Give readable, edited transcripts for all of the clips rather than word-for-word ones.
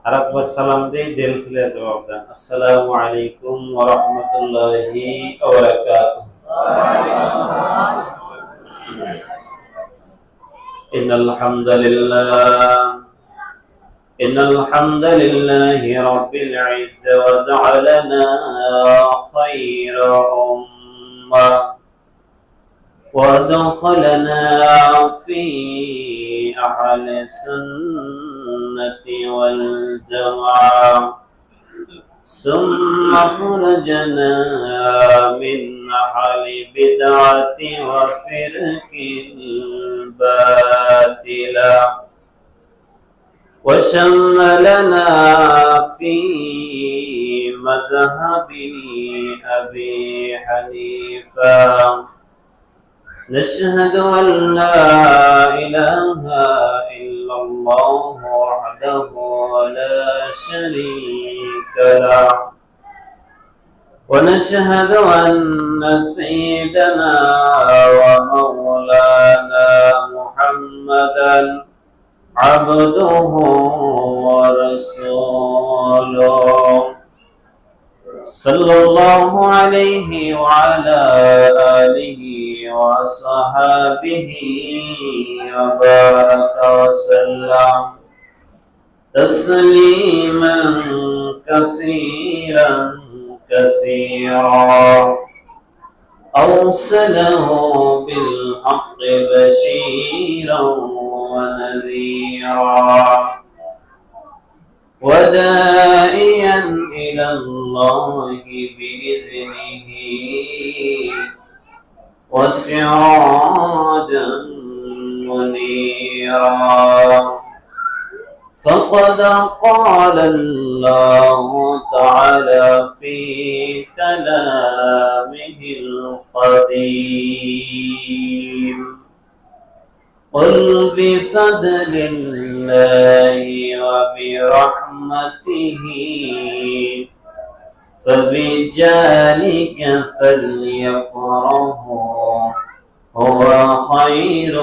আরেকবার সালাম দেই, দিল খুলে জবাব দেন। আসসালামু আলাইকুম ওয়া রাহমাতুল্লাহি ওয়া বারাকাতুহু। ইন্নাল হামদালিল্লাহি রাব্বিল ইজ্জা ওয়া জা'ালানা খায়রা উম্মাহ وادخلنا في أهل السنة والجماعة ثم خرجنا من أهل بدعة وفرق الباطلة وشملنا في مذهب أبي حنيفة نشهد أن لا إله إلا الله وحده لا شريك له ونشهد أن سيدنا ومولانا محمدا عبده ورسوله صلى الله عليه وعلى آله وصحابه وبارك وسلم تسليما كثيرا كثيرا أرسله بالحق بشيرا ونذيرا وداعيا إلى الله بإذنه وسراجا منيرا فقد قال الله تعالى في كلامه القديم قل بفضل الله وبرحمته فبذلك فليفرحوا هو خير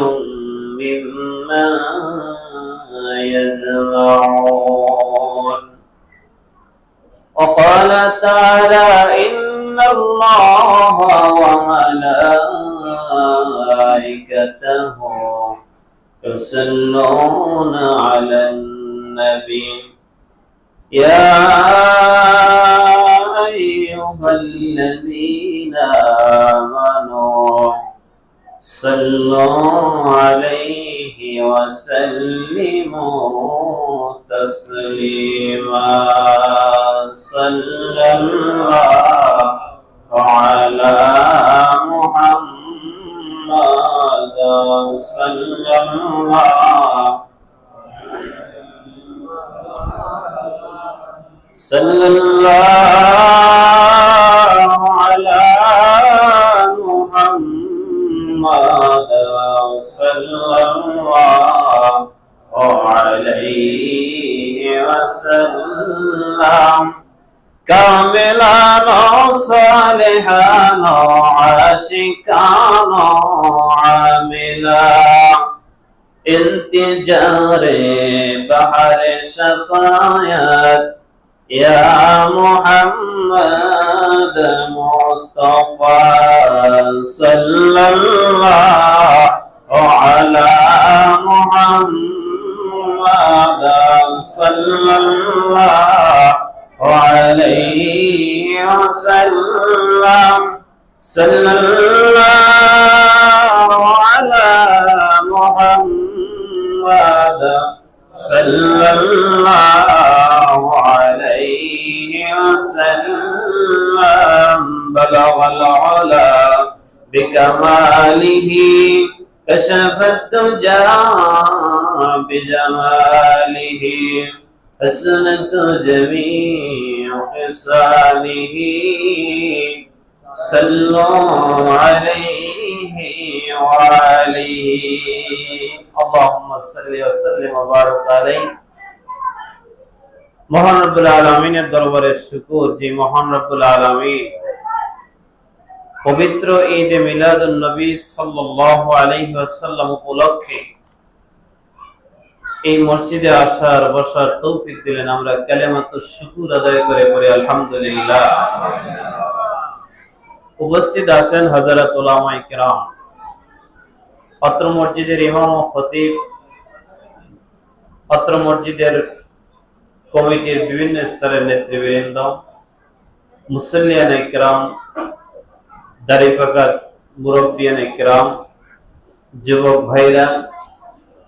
مما يجمعون وقال تعالى إن الله وملائكته يصلون على النبي يا أيها الذين آمنوا صلوا عليه وسلموا تسليما صلى الله على محمد صلى الله على محمد صلى الله عليه وسلم كاملا صالحا عاشقا عاملا انتجار بحر شفايات يا محمد مصطفى صلى الله على محمد صلى الله عليه وسلم صلى الله على محمد صلى الله عليه وسلم بلغ العلا بكماله كشف الدجى بجماله حسنت جميع خصاله صلوا عليه وآله اللهم صل وسلم وبارك عليه মহান রব্বুল আলামিনের দরবারে শুকর যে মহান রব্বুল আলামিন পবিত্র ঈদ এ মিলাদুন নবী সাল্লাল্লাহু আলাইহি ওয়াসাল্লাম উপলক্ষে এই মসজিদে আসার বসার তৌফিক দিলেন। আমরা কালেমাতুশ শুকর আদায় করে পড়ি আলহামদুলিল্লাহ। উপস্থিত আছেন হযরত উলামায়ে কিরাম, অত্র মসজিদের ইমাম ও খতিব, অত্র মসজিদের কমিটির বিভিন্ন স্তরের নেতৃবৃন্দ, মুসল্লিয়ানে কিরাম, দাড়ি পাকা মুরব্বিয়ানে কিরাম, যুবক ভাইরা,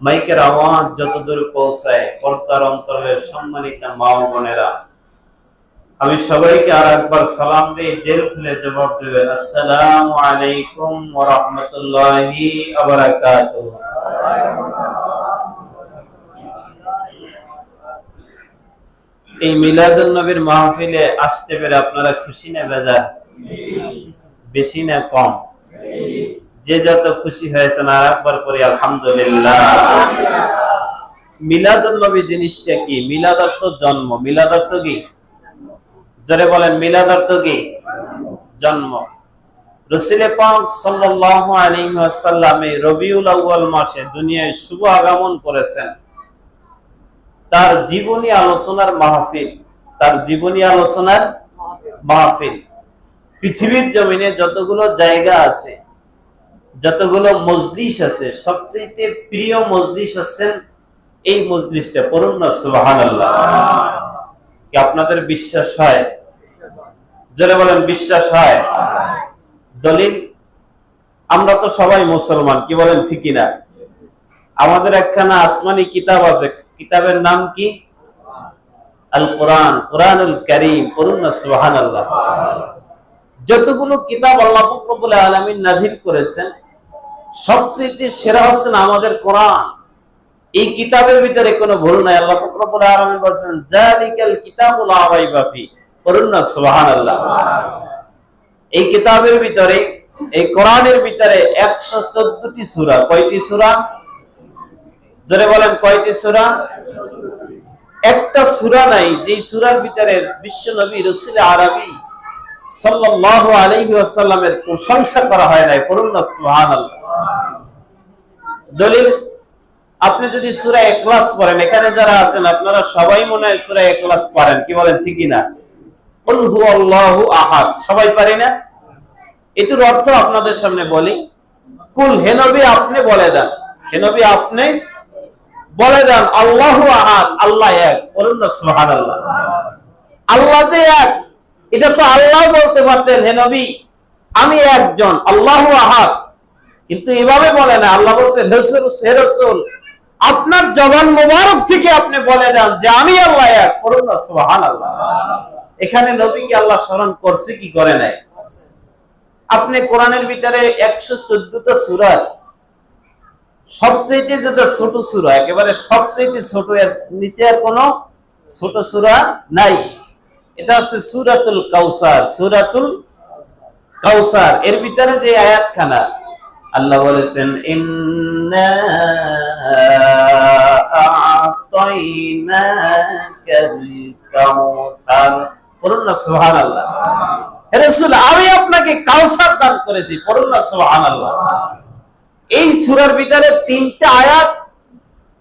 মাইকের আওয়াজ যতদূর পৌঁছায় পর্দার অন্তরের সম্মানিত মা ও বোনেরা, আমি সবাইকে আর একবার সালাম দিয়ে দিল খুলে জবাব দেবেন, আসসালামু আলাইকুম ওয়া রাহমাতুল্লাহি ওয়া বারাকাতুহু। এই মিলাদুন নবীর মাহফিলে আসতে পেরে আপনারা খুশি না বেজার? বেশি না কম? যে যত খুশি হয়েছেন আর একবার পড়ি আলহামদুলিল্লাহ। মিলাদুন নবী জিনিসটা কি? মিলাদ অর্থ জন্ম। মিলাদ অর্থ কি? যারা বলেন মিলাদ অর্থ কি? জন্ম। রাসূল পাক সাল্লাল্লাহু আলাইহি ওয়াসাল্লাম এই রবিউল আউয়াল মাসে দুনিয়ায় শুভ আগমন করেছেন। তার জীবনী আলোচনার মাহফিল, তার জীবনী আলোচনার মাহফিল। পৃথিবীর জমিনে যতগুলো জায়গা আছে, যতগুলো মজলিস আছে, সবচেয়ে প্রিয় মজলিস হচ্ছেন এই মজলিসটা। পড়ুন না সুবহানাল্লাহ। কি আপনাদের বিশ্বাস হয়? যারা বলেন বিশ্বাস হয়। দলিল, আমরা তো সবাই মুসলমান, কি বলেন ঠিক না? আমাদের একখানা আসমানি কিতাব আছে, কিতাবের নাম কি? আল কোরআন, কোরআনুল কারীম। পড়ুন না সুবহানাল্লাহ। যতগুলো কিতাব আল্লাহ পাক রব্বুল আলামিন নাযিল করেছেন, সবচেয়ে সেরা হচ্ছেন আমাদের কোরআন। এই কিতাবের ভিতরে কোনো ভুল নাই। আল্লাহ পাক রব্বুল আলামিন বলেন, জালিকাল কিতাবু লা রাইবা ফি। পড়ুন না সুবহানাল্লাহ। এই কিতাবের ভিতরে, এই কোরআনের ভিতরে 114টি সূরা। কয়টি সূরা? যারা বলেন কয়টি সূরা? একটা সূরা নাই যে সূরার ভিতরে বিশ্ব নবী রাসূল আরবী সাল্লাল্লাহু আলাইহি ওয়াসাল্লামের প্রশংসা করা হয় নাই। পড়ুন না সুবহানাল্লাহ। দলিল, আপনি যদি সূরা ইখলাস পড়েন, এখানে যারা আছেন আপনারা সবাই মনে হয় সূরা ইখলাস পড়েন, কি বলেন ঠিক না? কুল হুয়াল্লাহু আহাদ সবাই পারি না? এটার অর্থ আপনাদের সামনে বলি। কুল, হে নবী আপনি বলে দেন, হে নবী আপনি বলে দেন, আল্লাহু আহাদ, আল্লাহ এক। বলুন না সুবহানাল্লাহ। আল্লাহ যে এক, এটা তো আল্লাহ বলতে পারতেন, হে নবী আমি একজন, আল্লাহু আহাদ। কিন্তু এভাবে বলে না। আল্লাহ বলছে, হে রাসূল আপনার জবান মোবারক থেকে আপনি বলে দেন যে আমি আল্লাহ এক। বলুন না সুবহানাল্লাহ। এখানে নবীকে আল্লাহ স্মরণ করছে কি করে নাই? আপনি কোরআনের ভিতরে 114টা সূরা, সবচেয়ে যেটা ছোট সূরা, একেবারে সবচেয়ে ছোট, এর নিচে আর কোনো ছোট সূরা নাই। এটা হচ্ছে সূরাতুল কাউসার। সূরাতুল কাউসার এর ভিতরে যে আয়াতখানা আল্লাহ বলেছেন, ইন্না আ'তাইনাকাল কাউসার। পড়ুন না সুবহানাল্লাহ। হে রাসূল আমি আপনাকে কাউসার দান করেছি। পড়ুন না সুবহানাল্লাহ। এই সূরার ভিতরে 3টা আয়াত,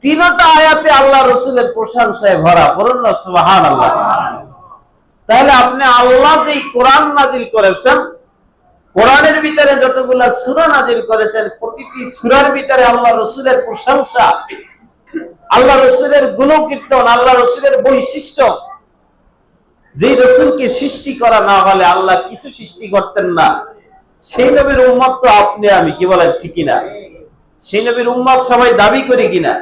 3টা আয়াতে আল্লাহ রাসূলের প্রশংসায় ভরা। পড়ুন না সুবহানাল্লাহ। তাহলে আপনি আল্লাহ যে কোরআন নাজিল করেছেন, কোরআনের ভিতরে যতগুলা সূরা নাজিল করেছেন, প্রতিটি সূরার ভিতরে আল্লাহ রাসূলের প্রশংসা, আল্লাহ রাসূলের গুণকীর্তন, আল্লাহ রাসূলের বৈশিষ্ট্য। যে রাসূলকে সৃষ্টি করা না হলে আল্লাহ কিছু সৃষ্টি করতেন না। সেই নবীর উম্মত তো আপনি আমি, কি বলেন ঠিক কিনা? সেই নবীর উম্মত সবাই দাবি করি কিনা?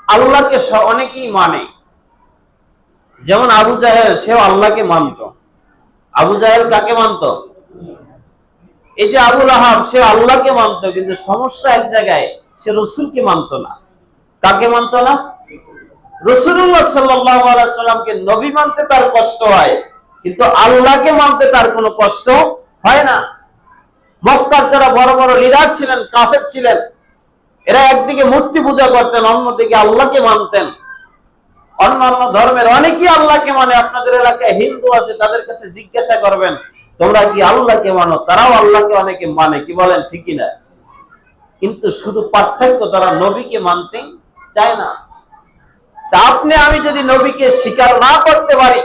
আল্লাহকে অনেকেই মানে, যেমন আবু জাহেল, সেও আল্লাহকে মানত। আবু জাহেল কাকে মানত? এই যে আবু লাহাব, সে আল্লাহকে মানত, কিন্তু সমস্যা এক জায়গায়, সে রাসূলকে মানত না। কাকে মানত না? রাসূলুল্লাহ সাল্লাল্লাহু আলাইহি সাল্লামকে নবী মানতে তার কষ্ট হয়, কিন্তু আল্লাহকে মানতে তার কোনো কষ্ট হয় না। মক্কার যারা বড় বড় লিডার ছিলেন, কাফের ছিলেন, এরা একদিকে মূর্তি পূজা করতেন, অন্যদিকে আল্লাহকে মানতেন। অন্যান্য ধর্মের অনেকেই আল্লাহকে মানে। আপনাদের এলাকায় হিন্দু আছে, তাদের কাছে জিজ্ঞাসা করবেন তোমরা কি আল্লাহকে মানো? তারাও আল্লাহকে অনেকে মানে, কি বলেন ঠিক না? কিন্তু শুধু পার্থক্য, তারা নবীকে মানতে চায় না। তা আপনি আমি যদি নবীকে স্বীকার না করতে পারি,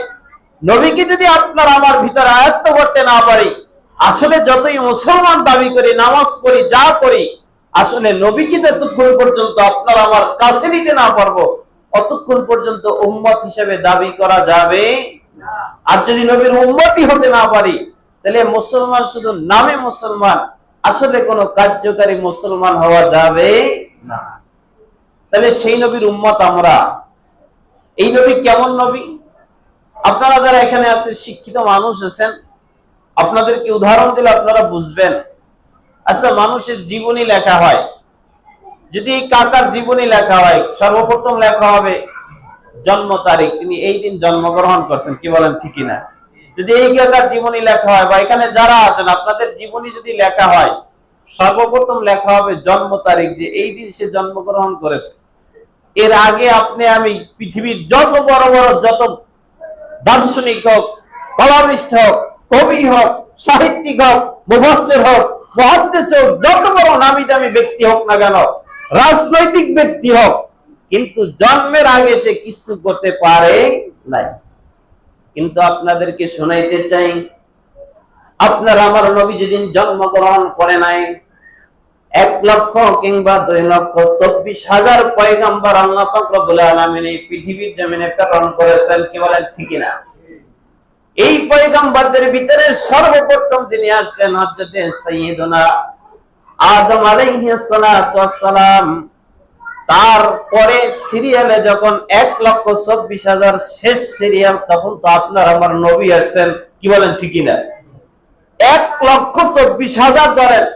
নবীকে যদি আপনার আমার ভিতরে আয়ত্ত করতে না পারি, আসলে যতই মুসলমান দাবি করি, নামাজ পড়ি, যা করি, আসলে নবীকে যতক্ষণ পর্যন্ত আপনার আমার কাছে নিতে না পারবো, অতক্ষণ পর্যন্ত উম্মত হিসেবে দাবি করা যাবে না। আর যদি নবীর উম্মতই হতে না পারি, তাহলে মুসলমান শুধু নামে মুসলমান, আসলে কোনো কার্যকারী মুসলমান হওয়া যাবে না। তাহলে সেই নবীর উম্মত আমরা। এই নবী কেমন নবী? আপনারা যারা এখানে আছে শিক্ষিত মানুষ আছেন, আপনাদেরকে উদাহরণ দিলে আপনারা বুঝবেন। আচ্ছা, মানুষের জীবনী লেখা হয়, যদি এই কাকার জীবনী লেখা হয়, সর্বপ্রথম লেখা হবে জন্ম তারিখ, তিনি এই দিন জন্মগ্রহণ করছেন, কি বলেন ঠিক না? যদি এই কাকার জীবনী লেখা হয়, বা এখানে যারা আছেন আপনাদের জীবনী যদি লেখা হয়, সর্বপ্রথম লেখা হবে জন্ম তারিখ, যে এই দিন সে জন্মগ্রহণ করেছে। এর আগে আপনি আমি পৃথিবীর যত বড় বড় যত দার্শনিক হোক, কলামিস্ট হোক, কবি হোক, সাহিত্যিক হোক, মুফাসসির হোক, মুহাদ্দিস হোক, যত বড় নামি দামি ব্যক্তি হোক না কেন, রাজনৈতিক ব্যক্তি হোক, কিন্তু জন্মের আগে সে কিছু করতে পারে নাই। কিন্তু আপনাদেরকে শোনাইতে চাই, আপনার আমার নবী যেদিন জন্মগ্রহণ করে নাই, 1 লক্ষ কিংবা 2 লক্ষ 24,000 পয়গম্বর আল্লাহ পাক রব্বুল আলামিন এই পৃথিবীর জমিনে প্রেরণ করেছেন, কি বলেন ঠিক না? এই পয়গম্বরদের ভিতরে সর্বপ্রথম যিনি আসছেন হযরত সাইয়্যিদুনা আদম আলাইহিস সালাতু ওয়াস সালাম। তারপরে সিরিয়ালে যখন 1,24,000 শেষ সিরিয়াল, তখন তো আপনার আমার নবী আসছেন, কি বলেন ঠিক না? 1,24,000 ধরেন,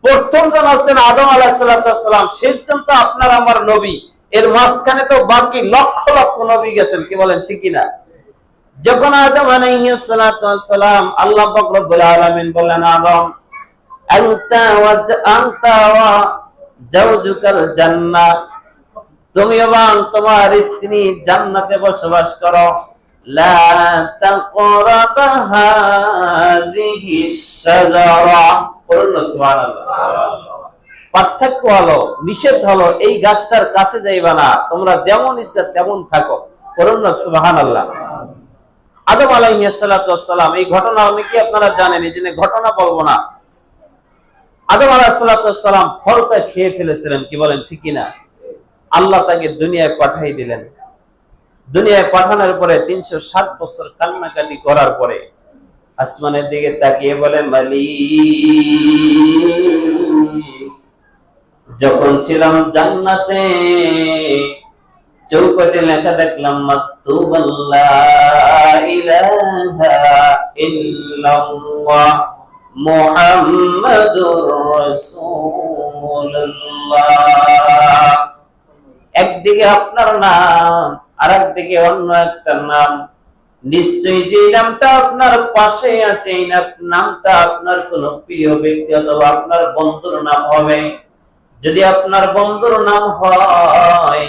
প্রথম জন আছেন আদম আলাইহিস সালাম, সেজন্য আপনার আমার নবী, এর মাঝখানে তো বাকি লক্ষ লক্ষ নবী গেছেন, কি বলেন ঠিক না? যখন আদম আলাইহিস সালাম, আল্লাহ পাক রব্বুল আলামিন বললেন, আদম আনতা ওয়া জাওজুকাল জান্নাহ, তুমি এবং তোমার স্ত্রী জান্নাতে বসবাস করো, লা তাকরাবা হাযিহিস শাজারা, বলুন সুবহানাল্লাহ। পার্থক্য হলো, নিষেধ হলো, এই গাছটার কাছে যাইবা না, তোমরা যেমন ইচ্ছা তেমন থাকো, বলুন না সুবহানাল্লাহ। আদম আলাইহিস সালাম, এই ঘটনা অনেকে আপনারা জানেন, এই জন্য ঘটনা বলবো না। আদম আলাইহিস সালাম ফলটা খেয়ে ফেলেছিলেন, কি বলেন ঠিক না? আল্লাহ তাকে দুনিয়ায় পাঠিয়ে দিলেন। দুনিয়ায় পাঠানোর পরে 360 বছর কান্নাকাটি করার পরে আসমানের দিকে তাকিয়ে বলে, মালিক, যখন ছিলাম জান্নাতে চৌকাঠে লেখা দেখলাম মাকতুবান লা ইলাহা ইল্লাল্লাহ মুহাম্মাদুর রাসূলুল্লাহ। একদিকে আপনার নাম, আর একদিকে অন্য একটা নাম। নিশ্চয়ই যে নামটা আপনার পাশে আছে, এই নামটা আপনার কোন প্রিয় ব্যক্তি অথবা আপনার বন্ধুর নাম হবে। যদি আপনার বন্ধুর নাম হয়,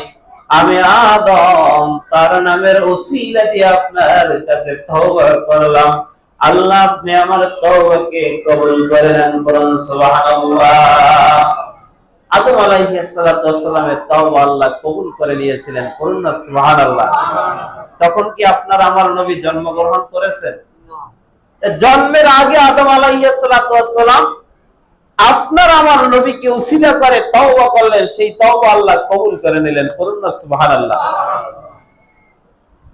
আমি আদম তার নামের ওসিলা দিয়ে আপনার কাছে তওবা করলাম, আল্লাহ আপনি আমার তওবাকে কবুল করে নেন, বলুন সুবহানাল্লাহ। আদম আলাইহিস সালামের তওবা আল্লাহ কবুল করে নিয়েছিলেন, বলুন না সুবহানাল্লাহ। তখন কি আপনার আমার নবী জন্মগ্রহণ করেছেন? জন্মের আগে আদম আলাইহিস সালাম আপনার আমার নবীকে উসিলা করে তওবা করলেন, সেই তওবা আল্লাহ কবুল করে নিলেন, বলুন না সুবহানাল্লাহ।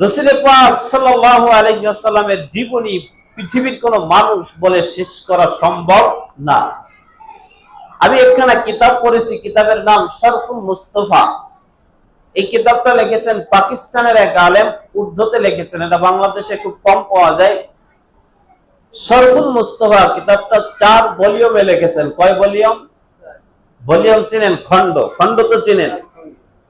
রাসূল পাক সাল্লাল্লাহু আলাইহি ওয়াসাল্লামের জীবনী পৃথিবীর কোন মানুষ বলে শেষ করা সম্ভব না। আমি একখানা কিতাব পড়েছি, কিতাবের নাম শরফুল মুস্তাফা। এই কিতাবটা লিখেছেন পাকিস্তানের এক আলেম, উর্দুতে লিখেছেন, এটা বাংলাদেশে খুব কম পাওয়া যায়। শরফুল মুস্তাফা কিতাবটা 4 ভলিউমে লিখেছেন। কয় ভলিউম? ভলিউম চিনেন? খণ্ড, খণ্ড তো চিনেন।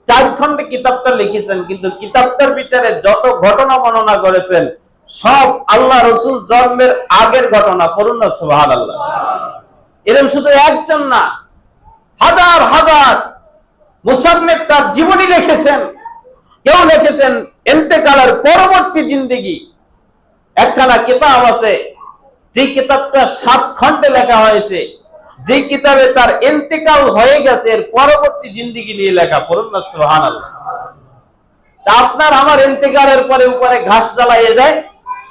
4 খণ্ডে কিতাবটা লিখেছেন, কিন্তু কিতাবটার ভিতরে যত ঘটনা বর্ণনা করেছেন সব আল্লাহ রাসূল জন্মের আগের ঘটনা, পড়ুন না সুবহানাল্লাহ। এরকম শুধু একজন না, হাজার হাজার মুসান্নিফ তার জীবনী লিখেছেন। কেউ লিখেছেন ইন্তেকালের পরবর্তী জিন্দেগি। একখানা কিতাব আছে, যে কিতাবটা 7 খণ্ডে লেখা হয়েছে, যে কিতাবে তার ইন্তেকাল হয়ে গেছে, এর পরবর্তী জিন্দেগি নিয়ে লেখা, পড়ুন না সুবহানাল্লাহ। তা আপনার আমার ইন্তেকালের পরে উপরে ঘাস জ্বালাইয়ে যায়,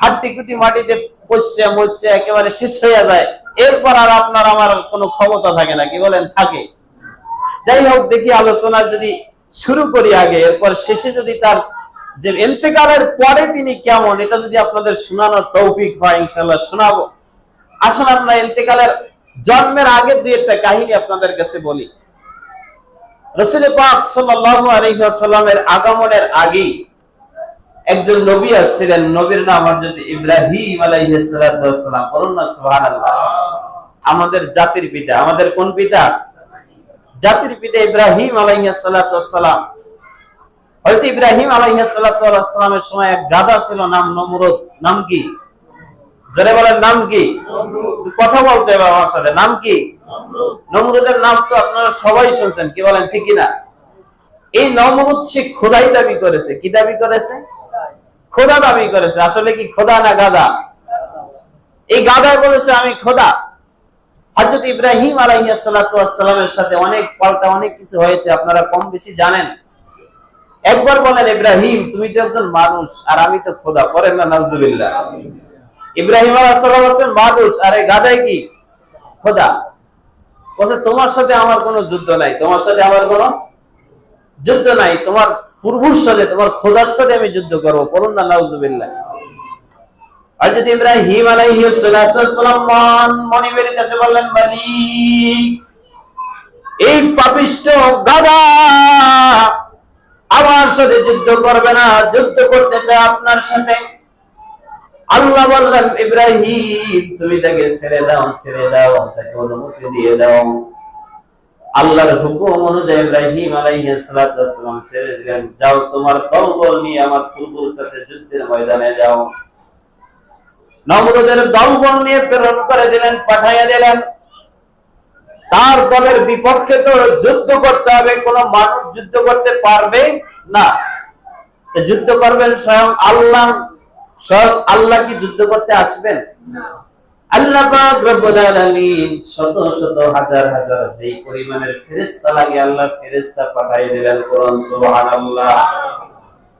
হাড্ডি কুটি মাটিতে পচে মরছে একেবারে শেষ হয়ে যায়, এরপর আর আপনার আমার কোনো ক্ষমতা থাকে না, কি বলেন? থাকে। যাই হোক, দেখি আলোচনা যদি শুরু করি আগে, এরপর শেষে যদি তার যে ইন্তেকালের পরে তিনি কেমন, এটা যদি আপনাদের শোনানোর তৌফিক হয় ইনশাআল্লাহ শোনাবো। আসুন আমরা ইন্তেকালের জন্মের আগে দুই একটা কাহিনী আপনাদের কাছে বলি। রাসূল পাক সাল্লাল্লাহু আলাইহি ওয়াসাল্লামের আগমনের আগে একজন নবী আসছিলেন, নবীর নাম হযরত ইব্রাহিম আলাইহিস সালাতু ওয়াস সালাম। বলুন না সুবহানাল্লাহ। আমাদের জাতির পিতা, আমাদের কোন পিতা? জাতির পিতা ইব্রাহিম আলাইহিস সালাতু ওয়াস সালাম। হযরত ইব্রাহিম আলাইহিস সালাতু ওয়াস সালামের সময় এক গাধা ছিল, নাম নমরুদ। নাম কি? যারা বলেন নাম কি? কথা বলতে হবে আমার সাথে। নাম কি? নমরুদের নাম তো আপনারা সবাই শুনছেন, কি বলেন? ঠিক কিনা? এই নমরুদ সে খোদাই দাবি করেছে। কি দাবি করেছে? খোদা দাবি করেছে। আসলে কি খোদা না গাধা? এই গাধায় বলেছে আমি খোদা। হযরত ইব্রাহিম আলাইহিস সালাতু ওয়াস সালামের সাথে অনেক পাল্টা, অনেক কিছু হয়েছে, আপনারা কম বেশি জানেন। একবার বলেন, ইব্রাহিম তুমি তো একজন মানুষ আর আমি তো খোদা। করেন না নাউজুবিল্লাহ? ইব্রাহিম আলাইহিস সালাম হচ্ছেন মানুষ আর এই গাধাই কি? খোদা। বলছে তোমার সাথে আমার কোনো যুদ্ধ নাই, তোমার সাথে আমার কোনো যুদ্ধ নাই, তোমার পূর্বুর সাথে, তোমার খোদার সাথে আমি যুদ্ধ করবো। বলুন না নাউজুবিল্লাহ। হযরত ইব্রাহিম আলাইহিস সালাতু ওয়াস সালাম মনিবের কাছে বললেন, মালিক এই পাপিষ্ঠ গাধা আমার সাথে যুদ্ধ করবে না, যুদ্ধ করতে চায় আপনার সাথে। আল্লাহ বললেন, ইব্রাহিম তুমি তাকে ছেড়ে দাও, ছেড়ে দাও, তাকে অনুমতি দিয়ে দাও। আল্লাহর হুকুম অনুযায়ী ইব্রাহিম আলাইহিস সালাতু ওয়াস সালাম ছেড়ে দিলেন। যাও তোমার দলবল নিয়ে আমার পূর্বর কাছে যুদ্ধের ময়দানে যাও। নমরুদের দলবল নিয়ে প্রেরণ করে দিলেন, পাঠাইয়া দিলেন। তার দলের বিপক্ষে তো যুদ্ধ করতে হবে, কোন মানুষ যুদ্ধ করতে পারবে না। যুদ্ধ করবেন স্বয়ং আল্লাহ। স্বয়ং আল্লাহ কি যুদ্ধ করতে আসবেন? আল্লাহ পাক রব্বুল আলামিন শত শত হাজার হাজার যেই পরিমাণের ফেরেশতা লাগে আল্লাহ ফেরেশতা পাঠিয়ে দিলেন। কোরআন সুবহানাল্লাহ।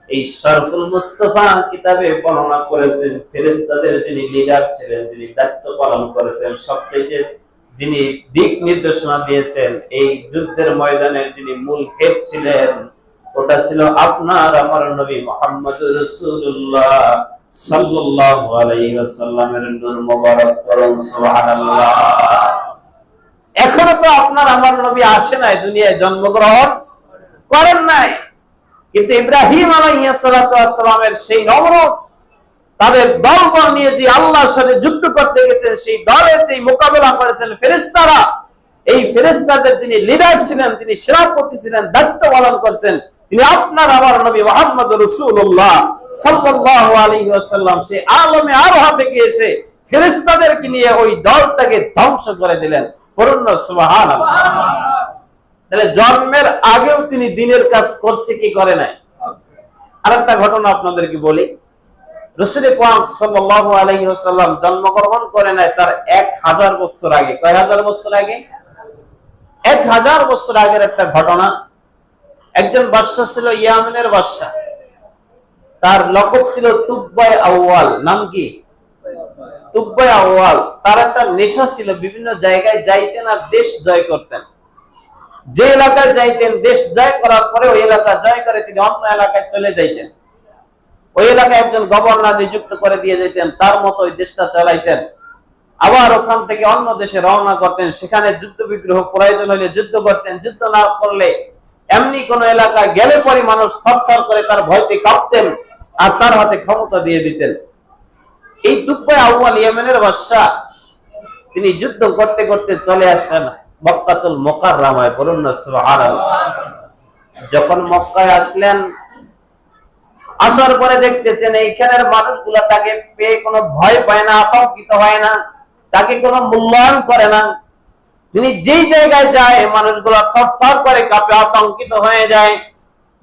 এই শরফুল মুস্তাফা কিতাবে বর্ণনা করেছেন ফেরেশতাদের যিনি লিডার ছিলেন, যিনি দায়িত্ব পালন করেছেন, সবচেয়ে যিনি দিক নির্দেশনা দিয়েছেন, এই যুদ্ধের ময়দানের যিনি মূল হেড ছিলেন, ওটা ছিল আপনার আমার নবী মুহাম্মদুর রাসূলুল্লাহ সাল্লাল্লাহু আলাইহি ওয়াসাল্লামের নূর মোবারক। করুন সুবহানাল্লাহ। এখনো তো আপনার আমার নবী আসে নাই, দুনিয়ায় জন্মগ্রহণ করেন নাই, কিন্তু ইব্রাহিম আলাইহিস সালাতু ওয়াস সালামের সেই নমরুদ তাদের দলবল নিয়ে যে আল্লাহর সাথে যুদ্ধ করতে গেছেন, সেই দলের যে মোকাবেলা করেছেন ফেরেশতারা, এই ফেরেশতাদের যিনি লিডার ছিলেন, যিনি সেনাপতি ছিলেন, দায়িত্ব পালন করেছেন, তিনি আপনার আমার নবী মুহাম্মদ রাসূলুল্লাহ সাল্লাল্লাহু আলাইহি ওয়াসাল্লাম। সে আলমে আরহা থেকে এসে ফেরেশতাদেরকে নিয়ে ওই দলটাকে ধ্বংস করে দিলেন। বলুন না সুবহানাল্লাহ। তাহলে জন্মের আগেও তিনি দ্বীনের কাজ করছে কি করে নাই? আরেকটা ঘটনা আপনাদেরকে বলি। রাসূল পাক সাল্লাল্লাহু আলাইহি ওয়াসাল্লাম জন্মগ্রহণ করে নাই তার 1000 বছর আগে। কয় হাজার বছর আগে? 1000 বছর আগের একটা ঘটনা। একজন বাদশা ছিল, ইয়ামেনের বাদশা। তার লকব ছিল তুব্বাই আউয়াল। নাম কি? তুব্বাই আউয়াল। তার একটা নেশা ছিল, বিভিন্ন জায়গায় যাইতেন আর দেশ জয় করতেন। যে এলাকায় যাইতেন, দেশ জয় করার পরে ওই এলাকা জয় করে তিনি অন্য এলাকায় চলে যাইতেন। ওই এলাকায় একজন গভর্নর নিযুক্ত করে দিয়ে যেতেন, তার মতো ওই দেশটা চালাইতেন। আবার ওখান থেকে অন্য দেশে রওনা করতেন, সেখানে যুদ্ধ বিগ্রহ প্রয়োজন হলে যুদ্ধ করতেন। যুদ্ধ না করলে এমনি কোন এলাকায় গেলে পরে মানুষ থরথর করে তার ভয়তে কাঁপতেন আর তার হাতে ক্ষমতা দিয়ে দিতেন। এই তুব্বাই আউয়াল ইয়েমেনের বাদশা, তিনি যুদ্ধ করতে করতে চলে আসলেন মক্কাতুল মুকাররমায়। বলুন না সুবহানাল্লাহ। যখন মক্কায় আসলেন, আসার পরে দেখতেছেন এইখানের মানুষগুলো তাকে পেয়ে কোনো ভয় পায় না, আতঙ্কিত হয় না, তাকে কোনো মূল্যায়ন করে না। তিনি যেই জায়গায় যায় মানুষগুলো থরথর করে কাঁপে, আতঙ্কিত হয়ে যায়।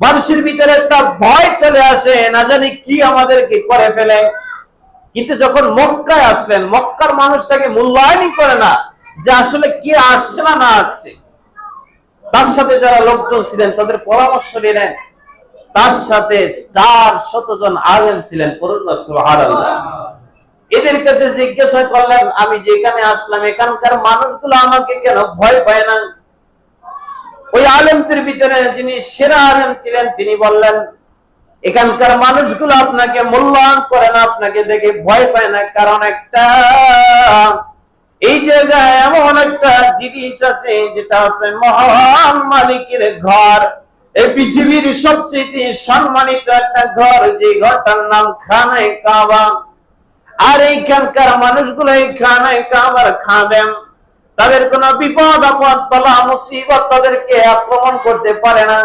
মানুষের ভিতরে একটা ভয় চলে আসে, না জানি কি আমাদেরকে করে ফেলে। কিন্তু যখন মক্কায় আসলেন, মক্কার মানুষ তাকে মূল্যায়নই করে না যে আসলে কি আসছে না না আসছে। তার সাথে যারা লোকজন ছিলেন তাদের পরামর্শ নিলেন তার সাথে 400 জন আলেম ছিলেন। পড়ুন না সুবহানাল্লাহ। এদের কাছে জিজ্ঞাসা করলেন, আমি যেখানে আসলাম এখানকার মানুষগুলো আমাকে কেন ভয় পায় না? ওই আলেমদের ভিতরে যিনি সেরা আলেম ছিলেন তিনি বললেন, এখানকার মানুষগুলো আপনাকে মূল্যায়ন করে না, আপনাকে দেখে ভয় পায় না, কারণ একটা, এই জায়গায় এমন একটা জিনিস আছে যেটা আছে মহান মালিকের ঘর। এই পৃথিবীর সবচেয়ে সম্মানিত একটা ঘর, যে ঘরটার নাম খানায়ে কাবা। আর এইখানকার মানুষগুলো এই খানায়ে কাবার খাদেম, তাদের কোন বিপদ আপদ বালা মুসিবত তাদেরকে আক্রমণ করতে পারে না।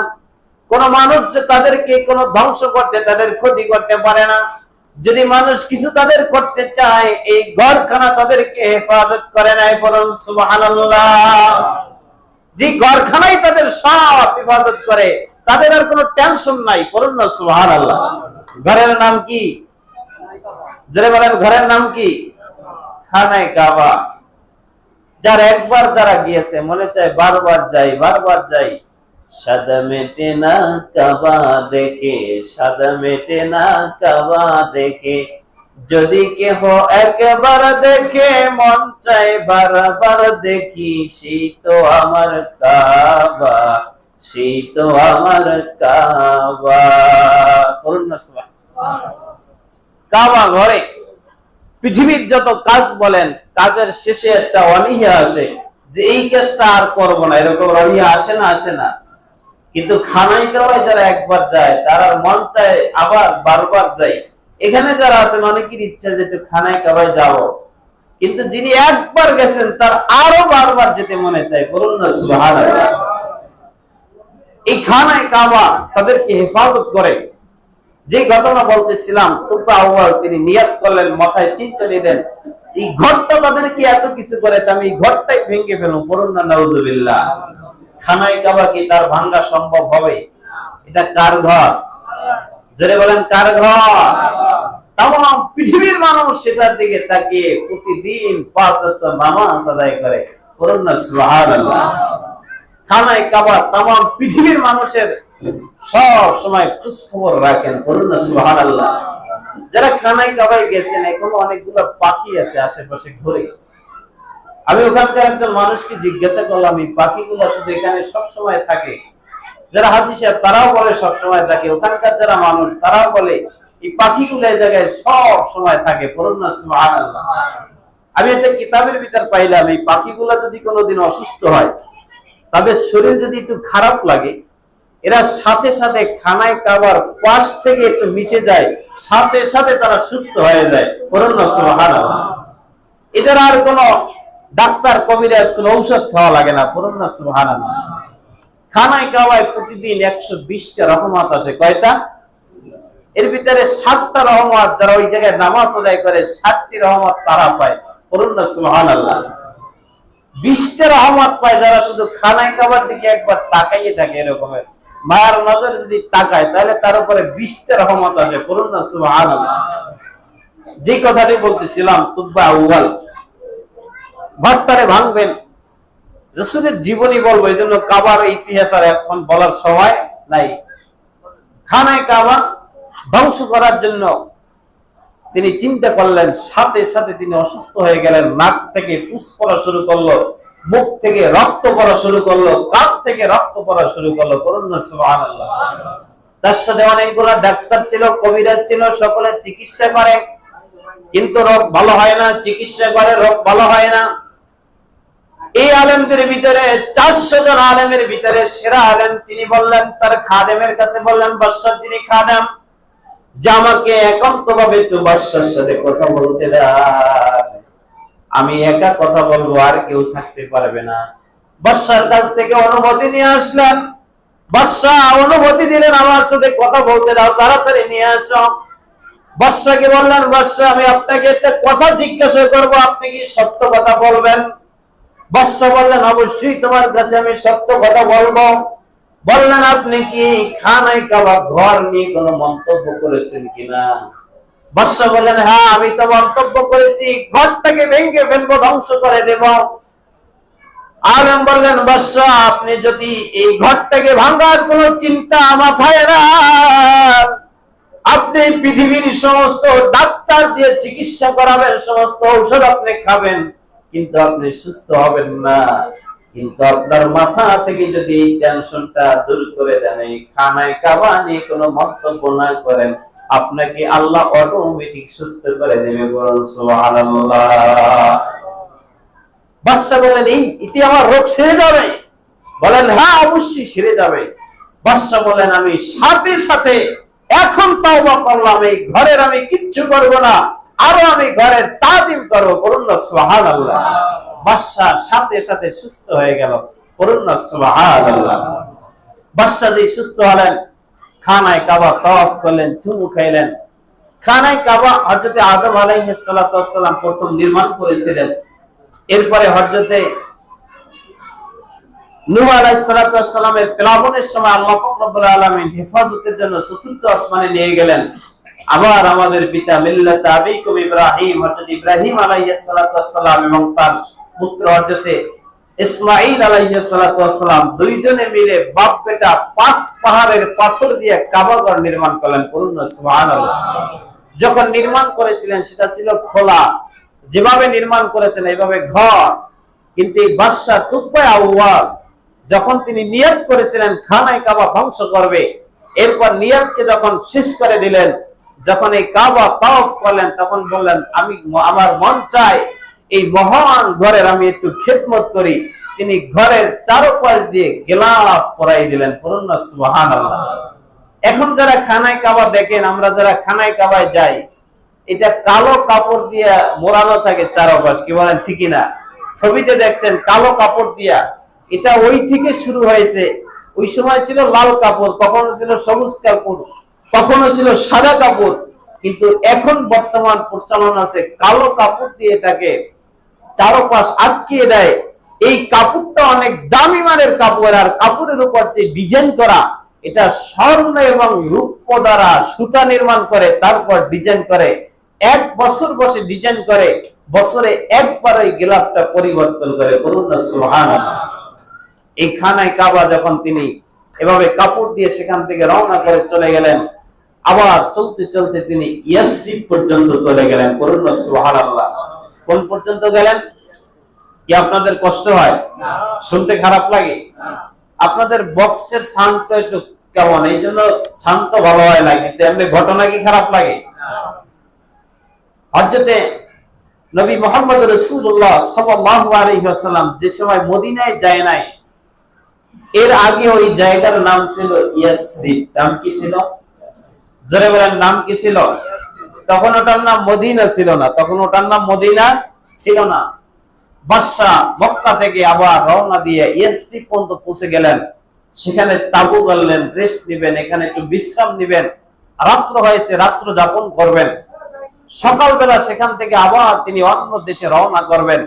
কোন মানুষ তাদেরকে কোন ধ্বংস করতে, তাদের ক্ষতি করতে পারে না। যদি মানুষ কিছু তাদের করতে চায়, এই ঘরখানা তাদেরকে হেফাজত করে নাই। বলুন সুবহানাল্লাহ। যে ঘরখানাই তাদের সব হেফাজত করে, তাদের আর কোনো টেনশন নাই। বলুন না সুবহানাল্লাহ। ঘরের নাম কি? যারা বলেন ঘরের নাম কি? খানায়ে কাবা। যারা একবার যারা গিয়েছে মনে চায় বারবার যাই, বারবার যাই। স্বাদ মেটে না কাবা দেখে, স্বাদ মেটে না কাবা দেখে, যদি কেহ একবার দেখে মন চায় বারবার দেখি, সেই তো আমার কাবা, সেই তো আমার কাবা। বলুন না সুবহানাল্লাহ। কাবা ঘরে পৃথিবীর যত কাজ বলেন, কাজের শেষে একটা অনীহা আসে যে এই কাজটা আর করবো না, এরকম অনীহা আসে না? আসে না? কিন্তু খানায়ে কাবায় যারা একবার যায় তারা মন চায় আবার বারবার যাই। এখানে যারা আছেন অনেকের ইচ্ছা যে একটু খানায়ে কাবায় যাব, কিন্তু যিনি একবার গেছেন তার আরো বারবার যেতে মনে চায়। বলুন না সুবহানাল্লাহ। এই খানায়ে কাবা তাদেরকে হেফাজত করে। যে ঘটনা বলতেছিলাম, তুবা আউয়াল তিনি নিয়ত করলেন, মাথায় চিন্তা নিলেন, এই ঘরটা তাদেরকে এত কিছু করে, আমি এই ঘরটাই ভেঙে ফেলুন। বলুন না নাউজুবিল্লাহ। খানায়ে কাবা কি তার ভাঙা সম্ভব হবে? এটা কার ঘর? যারা বলেন কার ঘর? তাম পৃথিবীর মানুষ সেটার দিকে তাকিয়ে প্রতিদিন 5 ওয়াক্ত নামাজ আদায় করে। বলুন না সুবহানাল্লাহ। খানায়ে কাবা তাম পৃথিবীর মানুষের সব সময় খোঁজ খবর রাখেন। বলুন না সুবহানাল্লাহ। যারা খানায়ে কাবায় গেছেন, এখন অনেকগুলো পাখি আছে আশেপাশে ঘুরে। আমি ওখানকার একজন মানুষকে জিজ্ঞাসা করলাম, এই পাখিগুলো শুধু এখানে সব সময় থাকে? যারা হাজী সাহেব তারাও বলে সব সময় থাকে। ওখানকার যারা মানুষ তারাও বলে এই পাখিগুলো এই জায়গায় সব সময় থাকে। বলুন না সুবহানাল্লাহ। আমি একটা কিতাবের ভিতর পাইলাম, এই পাখিগুলো যদি কোনোদিন অসুস্থ হয়, তাদের শরীর যদি একটু খারাপ লাগে, এরা সাথে সাথে খানায়ে কাবার পাশ থেকে একটু মিশে যায়, সাথে সাথে তারা সুস্থ হয়ে যায়। বলুন না সুবহানাল্লাহ। এদের আর কোনো ডাক্তার কবিরাজ কোনো ঔষধ খাওয়া লাগে না। বলুন না সুবহানাল্লাহ। খানায়ে কাবায় প্রতিদিন 120টা রহমত আসে। কয়টা? এর ভিতরে 7টা রহমত যারা ওই জায়গায় নামাজ আদায় করে, 7টি রহমত তারা পায়। বলুন না সুবহানাল্লাহ। 20টা রহমত পায় যারা শুধু খানায়ে কাবার দিকে একবার তাকাইয়ে থাকে, এরকমের মায়ার নজরে যদি তাকায়, তাহলে তার উপরে 20টা রহমত আসে। বলুন না সুবহানাল্লাহ। যে কথাটি বলতেছিলাম, তুবা আউয়াল ঘরটারে ভাঙবেন, রাসূলের জীবনী বলবো, এই জন্য কাবার ইতিহাস আর এখন বলার সময় নাই। খানায়ে কাবা ধ্বংস করার জন্য তিনি চিন্তা করলেন, সাথে সাথে তিনি অসুস্থ হয়ে গেলেন। নাক থেকে পুষ পড়া শুরু করলো, মুখ থেকে রক্ত পড়া শুরু করলো, কান থেকে রক্ত পড়া শুরু করলো। বলুন না সুবহানাল্লাহ। তার সাথে অনেকগুলো ডাক্তার ছিল, কবিরাজ ছিল, সকলে চিকিৎসা করে, কিন্তু রোগ ভালো হয় না। চিকিৎসা করে, রোগ ভালো হয় না। এই আলেমদের ভিতরে 400 জন আলেমের ভিতরে সেরা আলেম তিনি বললেন, তার খাদেমের কাছে বললেন, বাদশাহ যিনি খাদেম, যে আমাকে একান্তভাবে একটু বাদশার সাথে কথা বলতে দাও, আমি একা কথা বলবো, আর কেউ থাকতে পারবে না। বাদশার কাছ থেকে অনুমতি নিয়ে আসলেন। বাদশাহ অনুমতি দিলেন, আমার সাথে কথা বলতে দাও, তাড়াতাড়ি নিয়ে আসো। বাদশাকে বললেন, বাদশাহ আমি আপনাকে একটা কথা জিজ্ঞাসা করবো, আপনি কি সত্য কথা বলবেন? বাদশাহ বললেন, অবশ্যই তোমার কাছে আমি সত্য কথা বলবো। বললেন, আপনি কি খানায়ে কাবা ঘর নিয়ে কোনো মন্তব্য করেছেন কিনা? বাদশাহ বললেন, হ্যাঁ আমি তো মন্তব্য করেছি, ঘরটাকে ভেঙে ফেলবো, ধ্বংস করে দেব। আলেম বললেন, বাদশাহ আপনি যদি এই ঘরটাকে ভাঙার কোন চিন্তা মাথায় না, আপনি পৃথিবীর সমস্ত ডাক্তার দিয়ে চিকিৎসা করাবেন, সমস্ত ঔষধ আপনি খাবেন, কিন্তু আপনি সুস্থ হবেন না। কিন্তু আপনার মাথা থেকে যদি এই টেনশনটা দূর করে দেন, এই খানায় কাবা নিয়ে কোনো মন্তব্য না করেন, আপনাকে আল্লাহ অটোমেটিক সুস্থ করে দেবে। বলুন সুবহানাল্লাহ। বাদশা বলেন, এতে আমার রোগ সেরে যাবে? বলেন, হ্যাঁ অবশ্যই সেরে যাবে। বাদশা বলেন, আমি সাথে সাথে এখন তওবা করলাম, এই ঘরের আমি কিচ্ছু করব না, আরো আমি ঘরের তাজিম করব। বলুন না সুবহানাল্লাহ। বাদশা সাথে সাথে সুস্থ হয়ে গেল। বলুন না সুবহানাল্লাহ। বাদশা যে সুস্থ হলেন, খানায় কাবা তওয়াফ করলেন, চুমু খাইলেন। খানায় কাবা হযরত আদম আলাইহিস সালাতু ওয়াস সালাম প্রথম নির্মাণ করেছিলেন। এরপরে হযরতে নূহ আলাইহিস সালাতু ওয়াস সালামের প্লাবনের সময় আল্লাহ পাক রব্বুল আলামিন হেফাজতের জন্য চতুর্থ আসমানে নিয়ে গেলেন। আবার আমাদের পিতা মিল্লাত আবিকুম ইব্রাহিম, হযরত ইব্রাহিম আলাইহিস সালাতু ওয়াস সালাম এবং তার পুত্র হযরত ইসমাঈল আলাইহিস সালাতু ওয়াস সালাম দুইজনে মিলে বাপ বেটা 5 পাহাড়ের পাথর দিয়ে কাবা ঘর নির্মাণ করলেন। বলুন না সুবহানাল্লাহ। যখন নির্মাণ করেছিলেন সেটা ছিল খোলা, যেভাবে নির্মাণ করেছেন এইভাবে ঘর। কিন্তু এই বাদশা তুকবায় আউয়াল যখন তিনি নিয়ত করেছিলেন খানায় কাবা ধ্বংস করবে, এরপর নিয়তকে যখন শেষ করে দিলেন, যখন এই কাবা তাওয়াফ করলেন, তখন বললেন, আমি আমার মন চায় এই মহান ঘরের আমি একটু খিদমত করি। তিনি ঘরের চারপাশ দিয়ে গিলাফ পরাই দিলেন। বলুন না সুবহানাল্লাহ। এখন যারা খানায় কাবা দেখেন, আমরা যারা খানায় কাবায় যাই, এটা কালো কাপড় দিয়ে মোড়ানো থাকে চারপাশ, কি বলেন ঠিকই না? ছবিতে দেখছেন কালো কাপড় দিয়া। এটা ওই থেকে শুরু হয়েছে। ওই সময় ছিল লাল কাপড়, কখনো ছিল সবুজ কাপড়, কখনো ছিল সাদা কাপড়, কিন্তু এখন বর্তমান প্রচলন আছে কালো কাপড় দিয়ে এটাকে চারপাশ আটকিয়ে দেয়। এই কাপড়টা অনেক দামি মানের কাপড়, আর কাপড়ের উপর যে ডিজাইন করা, এটা স্বর্ণ এবং রূপ্য দ্বারা সুতা নির্মাণ করে, তারপর ডিজাইন করে। 1 বছর বসে ডিজাইন করে, বছরে একবার এই গিলাফটা পরিবর্তন করে। বলুন না সুবহানাল্লাহ। এই খানায় কাবা যখন তিনি এভাবে কাপড় দিয়ে সেখান থেকে রওনা করে চলে গেলেন, আবার চলতে চলতে তিনি ইয়াসরিব পর্যন্ত চলে গেলেন। বলুন না সুবহানাল্লাহ। কোন পর্যন্ত গেলেন? কি আপনাদের কষ্ট হয়? শুনতে খারাপ লাগে? আপনাদের বক্সের শান্ত একটু কেমন, এই জন্য শান্ত ভালো হয় না, কিন্তু এমনি ঘটনা কি খারাপ লাগে? হযরতে নবী মুহাম্মদ রাসূলুল্লাহ সাল্লাল্লাহু আলাইহি ওয়াসাল্লাম যে সময় মদিনায় যায় নাই, এর আগে ওই জায়গার নাম ছিল ইয়াসরিব। নাম কি ছিল? জোরে বলেন, নাম কি ছিল? তখন ওটার নাম মদিনা ছিল না, তখন ওটার নাম মদিনা ছিল না। বাদশা মক্কা থেকে আবার রওনা দিয়ে ইয়াসরিব পর্যন্ত পৌঁছে গেলেন। সেখানে তাবু গাড়লেন, রেস্ট নেবেন, এখানে একটু বিশ্রাম নেবেন। রাত্র হয়েছে, রাত্র যাপন করবেন। সকালবেলা সেখান থেকে আবার তিনি অন্য দেশে রওনা করবেন।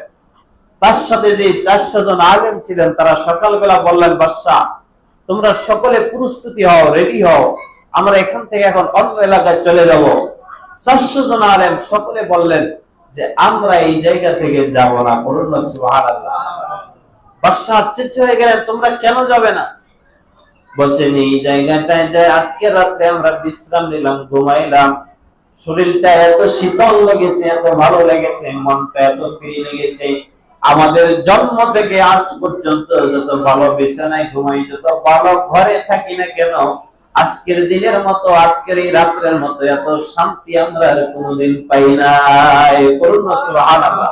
তার সাথে যে 400 জন আলেম ছিলেন, তারা সকালবেলা বললেন, বাদশা তোমরা সকলে প্রস্তুতি হও, রেডি হও, আমরা এখান থেকে এখন অন্য এলাকায় চলে যাব। 400 জন আলেম সকলে বললেন যে আমরা এই জায়গা থেকে যাব না। বলুন না সুবহানাল্লাহ। বাদশা আশ্চর্য হয়ে গেলেন, তোমরা কেন যাবে না? বসেন এই জায়গাটায় যে আজকে রাতে আমরা বিশ্রাম নিলাম, ঘুমাইলাম, শরীরটা এত শীতল লেগেছে, এত ভালো লেগেছে, মনটা এত ফ্রি লেগেছে। আমাদের জন্ম থেকে আজ পর্যন্ত যত ভালো বিছানায় ঘুমাই, যত ভালো ঘরে থাকি না কেন, আজকের দিনের মতো, আজকের এই রাতের মতো এত শান্তি আমরা আর কোনোদিন পাই নাই। বলুন না সুবহানাল্লাহ।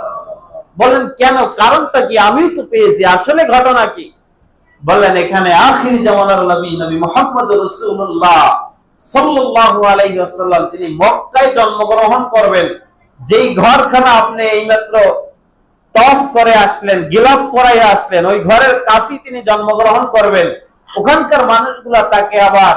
বলেন কেন? কারণটা কি? আমিও তো পেয়েছি, আসলে ঘটনা কি? বললেন এখানে আখির জামানার নবী, নবী মুহাম্মদ রাসূলুল্লাহ সাল্লাল্লাহু আলাইহি ওয়াসাল্লাম তিনি মক্কায় জন্মগ্রহণ করবেন। যেই ঘরখানা আপনি এইমাত্র তওয়াফ করে আসলেন, গিলাফ পরাইয়া আসলেন, ওই ঘরের কাছেই তিনি জন্মগ্রহণ করবেন। ওখানকার মানুষগুলা তাকে আবার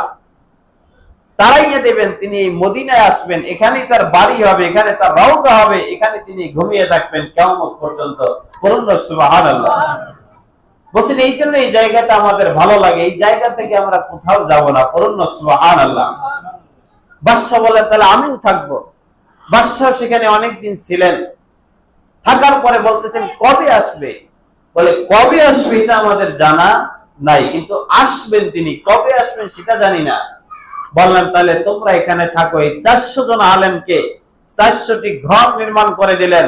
তাড়াইয়ে দেবেন, তিনি মদিনায় আসবেন, এখানেই তার বাড়ি হবে, এখানে তার রওজা হবে, এখানে তিনি ঘুমিয়ে থাকবেন কিয়ামত পর্যন্ত। বলুন না সুবহানাল্লাহ। বলছেন এই জন্য এই জায়গাটা আমাদের ভালো লাগে, এই জায়গা থেকে আমরা কোথাও যাব না। বলুন না সুবহানাল্লাহ। বাদশা বলেন তাহলে আমিও থাকবো। বাদশা সেখানে অনেকদিন ছিলেন, থাকার পরে বলতেছেন কবে আসবে? বলে কবে আসবে এটা আমাদের জানা নাই, কিন্তু আসবেন তিনি, কবে আসবেন সেটা জানি না। বললেন তাহলে তোমরা এখানে থাকো। এই 400 জন আলেমকে 400টি ঘর নির্মাণ করে দিলেন।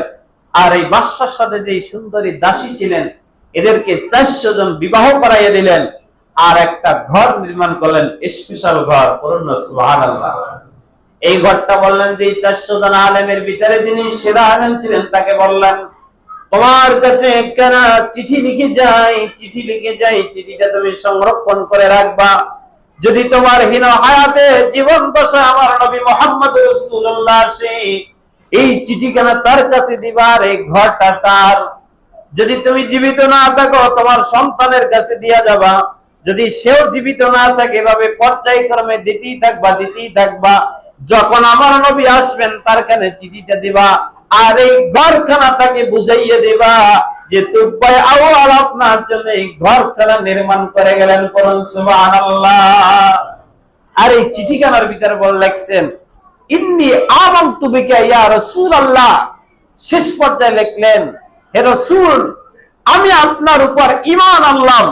আর এই বাদশার সাথে যে সুন্দরী দাসী ছিলেন এদেরকে 400 জন বিবাহ করাইয়া দিলেন, আর একটা ঘর নির্মাণ করলেন, স্পেশাল ঘর। বলুন না সুবহানাল্লাহ। এই ঘরটা বললেন যে 400 জন আলেমের ভিতরে যিনি সেরা আলেম ছিলেন তাকে বললেন, তোমার কাছে একখানা চিঠি লিখে যাই, চিঠি লিখে যাই, চিঠিটা তুমি সংরক্ষণ করে রাখবা। যদি তোমার হীন হায়াতে জীবন দশা আমার নবী মুহাম্মদ রাসূলুল্লাহ আসে, এই চিঠিখানা তার কাছে দিবা, আর এই ঘরটা তার। যদি তুমি জীবিত না থাকো তোমার সন্তানের কাছে দিয়া যাবা। যদি সেও জীবিত না থাকে এভাবে পর্যায়ক্রমে দিতেই থাকবা। যখন আমার নবী আসবেন তার কাছে চিঠিটা দিবা, আর এই ঘরখানা তাকে বুঝাইয়া দিবা যে তুব্বাই আউয়াল আপনার জন্য এই ঘরখানা নির্মাণ করে গেলেন। পড়ুন সুবহানাল্লাহ। আর এই চিঠিখানার ভিতরে লিখছেন ইন্নী আমানতু বিকা ইয়া রাসূলুল্লাহ। শেষ পর্যায়ে লিখলেন, হে রাসূল, আমি আপনার উপর ঈমান আনলাম।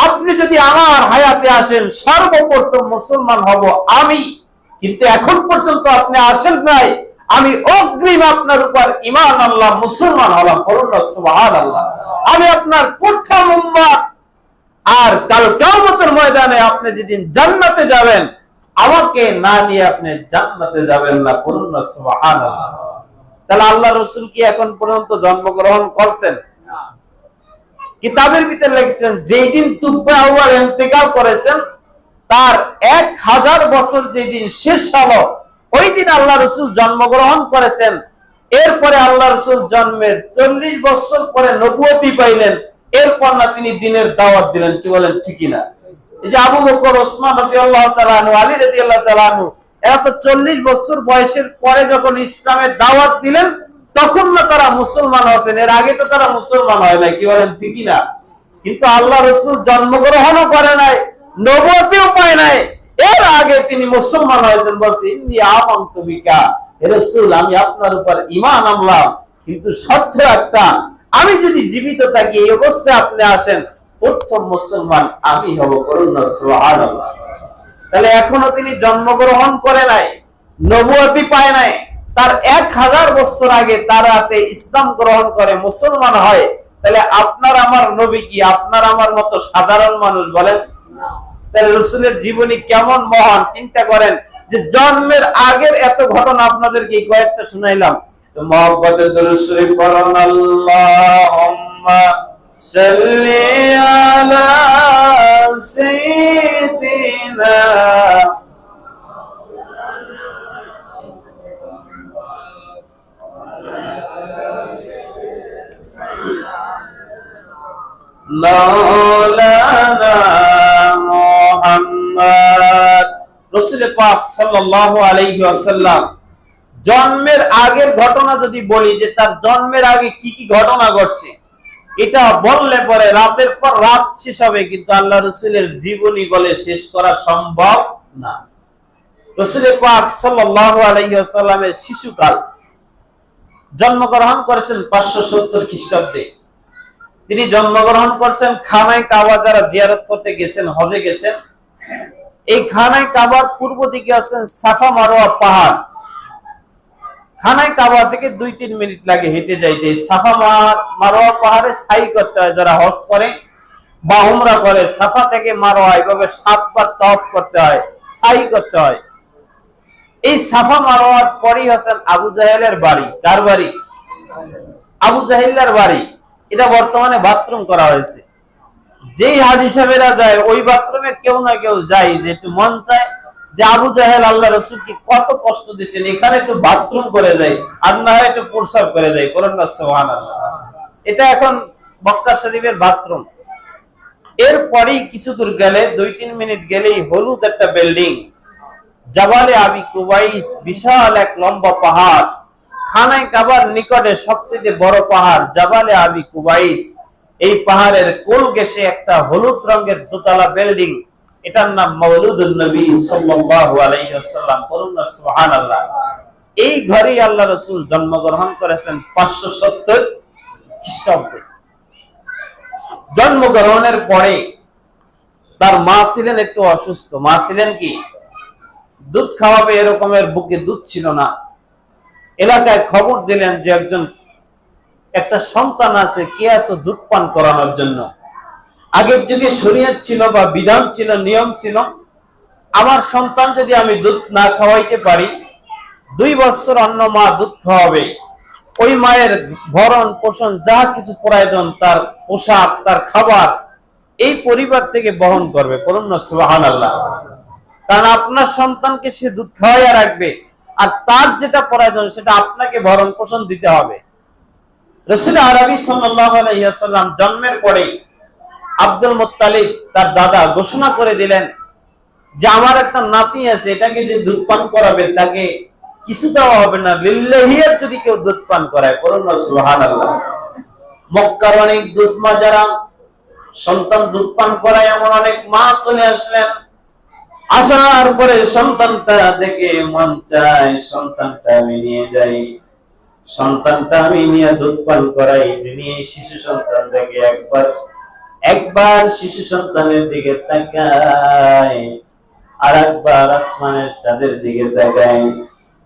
আপনি যদি আমার হায়াতে আসেন সর্বপ্রথম মুসলমান হব আমি, কিন্তু এখন পর্যন্ত আপনি আসেন নাই, আমি অগ্রিম আপনার উপর ঈমান আনলাম, মুসলমান হলাম। বলুন না সুবহানাল্লাহ। আমি আপনার প্রথম উম্মত। আর কাল কিয়ামতের ময়দানে আপনি যেদিন জান্নাতে যাবেন আমাকে না নিয়ে আপনি জান্নাতে যাবেন না। বলুন না সুবহানাল্লাহ। তাহলে আল্লাহ রাসূল কি এখন পর্যন্ত জন্মগ্রহণ করছেন? কিতাবের ভিতরে লিখেছেন যেই দিন তুব্বা আউয়াল ইন্তেকাল করেছেন তার 1000 বছর যেদিন শেষ হলো ওই দিন আল্লাহ রাসূল জন্মগ্রহণ করেছেন। এরপরে আল্লাহ রাসূল জন্মের 40 বছর পরে নবুয়তি পাইলেন। এরপর না তিনি দ্বীনের দাওয়াত দিলেন। কি বলেন, ঠিক না? এই যে আবু বকর, ওসমান রাদিয়াল্লাহু তাআলা আনহু, আলী রাদিয়াল্লাহু তাআলা আনহু, এরা তো 40 বছর বয়সের পরে যখন ইসলামের দাওয়াত দিলেন তখন না তারা মুসলমান হয়েছেন, এর আগে তো তারা মুসলমান হয় নাই। কি বলেন, ঠিক না? কিন্তু আল্লাহ রাসূল জন্মগ্রহণও করে নাই, নবুয়তিও পায় নাই, এর আগে তিনি মুসলমান হয়েছেন। বলছে ইন্নী আমানতু বিকা, হে রাসূল, আমি আপনার উপর ঈমান আনলাম, কিন্তু শর্ত একটা, আমি যদি জীবিত থাকি এই অবস্থায় আপনি আসেন প্রথম মুসলমান আমি হব। করুন না সুবহানাল্লাহ। তাহলে এখনো তিনি জন্মগ্রহণ করে নাই, নবুয়তি পায় নাই। তার 1000 বছর আগে তার হাতে ইসলাম গ্রহণ করে মুসলমান হয়। তাহলে আপনার আমার নবী কি আপনার আমার মতো সাধারণ মানুষ? বলেন। তাহলে রাসূলের জীবনী কেমন মহান চিন্তা করেন, যে জন্মের আগের এত ঘটনা আপনাদেরকে কয়েকটা শুনাইলাম। তো মহব্বতে দরুদ শরীফ পড়ুন। আল্লাহুম্মা সাল্লি আলা সাইয়্যিদিনা মাওলানা মুহাম্মদ। রাসূল পাক সাল্লাল্লাহু আলাইহি ওয়াসাল্লাম জন্মের আগের ঘটনা যদি বলি যে তার জন্মের আগে কি কি ঘটনা ঘটছে, এটা বললে পরে রাতের পর রাত শেষ হবে, কিন্তু আল্লাহ রাসূলের জীবনী বলে শেষ করা সম্ভব না। রাসূল পাক সাল্লাল্লাহু আলাইহি ওয়াসাল্লামের শিশুকাল, জন্মগ্রহণ করেছেন 570 খ্রিস্টাব্দে। তিনি জন্মগ্রহণ করছেন খানায় কাবা, যারা জিয়ারত করতে গেছেন, হজে গেছেন, এই খানায় কাবার পূর্ব দিকে আছেন সাফা মারওয়া পাহাড়। খানায় কাবা থেকে 2-3 মিনিট লাগে হেঁটে যাইতে। সাফা মারওয়া পাহাড়ে সাই করতে হয়, যারা হজ করে বা উমরা করে, সাফা থেকে মারওয়া এভাবে 7 বার তাওয়াফ করতে হয়, সাই করতে হয়। এই সাফা মারওয়ার পরেই হচ্ছেন আবু জাহেলের বাড়ি। কার বাড়ি? আবু জাহেলের বাড়ি। এটা বর্তমানে বাথরুম করা হয়েছে। যেই হাজী সাহেবেরা যায় ওই বাথরুমে কেউ না কেউ যায়, যে একটু মন চায় যে আবু জাহেল আল্লাহ রাসূলকে কত কষ্ট দিয়েছেন, এখানে একটু বাথরুম করে যায়, আর না হয় একটু প্রস্রাব করে যায়। বলেন না সুবহানাল্লাহ। এটা এখন মক্কা শরীফের বাথরুম। এরপরেই কিছু দূর গেলে 2-3 মিনিট গেলেই হলুদ একটা বিল্ডিং, জাবালে আবি কুবাইস, বিশাল এক লম্বা পাহাড়। খানায় কাবার নিকটে সবচেয়ে বড় পাহাড় জাবালে আবি কুবাইস। এই পাহাড়ের কোল ঘেঁষে একটা হলুদ রঙের দোতলা বিল্ডিং, এটার নাম মাওলুদুন নবী সাল্লাল্লাহু আলাইহি ওয়াসাল্লাম। বলুন না সুবহানাল্লাহ। এই ঘরেই আল্লাহ রাসূল জন্মগ্রহণ করেছেন 570 খ্রিস্টাব্দে। জন্মগ্রহণের পরে তার মা ছিলেন একটু অসুস্থ। মা ছিলেন কি, দুধ খাওয়াবে এরকমের বুকে দুধ ছিল না। এলাকায় খবর দিলেন যে একজন একটা সন্তান আছে, কে আছে দুধ পান করানোর জন্য। আগের যুগে শরীয়ত ছিল বা বিধান ছিল, নিয়ম ছিল, আমার সন্তান যদি আমি দুধ না খাওয়াইতে পারি, 2 বছর অন্য মা দুধ খাওয়াবে। ওই মায়ের ভরণ পোষণ যা কিছু প্রয়োজন, তার পোশাক, তার খাবার, এই পরিবার থেকে বহন করবে। বলুন না সুবহানাল্লাহ। কারণ আপনার সন্তানকে সে দুধ খাওয়াইয়া রাখবে, আর তার যেটা প্রয়োজন সেটা আপনাকে ভরণ পোষণ দিতে হবে। রাসূল আরবি সাল্লাল্লাহু আলাইহি ওয়াসাল্লাম জন্মের পরে আব্দুল মুত্তালিব তার দাদা ঘোষণা করে দিলেন যে আমার একটা নাতি আছে, এটাকে যে দুধ পান করাবে তাকে কিছু দেওয়া হবে না, লিল্লাহিয়াত যদি কেউ দুধ পান করায়। বলুন না সুবহানাল্লাহ। মক্কার অনেক দুধ মা যারা সন্তান দুধ পান করায়, এমন অনেক মা চলে আসলেন। আসার পরে সন্তানটা দেখে মন চায় সন্তানটা আমি নিয়ে যাই, সন্তানটা আমি নিয়ে দুধ পান করাই। যিনি এই শিশু সন্তান দেখে একবার শিশু সন্তানের দিকে তাকায়, আর একবার আসমানের চাঁদের দিকে তাকায়,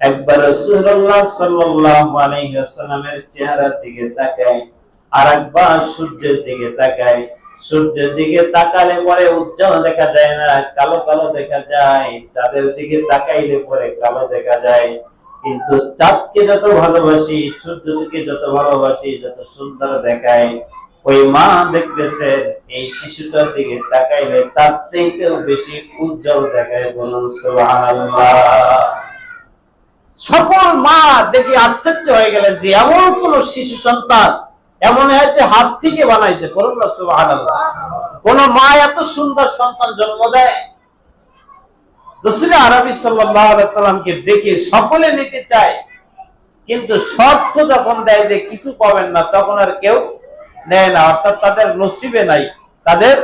একবার রাসূলুল্লাহ সাল্লাল্লাহু আলাইহি ওয়াসাল্লামের চেহারার দিকে তাকায়, আর একবার সূর্যের দিকে তাকায়। সূর্যের দিকে তাকালে পরে উজ্জ্বল দেখা যায় না, কালো কালো দেখা যায়। চাঁদের দিকে তাকাইলে পরে কালো দেখা যায়। কিন্তু চাঁদকে যত ভালোবাসি, সূর্যকে যত ভালোবাসি, যত সুন্দর দেখায়। ওই মা দেখতেছে এই শিশুটার দিকে তাকাইলে তার চাইতেও বেশি উজ্জ্বল দেখায়। বলুন সুবহানাল্লাহ। সকল মা দেখে আশ্চর্য হয়ে গেলেন যে এমন কোন শিশু সন্তান এমন হয়েছে হাত থেকে বানাইছে। বলুন না সুবহানাল্লাহ। কোন মা এত সুন্দর সন্তান জন্ম দেয়? রাসূল আরবি সাল্লাল্লাহু আলাইহি ওয়াসাল্লামকে দেখে সকলে নিতে চায়, কিন্তু শর্ত যখন দেয় যে কিছু পাবেন না, তখন আর কেউ নেয় না। অর্থাৎ তাদের নসিবে নাই, তাদের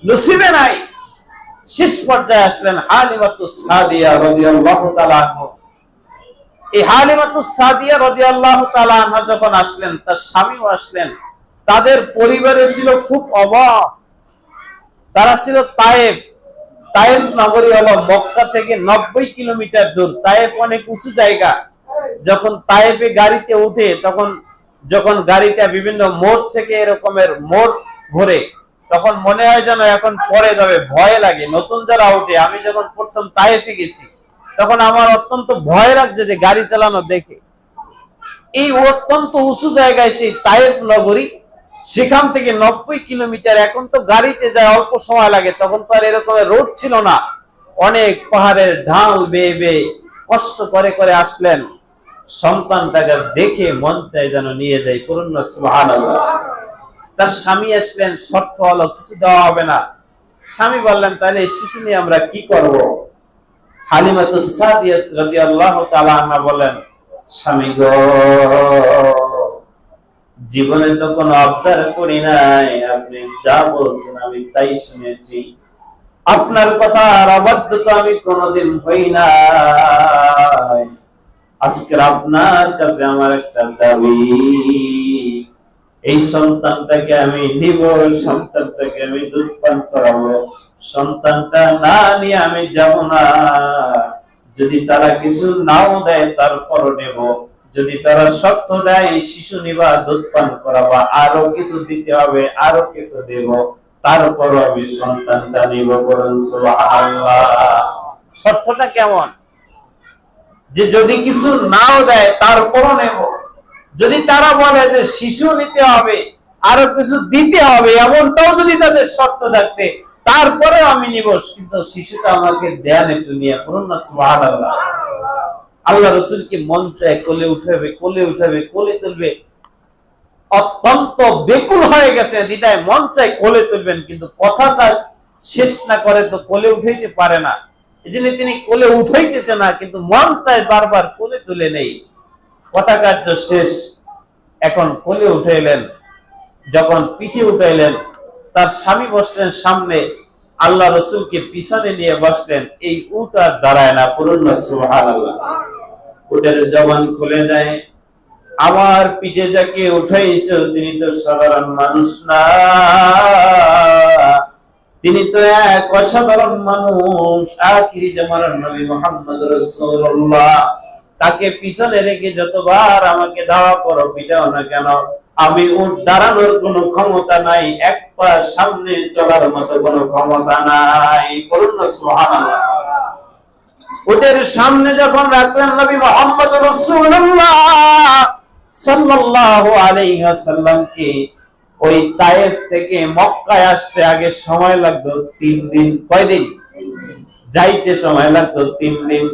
নসিবে নাই। শেষ পর্যায়ে আসলেন হালিমাতুস সাদিয়া রাদিয়াল্লাহু তাআলা আনহা। এই হালিমাতুস সাদিয়া রাদিয়াল্লাহু তাআলা আনহা যখন আসলেন, তার স্বামীও আসলেন। তাদের পরিবারে ছিল খুব অভাব। তারা ছিল তায়েফ। তায়েফ নগরী হলো মক্কা থেকে 90 কিলোমিটার দূর। তায়েফ অনেক উঁচু জায়গা। যখন তায়েফে গাড়িতে উঠে, তখন যখন গাড়িটা বিভিন্ন মোড় থেকে এরকমের মোড় ঘুরে, তখন মনে হয় যেন এখন পড়ে যাবে, ভয় লাগে। নতুন যারা উঠে, আমি যখন প্রথম তায়েফে গেছি তখন আমার অত্যন্ত ভয় লাগছে যে গাড়ি চালানো দেখে। এই অত্যন্ত উঁচু জায়গায় সেই তায়েফ নগরী, সেখান থেকে 90 কিলোমিটার। এখন তো গাড়িতে যায় অল্প সময় লাগে, তখন তো আর এরকম রোড ছিল না। অনেক পাহাড়ের ঢাল বেয়ে বেয়ে কষ্ট করে করে আসলেন। সন্তানটাকে দেখে মন চাই যেন নিয়ে যাই। করুন না সুবহানাল্লাহ। তার স্বামী আসলেন, শর্ত হলো কিছু দেওয়া হবে না। স্বামী বললেন তাহলে এই শিশু নিয়ে আমরা কি করব? হালিমাতুস সাদিয়া রাদিয়াল্লাহু তাআলা আনহা বলেন, স্বামী গো, জীবনে তো কোনো আবদার করি নাই, আপনি যা বলছেন আমি তাই শুনেছি। আপনার কথা আর অবাধ্য তো আমি কোনোদিন হই না। আজকে আপনার কাছে আমার একটা দাবি, এই সন্তানটাকে আমি নিব, সন্তানটাকে আমি দুধ পান করাবো। সন্তানটা না নিয়ে আমি যাব না। যদি তারা কিছু নাও দেয় তারপরও নেব। যদি তারা শর্ত দেয় শিশু নিবা, দুধ পান করাবা, আরো কিছু দিতে হবে, আরো কিছু দেব, তারপরও আমি সন্তানটা নিব। বলুন সুবহানাল্লাহ। শর্তটা কেমন? যে যদি কিছু নাও দেয় তারপরও নেব। যদি তারা বলে যে শিশু নিতে হবে, আরো কিছু দিতে হবে, এমনটাও যদি তাদের শর্ত থাকতে, তারপরেও আমি নিব, কিন্তু শিশুটা আমাকে দেন একটু নিয়ে। করুন না সুবহানাল্লাহ। আল্লাহ রাসূলকে মন চায় কোলে উঠাবে, কোলে উঠাবে, কোলে তুলবে। অত্যন্ত বেকুল হয়ে গেছে, দিদায় মন চায় কোলে তুলবেন, কিন্তু কথাটা শেষ না করে তো কোলে উঠাইতে পারে না। এই জন্য তিনি কোলে উঠাইতেছে না, কিন্তু মন চায় বারবার কোলে তুলে নেই। কথা কার্য শেষ, এখন কোলে উঠাইলেন। যখন পিঠে উঠাইলেন, তার স্বামী বসলেন সামনে, আল্লাহ রাসূলকে পিছনে নিয়ে বসলেন। এই উট আর দাঁড়ায় না। পড়ুন না সুবহানাল্লাহ। উটের জবান খুলে যায়, আমার পিঠে যাকে উঠাইছো তিনি তো সাধারণ মানুষ না, তিনি তো এক অসাধারণ মানুষ, আখিরি জামানার নবী মুহাম্মদ রাসূলুল্লাহ। তাকে পিছনে রেখে যতবার আমাকে দাওয়া করো পিটাও না কেন, আমি উঠ দাঁড়ানোর কোনো ক্ষমতা নাই, এক পা সামনে চলার মতো কোনো ক্ষমতা নাই। বলুন না সুবহানাল্লাহ। ওদের সামনে যখন রাখলেন নবী মুহাম্মদ রাসূলুল্লাহ সাল্লাল্লাহু আলাইহি ওয়াসাল্লামকে, ওই তায়েফ থেকে মক্কায় আসতে আগে সময় লাগতো 3 দিন। কয়দিন? যাইতে সময় লাগতো 3 দিন।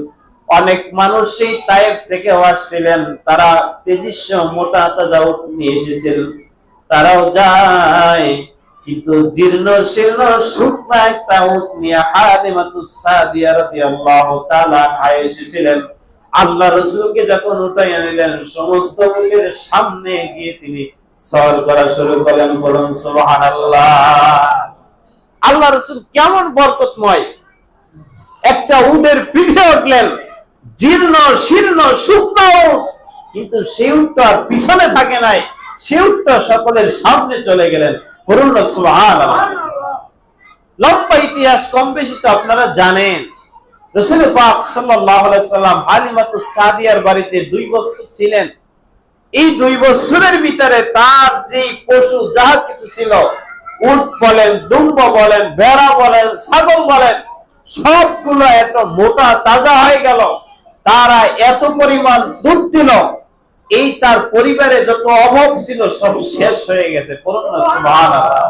অনেক মানুষ সেই তায়েফ থেকে আসছিলেন, তারা তেজিস্য মোটা তাজা উট নিয়ে এসেছিলেন, তারাও যায়, কিন্তু জীর্ণ শীর্ণ শুকনো একটা উট নিয়ে হালিমাতুস সাদিয়া রাদিয়াল্লাহু তাআলা এসেছিলেন। আল্লাহ রাসূলকে যখন উঠাইয়া নিলেন, সমস্ত লোকের সামনে গিয়ে তিনি সওয়াল করা শুরু করলেন। বলুন সুবহানাল্লাহ। আল্লাহ রাসূল কেমন বরকতময়, একটা উটের পিঠে উঠলেন, জীর্ণ শীর্ণ শুকনো, কিন্তু সেই উটটা পিছনে থাকে নাই, সেই উটটা সকলের সামনে চলে গেলেন। বলুন না সুবহানাল্লাহ। লম্বা ইতিহাস, কম বেশি তো আপনারা জানেন। রাসূল পাক সাল্লাল্লাহু আলাইহি সাল্লাম হালিমাতুস সাদিয়ার বাড়িতে 2 বছর ছিলেন। এই 2 বছরের ভিতরে তার যে পশু যা কিছু ছিল, উট বলেন, দুম্ব বলেন, ভেড়া বলেন, ছাগল বলেন, সবগুলো এত মোটা তাজা হয়ে গেল, তারা এত পরিমাণ দুধ দিল, এই তার পরিবারে যত অভাব ছিল সব শেষ হয়ে গেছে। বলুন না সুবহানাল্লাহ।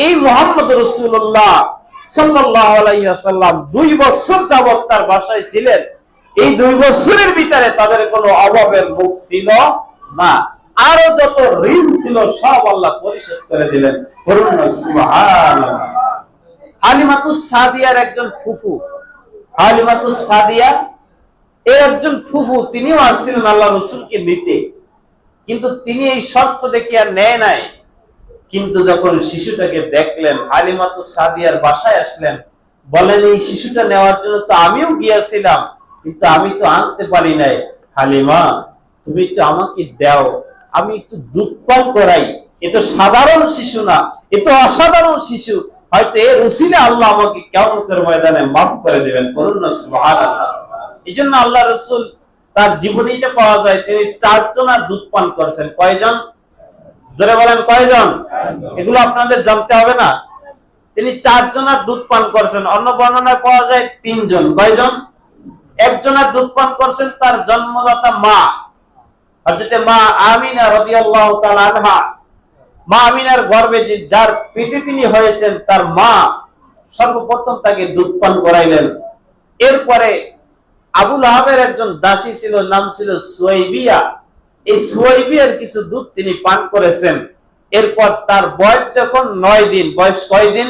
এই মুহাম্মদ রাসূলুল্লাহ সাল্লাল্লাহু আলাইহি ওয়াসাল্লাম 2 বছর যাবত তার বাসায় ছিলেন। এই 2 বছরের ভিতরে তাদের কোনো অভাবের মুখ ছিল না, আরো যত ঋণ ছিল সব আল্লাহ পরিশোধ করে দিলেন। বলুন না সুবহানাল্লাহ। হালিমাতুস সাদিয়ার একজন ফুফু, হালিমাতুস সাদিয়া এর একজন ফুফু, তিনিও আসছিলেন আল্লাহ রাসূলকে নিতে, কিন্তু তিনি এই শর্ত দেখে আর নেয় নাই। কিন্তু যখন শিশুটাকে দেখলেন, হালিমাতুস সাদিয়ার বাসায় আসলেন, বলেন এই শিশুটা নেওয়ার জন্য তো আমিও গিয়েছিলাম, কিন্তু আমি তো আনতে পারি নাই। হালিমা, তুমি একটু আমাকে দাও, আমি একটু দুধ পান করাই। এ তো সাধারণ শিশু না, এ তো অসাধারণ শিশু, হয়তো এর উসিলে আল্লাহ আমাকে কিয়ামতের ময়দানে মাফ করে দিবেন। বলুন না সুবহানাল্লাহ। এজন্য আল্লাহ রাসূল তার জীবনীতে পাওয়া যায় তিনি 4 জনের দুধ পান করেছেন। কয়জন? জোরে বলেন কয়জন? এগুলো আপনাদের জানতে হবে না। তিনি 4 জনের দুধ পান করেছেন। অন্য বর্ণনায় পাওয়া যায় 3 জন। কয়জন? একজনের দুধ পান করেছেন তার জন্মদাতা মা, হযরত মা আমিনা রাদিয়াল্লাহু তাআলা আনহা। মা আমিনার গর্ভে যার পেটে তিনি হয়েছেন, তার মা সর্বপ্রথম তাকে দুধ পান করাইলেন। এরপরে আবু লাহাবের একজন দাসী ছিল, নাম ছিল সুয়াইবিয়া। এই সুয়াইবিয়ার কিছু দুধ তিনি পান করেছেন। এরপর তার বয়স যখন 9 দিন, বয়স কয় দিন?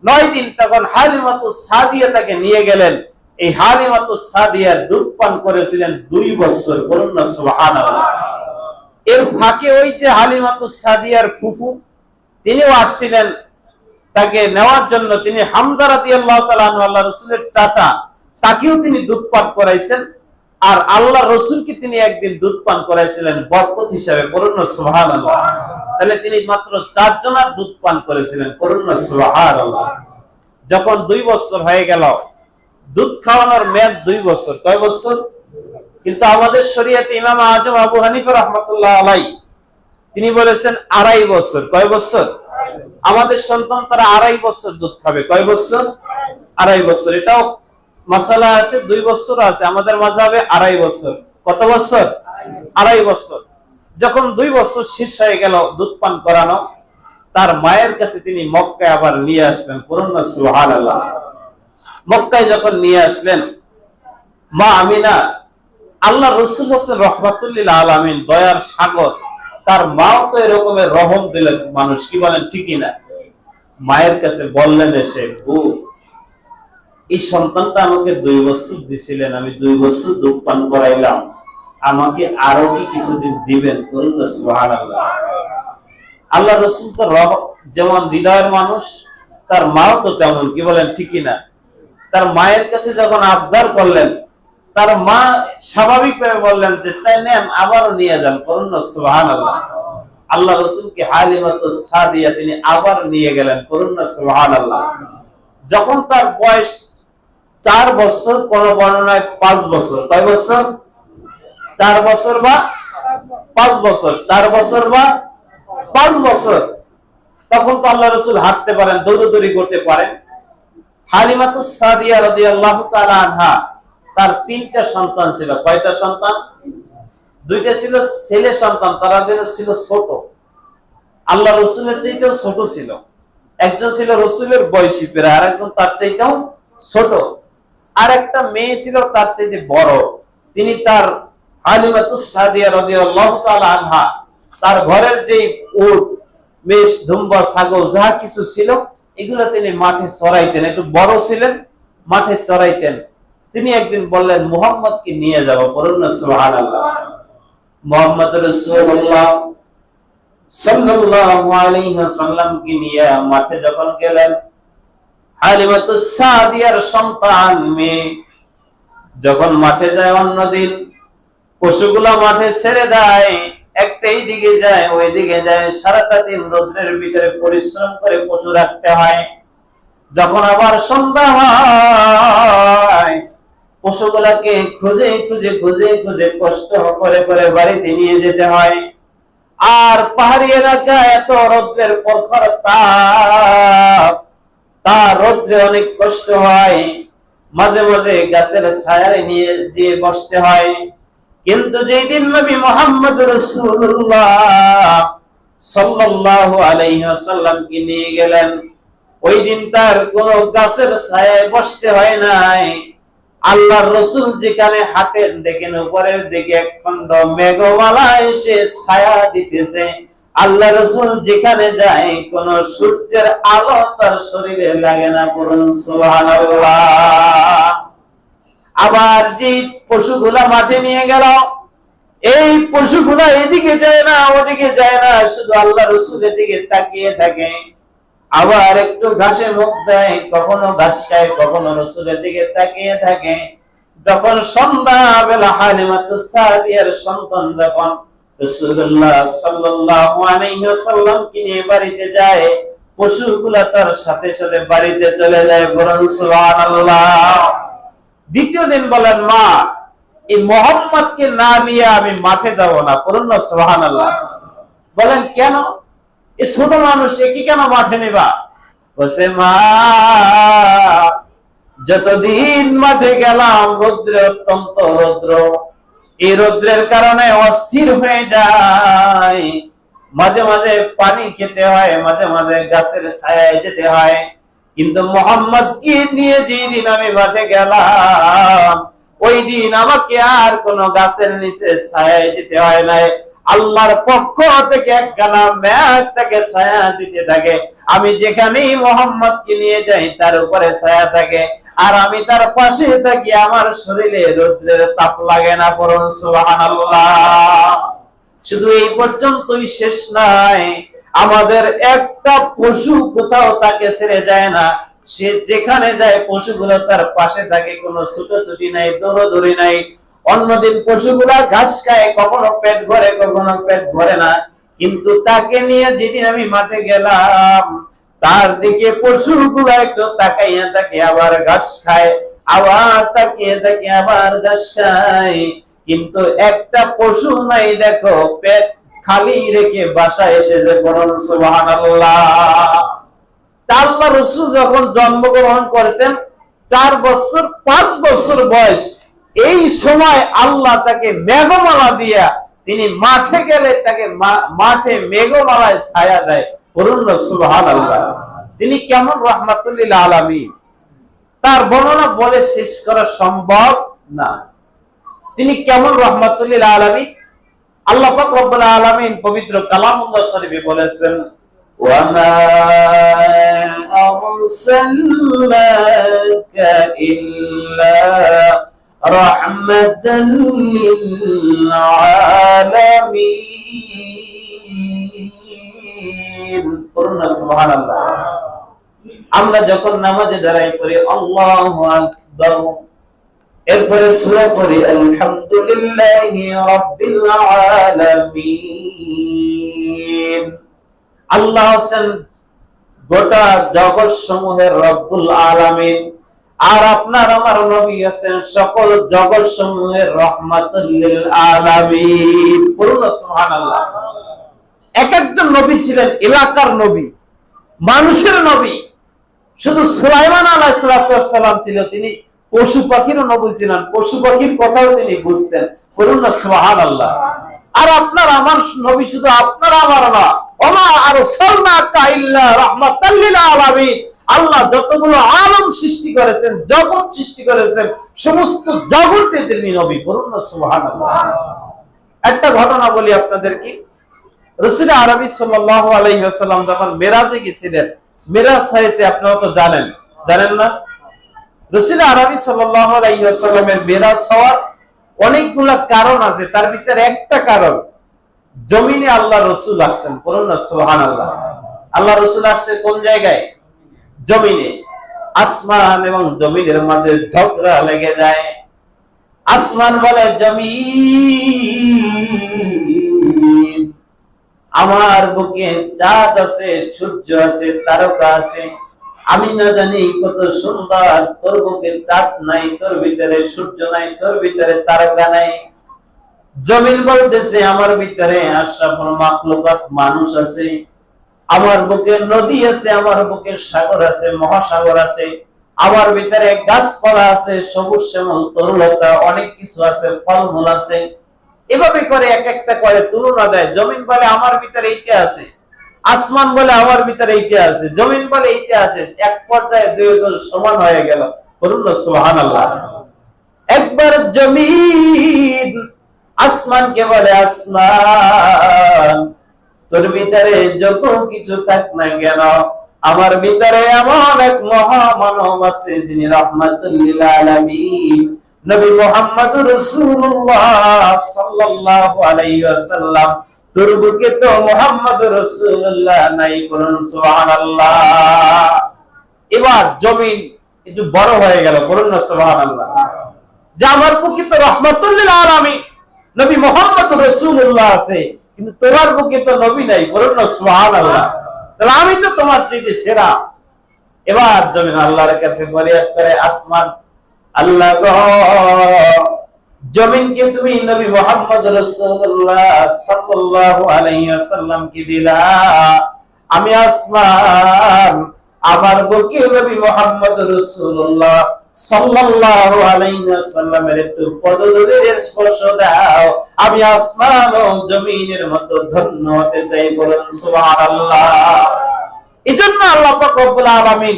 9 দিন, তখন হালিমাতুস সাদিয়া তাকে নিয়ে গেলেন। এই হালিমাতুস সাদিয়ার দুধ পান করেছিলেন 2 বছর। বলুন না সুবহানাল্লাহ। এর ফাঁকে ওই যে হালিমাতুস সাদিয়ার ফুফু, তিনিও আসছিলেন তাকে নেওয়ার জন্য। তিনি হামজা রাদিয়াল্লাহু তাআলা আনহু, আল্লাহ রাসূলের চাচা, তাকেও তিনি দুধ পান করাইছেন। আর আল্লাহ রাসূলকে তিনি একদিন দুধ পান করাইছিলেন বরকত হিসাবে। বলুন না সুবহানাল্লাহ। তাহলে তিনি মাত্র 4 জনের দুধ পান করেছিলেন। বলুন না সুবহানাল্লাহ। যখন 2 বছর হয়ে গেল, দুধ খাওয়ানোর মেয়াদ 2 বছর। কয় বছর? কিন্তু আমাদের শরীয়তে ইমাম আজম আবু হানিফা রাহমাতুল্লাহ আলাইহি তিনি বলেছেন 2.5 বছর। কয় বছর? আমাদের সন্তান তারা 2.5 বছর দুধ খাবে। কয় বছর? 2.5 বছর। এটাও মাসালা আছে, 2 বছর আছে, আমাদের মাযহাবে 2.5 বছর। কত বছর? 2.5 বছর। যখন 2 বছর শেষ হয়ে গেল দুধ পান করানো, তার মায়ের কাছে তিনি মক্কায় আবার নিয়ে আসলেন। বলুন না সুবহানাল্লাহ। মক্কায় যখন নিয়ে আসলেন, মা আমিনা, আল্লাহ রাসূল হোসেন রাহমাতুল লিল আলামিন, দয়ার সাগর, তার মাও তো এরকমের রহম দিলেন মানুষ। কি বলেন, ঠিকই না? মায়ের কাছে বললেন এসে, বউ, এই সন্তানটা আমাকে 2 বছর দিছিলেন, আমি 2 বছর দুধ পান করাইলাম, আমাকে আরো কি কিছুদিন দিবেন? বলুন না সুবহানাল্লাহ। আল্লাহ রাসূল তো যেমন হৃদয়ের মানুষ, তার মাও তো তেমন। কি বলেন, ঠিকই না? তার মায়ের কাছে যখন আবদার করলেন, তার মা স্বাভাবিকভাবে বললেন যে তাই নেন, আবারও নিয়ে যান, করুন না সুবহানাল্লাহ। আল্লাহ রাসূলকে হালিমাতুস সাদিয়া তিনি আবার নিয়ে গেলেন, করুন না সুবহানাল্লাহ। যখন তার বয়স 4 বছর, কোন বর্ণনায় 5 বছর, কয় বছর? 4 বছর বা 5 বছর, 4 বছর বা 5 বছর, তখন তো আল্লাহ রাসূল হাঁটতে পারেন, দৌড়াদৌড়ি করতে পারেন। হালিমাতুস সাদিয়া রাদিয়াল্লাহু তাআলা আনহা, তার 3টা সন্তান ছিল। কয়টা সন্তান? 2টা ছিল ছেলে সন্তান, তারা ছিল ছোট, আল্লাহ রাসূলের চাইতেও ছোট ছিল। একজন ছিল রাসূলের বয়সী প্রায়, আরেকজন তার চাইতেও ছোট, আর একটা মেয়ে ছিল তার চাইতে বড়। তিনি তার হালিমাতুস সাদিয়া রাদিয়াল্লাহু তাআলা আনহা তার ঘরের যে উট, মেষ, দুম্বা, ছাগল যা কিছু ছিল এগুলো তিনি মাঠে চড়াইতেন। একটু বড় ছিলেন, মাঠে চড়াইতেন। তিনি একদিন বললেন মুহাম্মদকে নিয়ে যাব, বলুন না সুবহানাল্লাহ। মুহাম্মদ রাসূলুল্লাহ সাল্লাল্লাহু আলাইহি ওয়াসাল্লামকে নিয়ে মাঠে যখন গেলেন, হালিমাতুস সাদিয়ার সন্তান মেয়ে যখন মাঠে যায়, অন্যদিন পশুগুলা মাঠে ছেড়ে দেয়, একটা এই দিকে যায় ওই দিকে যায়, সারাটা দিন রোদ্রের ভিতরে পরিশ্রম করে পশু রাখতে হয়। যখন আবার সন্ধ্যা হয়, পশুগুলাকে খুঁজে খুঁজে খুঁজে খুঁজে কষ্ট করে করে বাড়িতে নিয়ে যেতে হয়। আর পাহাড়ি এলাকা, এত রোদ্রের প্রখর তাপ, তার রোদ্রে অনেক কষ্ট হয়, মাঝে মাঝে গাছের ছায়ায় নিয়ে যে বসতে হয়। কিন্তু যেই দিন নবী মুহাম্মদ রাসূলুল্লাহ সাল্লাল্লাহু আলাইহি ওয়াসাল্লামকে নিয়ে গেলেন, ওই দিন তার কোন গাছের ছায়ায় বসতে হয় নাই। আল্লাহর রাসূল যেখানে হাঁটেন, দেখেন উপরের দিকে একখণ্ড মেঘমালা এসে ছায়া দিতেছে। আল্লাহ রাসূল যেখানে যায় কোন সূর্যের আলো তার শরীরে লাগে না, বলুন সুবহানাল্লাহ। আবার যে পশুগুলা মাঠে নিয়ে গেল, এই পশুগুলা এদিকে যায় না ওদিকে যায় না, শুধু আল্লাহ রাসূলের দিকে তাকিয়ে থাকে। আবার একটু ঘাসে মুখ দেয়, কখনো ঘাস খায়, কখনো রাসূলের দিকে তাকিয়ে থাকে। যখন সন্ধ্যা বেলা হালিমাতুস সাদিয়ার সন্তান যখন রাসূলুল্লাহ সাল্লাল্লাহু আলাইহি ওয়াসাল্লামকে নিয়ে বাড়িতে যায়, পশুগুলা তার সাথে সাথে বাড়িতে চলে যায়, বলুন সুবহানাল্লাহ। দ্বিতীয় দিন বলেন, মা এই মুহাম্মদকে না নিয়ে আমি মাঠে যাব না, বলুন না সুবহানাল্লাহ। বলেন কেন? এই ছোট মানুষ একে কেন মাঠে নেবা? বলছে, মা যতদিন মাঠে গেলাম রৌদ্রে, অত্যন্ত রৌদ্র, এই রৌদ্রের কারণে অস্থির হয়ে যায়, মাঝে মাঝে পানি খেতে হয়, মাঝে মাঝে গাছের ছায়ায় যেতে হয়। কিন্তু মুহাম্মদকে নিয়ে যেদিন আমি মাঠে গেলাম, ওই দিন আমাকে আর কোন গাছের নিচে ছায়ায় যেতে হয় নাই। আল্লাহর পক্ষ থেকে একখানা মেঘ তাকে ছায়া দিতে থাকে। আমি যেখানেই মুহাম্মদকে নিয়ে যাই তার উপরে ছায়া থাকে, আর আমি তার পাশে থাকি, আমার শরীরে রৌদ্রের তাপ লাগে না, পড়ুন সুবহানাল্লাহ। শুধু এই পর্যন্তই শেষ নাই, আমাদের একটা পশু কোথাও তাকে ছেড়ে যায় না, সে যেখানে যায় পশুগুলো তার পাশে থাকে, কোনো ছুটোছুটি নাই, দৌড়াদৌড়ি নাই। অন্যদিন পশুগুলা ঘাস খায়, কখনো পেট ভরে কখনো পেট ভরে না, কিন্তু তাকে নিয়ে যেদিন আমি মাঠে গেলাম, তার দিকে পশুগুলা একটু তাকাইয়া থাকে, আবার ঘাস খায়, আবার তাকিয়ে থাকে, আবার ঘাস খায়। কিন্তু একটা পশু নাই দেখো পেট খালি রেখে বাসায় এসেছে, বলুন সুবহানাল্লাহ। আল্লাহ রাসূল যখন জন্মগ্রহণ করেছেন 4 বছর 5 বছর বয়স, এই সময় আল্লাহ তাকে মেঘমালা দিয়া, তিনি মাঠে গেলে তাকে মাঠে মেঘমালায় ছায়া দেয়, বলুন না সুবহানাল্লাহ। তিনি কেমন রাহমাতুল লিল আলামিন, তার বর্ণনা বলে শেষ করা সম্ভব না। তিনি কেমন রাহমাতুল লিল আলামিন। আল্লাহ পাক রব্বুল আলামিন পবিত্র কালামুল্লাহ শরীফে বলেছেন, ওয়া মা আরসালনাকা ইল্লা রাহমাতাল লিল আলামিন, বলুন না সুবহানাল্লাহ। আমরা যখন নামাজে দাঁড়াই পড়ি আল্লাহু আকবার, এরপরে সূরা পড়ি আলহামদুলিল্লাহি রাব্বিল আলামিন। আল্লাহ হোসেন গোটা জগৎ সমূহের রব্বুল আলামিন, আর আপনার আমার নবী আছেন সকল জগৎ সমূহের রহমাতুল লিল আলামিন। বলুন সুবহানাল্লাহ। এক একজন নবী ছিলেন এলাকার নবী, মানুষের নবী। শুধু সুলাইমান আলাইহিস সালাম ছিল, তিনি পশু পাখিরও নবী ছিলেন, পশু পাখির কথাও তিনি বুঝতেন। বলুন না সুবহানাল্লাহ। আর আপনার আমার নবী শুধু আপনার আমার না, ওমা আরসালনাকা ইল্লা রাহমাতাল লিল আলামিন। আল্লাহ যতগুলো আলম সৃষ্টি করেছেন, জগৎ সৃষ্টি করেছেন, সমস্ত জগতে তিনি নবী। বলুন না সুবহানাল্লাহ। একটা ঘটনা বলি আপনাদেরকে। রাসূল আরবি সাল্লাল্লাহু আলাইহি ওয়াসাল্লাম যখন মেরাজে গিয়েছিলেন, মেরাজ হয়েছে আপনারা তো জানেন, জানেন না? রাসূল আরবি সাল্লাল্লাহু আলাইহি ওয়াসাল্লামের মেরাজ হওয়ার অনেকগুলা কারণ আছে, তার ভিতরে একটা কারণ জমিনে আল্লাহ রাসূল আসছেন। বলুন না সুবহানাল্লাহ। আল্লাহ রাসূল আসছে কোন জায়গায়? জমিনে। আসমান এবং জমিনের মাঝে ঝগড়া লেগে যায়। আসমান বলে জমিন, আমার বুকে চাঁদ আছে, সূর্য আছে, তারকা আছে, আমি না জানি কত সুন্দর। তোর বুকে চাঁদ নাই, তোর ভিতরে সূর্য নাই, তোর ভিতরে তারকা নাই। জমিন বলতেছে আমার ভিতরে আশরাফুল মাখলুকাত মানুষ আছে, আমার বুকে নদী আছে, আমার বুকে সাগর আছে, মহাসাগর আছে, আমার ভিতরে গাছপালা আছে, সবুজ শ্যামল তরুলতা, অনেক কিছু আছে, ফলমূল আছে। এভাবে করে এক একটা করে তুলনা দেয়। জমিন বলে আমার ভিতরে এইটা আছে, আসমান বলে আমার ভিতরে এইটা আছে, জমিন বলে এইটা আছে। এক পর্যায়ে দুইজন সমান হয়ে গেল। বলুন না সুবহানাল্লাহ। একবার জমিন আসমানকে বলে আসমান, তোর ভিতরে যত কিছু থাক না কেন, আমার ভিতরে এমন এক মহামানব আছে যিনি রাহমাতুল লিল আলামিন, নবী মুহাম্মদুর রাসূলুল্লাহ সাল্লাল্লাহু আলাইহি ওয়াসাল্লাম। তোর বুকে তো মুহাম্মদুর রাসূলুল্লাহ নাই। বলুন সুবহানাল্লাহ। এবার জমিন একটু বড় হয়ে গেল। বলুন না সুবহানাল্লাহ। যে আমার বুকে তো রাহমাতুল লিল আলামিন নবী মুহাম্মদুর রাসূলুল্লাহ আছে, কিন্তু তোমার বুকে তো নবী নাই। বলুন না সুবহানাল্লাহ। তাহলে আমি তো তোমার চেয়ে সেরা। এবার জমিন আল্লাহর কাছে ফরিয়াদ করে, আসমান, আল্লাহ গো, জমিনকে তুমি নবী মুহাম্মদ রাসূলুল্লাহ সাল্লাল্লাহু আলাইহি ওয়াসাল্লাম কি দিলা, আমি আসমান আমার বুকে নবী মুহাম্মদ রাসূলুল্লাহ সাল্লাল্লাহু আলাইহি ওয়াসাল্লামের একটু পদধূলির স্পর্শ দাও, আমি আসমান ও জমিনের মতো ধন্য হতে চাই। বলুন সুবহানাল্লাহ। এজন্য আল্লাহ পাক রব্বুল আলামিন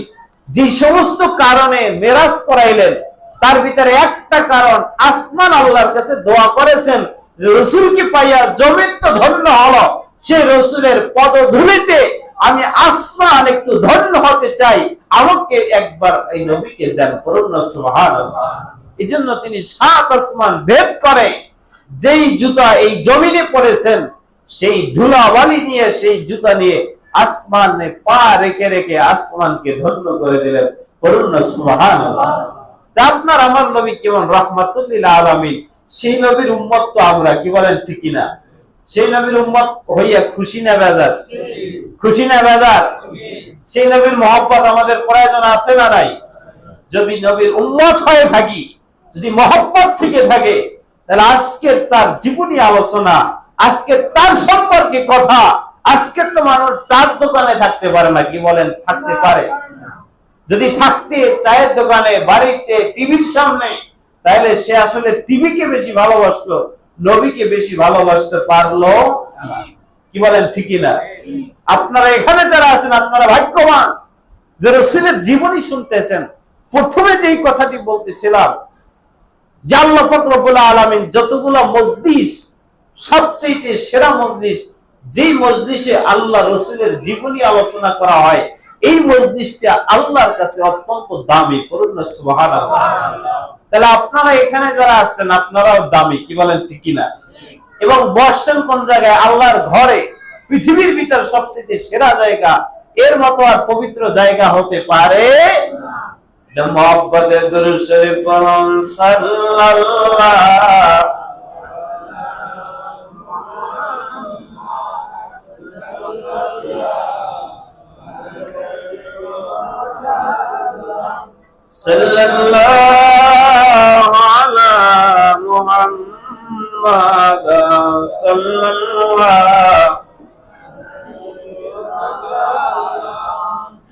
যে সমস্ত কারণে মেরাজ করাইলেন, তার ভিতরে একটা কারণ আসমান আল্লাহর কাছে দোয়া করেছেন, রাসূলকে পাইয়া জমিন তো ধন্য হলো, সেই রাসূলের পদধূলিতে আমি আসমান একটু ধন্য হতে চাই, আমাকে একবার এই নবীকে দেন। করুন না সুবহানাল্লাহ। এজন্য তিনি সাত আসমান ভেদ করে যেই জুতা এই জমিনে পড়েছেন, সেই ধুলাবালি নিয়ে, সেই জুতা নিয়ে আসমানে পা রেখে রেখে আসমানকে ধন্য করে দিলেন। করুন না সুবহানাল্লাহ। আপনার আমার নবী কেমন রাহমাতুল লিল আলামিন, সেই নবীর উম্মত তো আমরা, কি বলেন ঠিক কিনা? সেই নবীর উম্মত হইয়া খুশি না বেজার? খুশি না বেজার? সেই নবীর মহব্বত আমাদের প্রয়োজন আছে না নাই? যদি নবীর উম্মত হয়ে থাকি, যদি মহব্বত থেকে থাকে, তাহলে আজকে তার জীবনী আলোচনা, আজকে তার সম্পর্কে কথা, আজকে তো মানুষ চার দোকানে থাকতে পারে না, কি বলেন? থাকতে পারে। যদি থাকতে চায়ের দোকানে, বাড়িতে, টিভির সামনে, তাহলে সে আসলে টিভিকে বেশি ভালোবাসলো, নবীকে বেশি ভালোবাসতে পারলো? কি বলেন ঠিকই না? আপনারা এখানে যারা আছেন, আপনারা ভাগ্যবান যে রাসূলের জীবনী শুনতেছেন। প্রথমে যেই কথাটি বলতেছিলাম, যে আল্লাহ পাক রব্বুল আলামিন যতগুলো মজলিস, সবচেয়ে সেরা মজলিস, যেই মজলিসে আল্লাহ রাসূলের জীবনী আলোচনা করা হয়, এই মজলিসটা আল্লাহর কাছে অত্যন্ত দামি। করুন না সুবহানাল্লাহ। তাহলে আপনারা এখানে যারা আসছেন, আপনারাও দামি, কি বলেন ঠিক কিনা? এবং বসছেন কোন জায়গায়? আল্লাহর ঘরে। পৃথিবীর ভিতর সবচেয়ে সেরা জায়গা, এর মতো আর পবিত্র জায়গা হতে পারে? मोहब्बत दुरूद शरीफ पढ़ুন सल्लल्लाहु सल्लल्लाहु अला मुहम्मद सल्लल्लाहु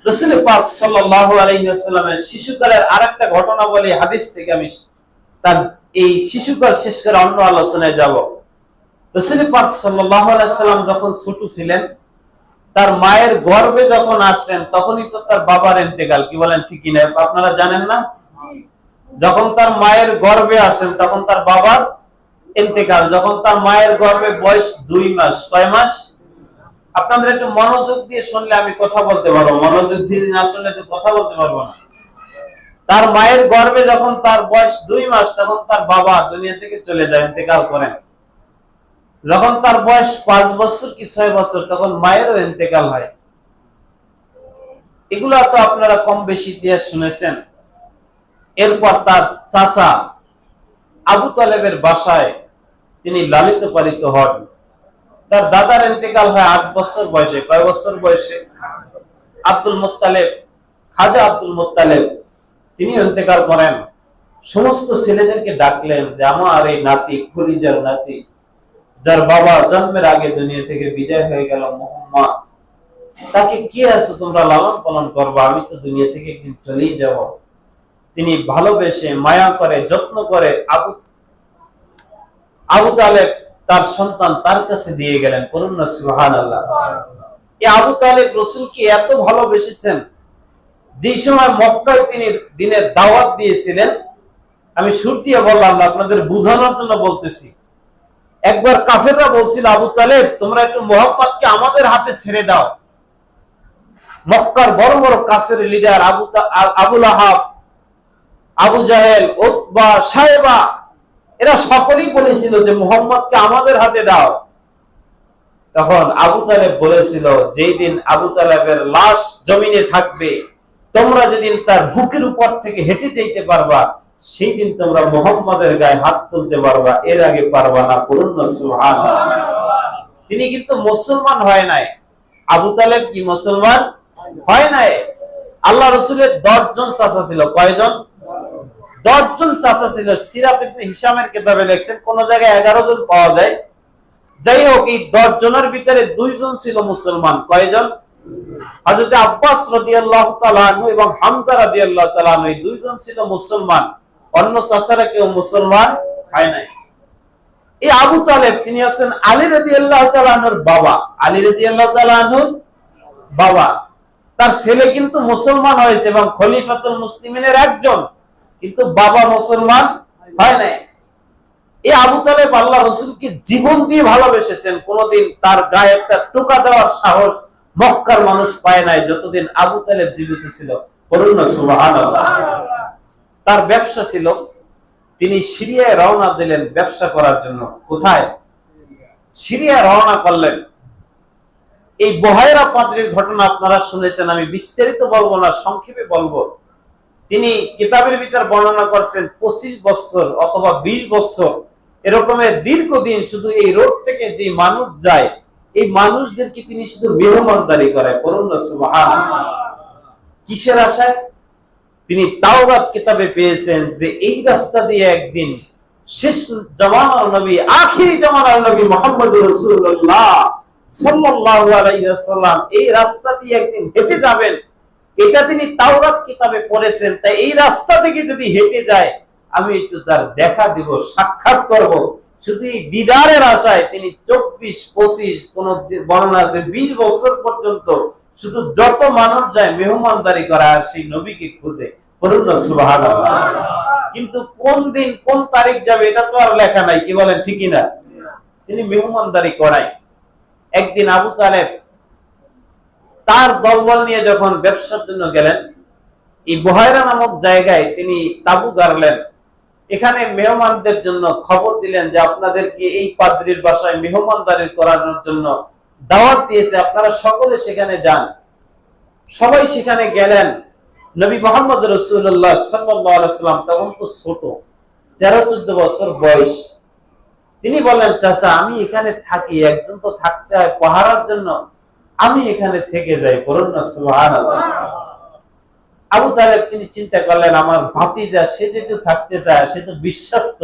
রাসূল পাক সাল্লাল্লাহু আলাইহি ওয়াসাল্লামের শিশুকালের আরেকটা ঘটনা বলি হাদিস থেকে আমি তার এই শিশুকাল শেষ করে অন্য আলোচনায় যাব। রাসূল পাক সাল্লাল্লাহু আলাইহি ওয়াসাল্লাম যখন ছোট ছিলেন, তার মায়ের গর্ভে যখন আসছেন তখনই তো তার বাবার ইন্তেকাল। কি বলেন ঠিক কি না? আপনারা জানেন না? যখন তার মায়ের গর্ভে আসেন তখন তার বাবার ইন্তেকাল। যখন তার মায়ের গর্ভে বয়স 2 মাস। কয় মাস? আপনাদের একটু মনোযোগ দিয়ে শুনলে আমি কথা বলতে পারবো, মনোযোগ দিয়ে না শুনলে তো কথা বলতে পারবো না। তার মায়ের গর্ভে যখন তার বয়স 2 মাস তখন তার বাবা দুনিয়া থেকে চলে যায়, ইন্তেকাল করেন। যখন তার বয়স 5 বছর কি 6 বছর তখন মায়েরও ইন্তেকাল হয়। এগুলো তো আপনারা কম বেশি ইতিহাস শুনেছেন। এরপর তার চাচা আবু তালেবের বাসায় তিনি লালিত পালিত হন। তার দাদার ইন্তেকাল হয় 8 বছর বয়সে। কয় বছর বয়সে? আব্দুল মুত্তালিব, খাজা আব্দুল মুত্তালিব তিনি ইন্তেকাল করেন। সমস্ত ছেলেদেরকে ডাকলেন যে আমার এই নাতি, খলিজার নাতি, যার বাবা জন্মের আগে দুনিয়া থেকে বিদায় হয়ে গেল, মুহাম্মদ, তাকে কি আছে তোমরা লালন পালন করবা, আমি তো দুনিয়া থেকে একদিন চলেই যাব। তিনি ভালোবেসে মায়া করে যত্ন করে আবু তালেব তার সন্তান তার কাছে দিয়ে গেলেন। বলুন না সুবহানাল্লাহ। এই আবু তালেব রাসূলকে এত ভালোবেসেছেন, যে সময় মক্কায় তিনি দিনের দাওয়াত দিয়েছিলেন, আমি শুরু দিয়ে বললাম না, আপনাদের বোঝানোর জন্য বলতেছি। একবার কাফেররা বলছিল আবু তালেব তোমরা একটু মুহাম্মদকে আমাদের হাতে ছেড়ে দাও। মক্কার বড় বড় কাফের লিডার আবু লাহাব, আবু জাহেল, উতবা, সাইবা এরা সকলেই বলেছিল যে মুহাম্মদকে আমাদের হাতে দাও। তখন আবু তালেব বলেছিল যেই দিন আবু তালেবের লাশ জমিনে থাকবে, তোমরা যেদিন তার বুকের উপর থেকে হেঁটে যেতে পারবা, সেই দিন তোমরা মুহাম্মদের গায়ে হাত তুলতে পারবা, এর আগে পারবা না। বলুন না সুবহানাল্লাহ। তিনি কিন্তু মুসলমান হয় নাই। আবু তালেব কি মুসলমান হয় নাই? আল্লাহ রাসূলের 10 জন চাচা ছিল। কয়জন? 10 জন চাচা ছিল। সিরাত ইবনে হিশামের কিতাবে লেখছেন, কোন জায়গায় 11 জন পাওয়া যায়। যাই হোক, এই 10 জনের ভিতরে 2 জন ছিল মুসলমান। কয়জন? হযরত আব্বাস রাদিয়াল্লাহু তাআলা আনহু এবং হামজা রাদিয়াল্লাহু তাআলা আনহু, এই 2 জন ছিল মুসলমান। অন্য চাচারা কেউ মুসলমান হয় নাই। এই আবু তালেব তিনি আছেন আলী রাদিয়াল্লাহু তাআলা আনহুর বাবা। আলী রাদিয়াল্লাহু তাআলা আনহুর বাবা। তার ছেলে কিন্তু মুসলমান হয়েছে এবং খলিফাতুল মুসলিমিনের একজন, কিন্তু বাবা মুসলমান হয় নাই। এই আবু তালেব আল্লাহ রাসূলকে জীবন দিয়ে ভালোবেসেছেন। কোনদিন তার গায়ে একটা টোকা দেওয়ার সাহস মক্কার মানুষ পায় নাই যতদিন আবু তালেব জীবিত ছিল। বলুন না সুবহানাল্লাহ। তার ব্যবসা ছিল, তিনি সিরিয়ায় রওনা দিলেন ব্যবসা করার জন্য। কোথায়? সিরিয়া রওনা করলেন। এই বুহাইরা পাদ্রীর ঘটনা আপনারা শুনেছেন, আমি বিস্তারিত বলবো না, সংক্ষেপে বলবো। তিনি কিতাবের ভিতর বর্ণনা করছেন 25 বছর অথবা 20 বছর এরকমের দীর্ঘদিন শুধু এই রোড থেকে যে মানুষ যায়, এই মানুষদেরকে তিনি শুধু মেহমানদারি করে। বলুন না সুবহানাল্লাহ। কিসের আশায়? তিনি তাওরাত কিতাবে পেয়েছেন যে এই রাস্তা দিয়ে একদিন শেষ জামানার নবী, আখিরি জামানার নবী মুহাম্মদুর রাসূলুল্লাহ সাল্লাল্লাহু আলাইহি ওয়াসাল্লাম এই রাস্তা দিয়ে একদিন হেঁটে যাবেন। এটা তিনি তাওরাত কিতাবে পড়েছেন। তাই এই রাস্তা থেকে যদি হেঁটে যায় আমি একটু তার দেখা দিব, সাক্ষাৎ করব। শুধু এই দিদারের আশায় তিনি 24-25, কোন বর্ণনা আছে 20 বছর পর্যন্ত শুধু যত মানুষ যায় মেহমানদারি করা আর সেই নবীকে খুঁজে। বলুন না সুবহানাল্লাহ। কিন্তু কোন দিন কোন তারিখ যাবে এটা তো আর লেখা নাই। কি বলেন ঠিক না? তিনি মেহমানদারি করায়। একদিন আবু তালেব তার দলবল নিয়ে যখন ব্যবসার জন্য গেলেন, এই বুহাইরা নামক জায়গায় তিনি তাবু গাড়লেন। এখানে মেহমানদের জন্য খবর দিলেন যে আপনাদেরকে এই পাদ্রীর বাসায় মেহমানদারি করানোর জন্য দাওয়াত দিয়েছে, আপনারা সকলে সেখানে যান। সবাই সেখানে গেলেন। নবী মুহাম্মদ রাসূলুল্লাহ সাল্লাল্লাহু আলাইহি ওয়াসাল্লাম তখন তো ছোট, 13-14 বছর বয়স। তিনি বলেন, চাচা আমি এখানে থাকি, একজন তো থাকতে হয় পাহারার জন্য, আমি এখানে থেকে যাই। বলুন না সুবহানাল্লাহ। আবু তালেব তিনি চিন্তা করলেন, আমার ভাতিজা সে যেহেতু থাকতে চায়, সে তো বিশ্বস্ত,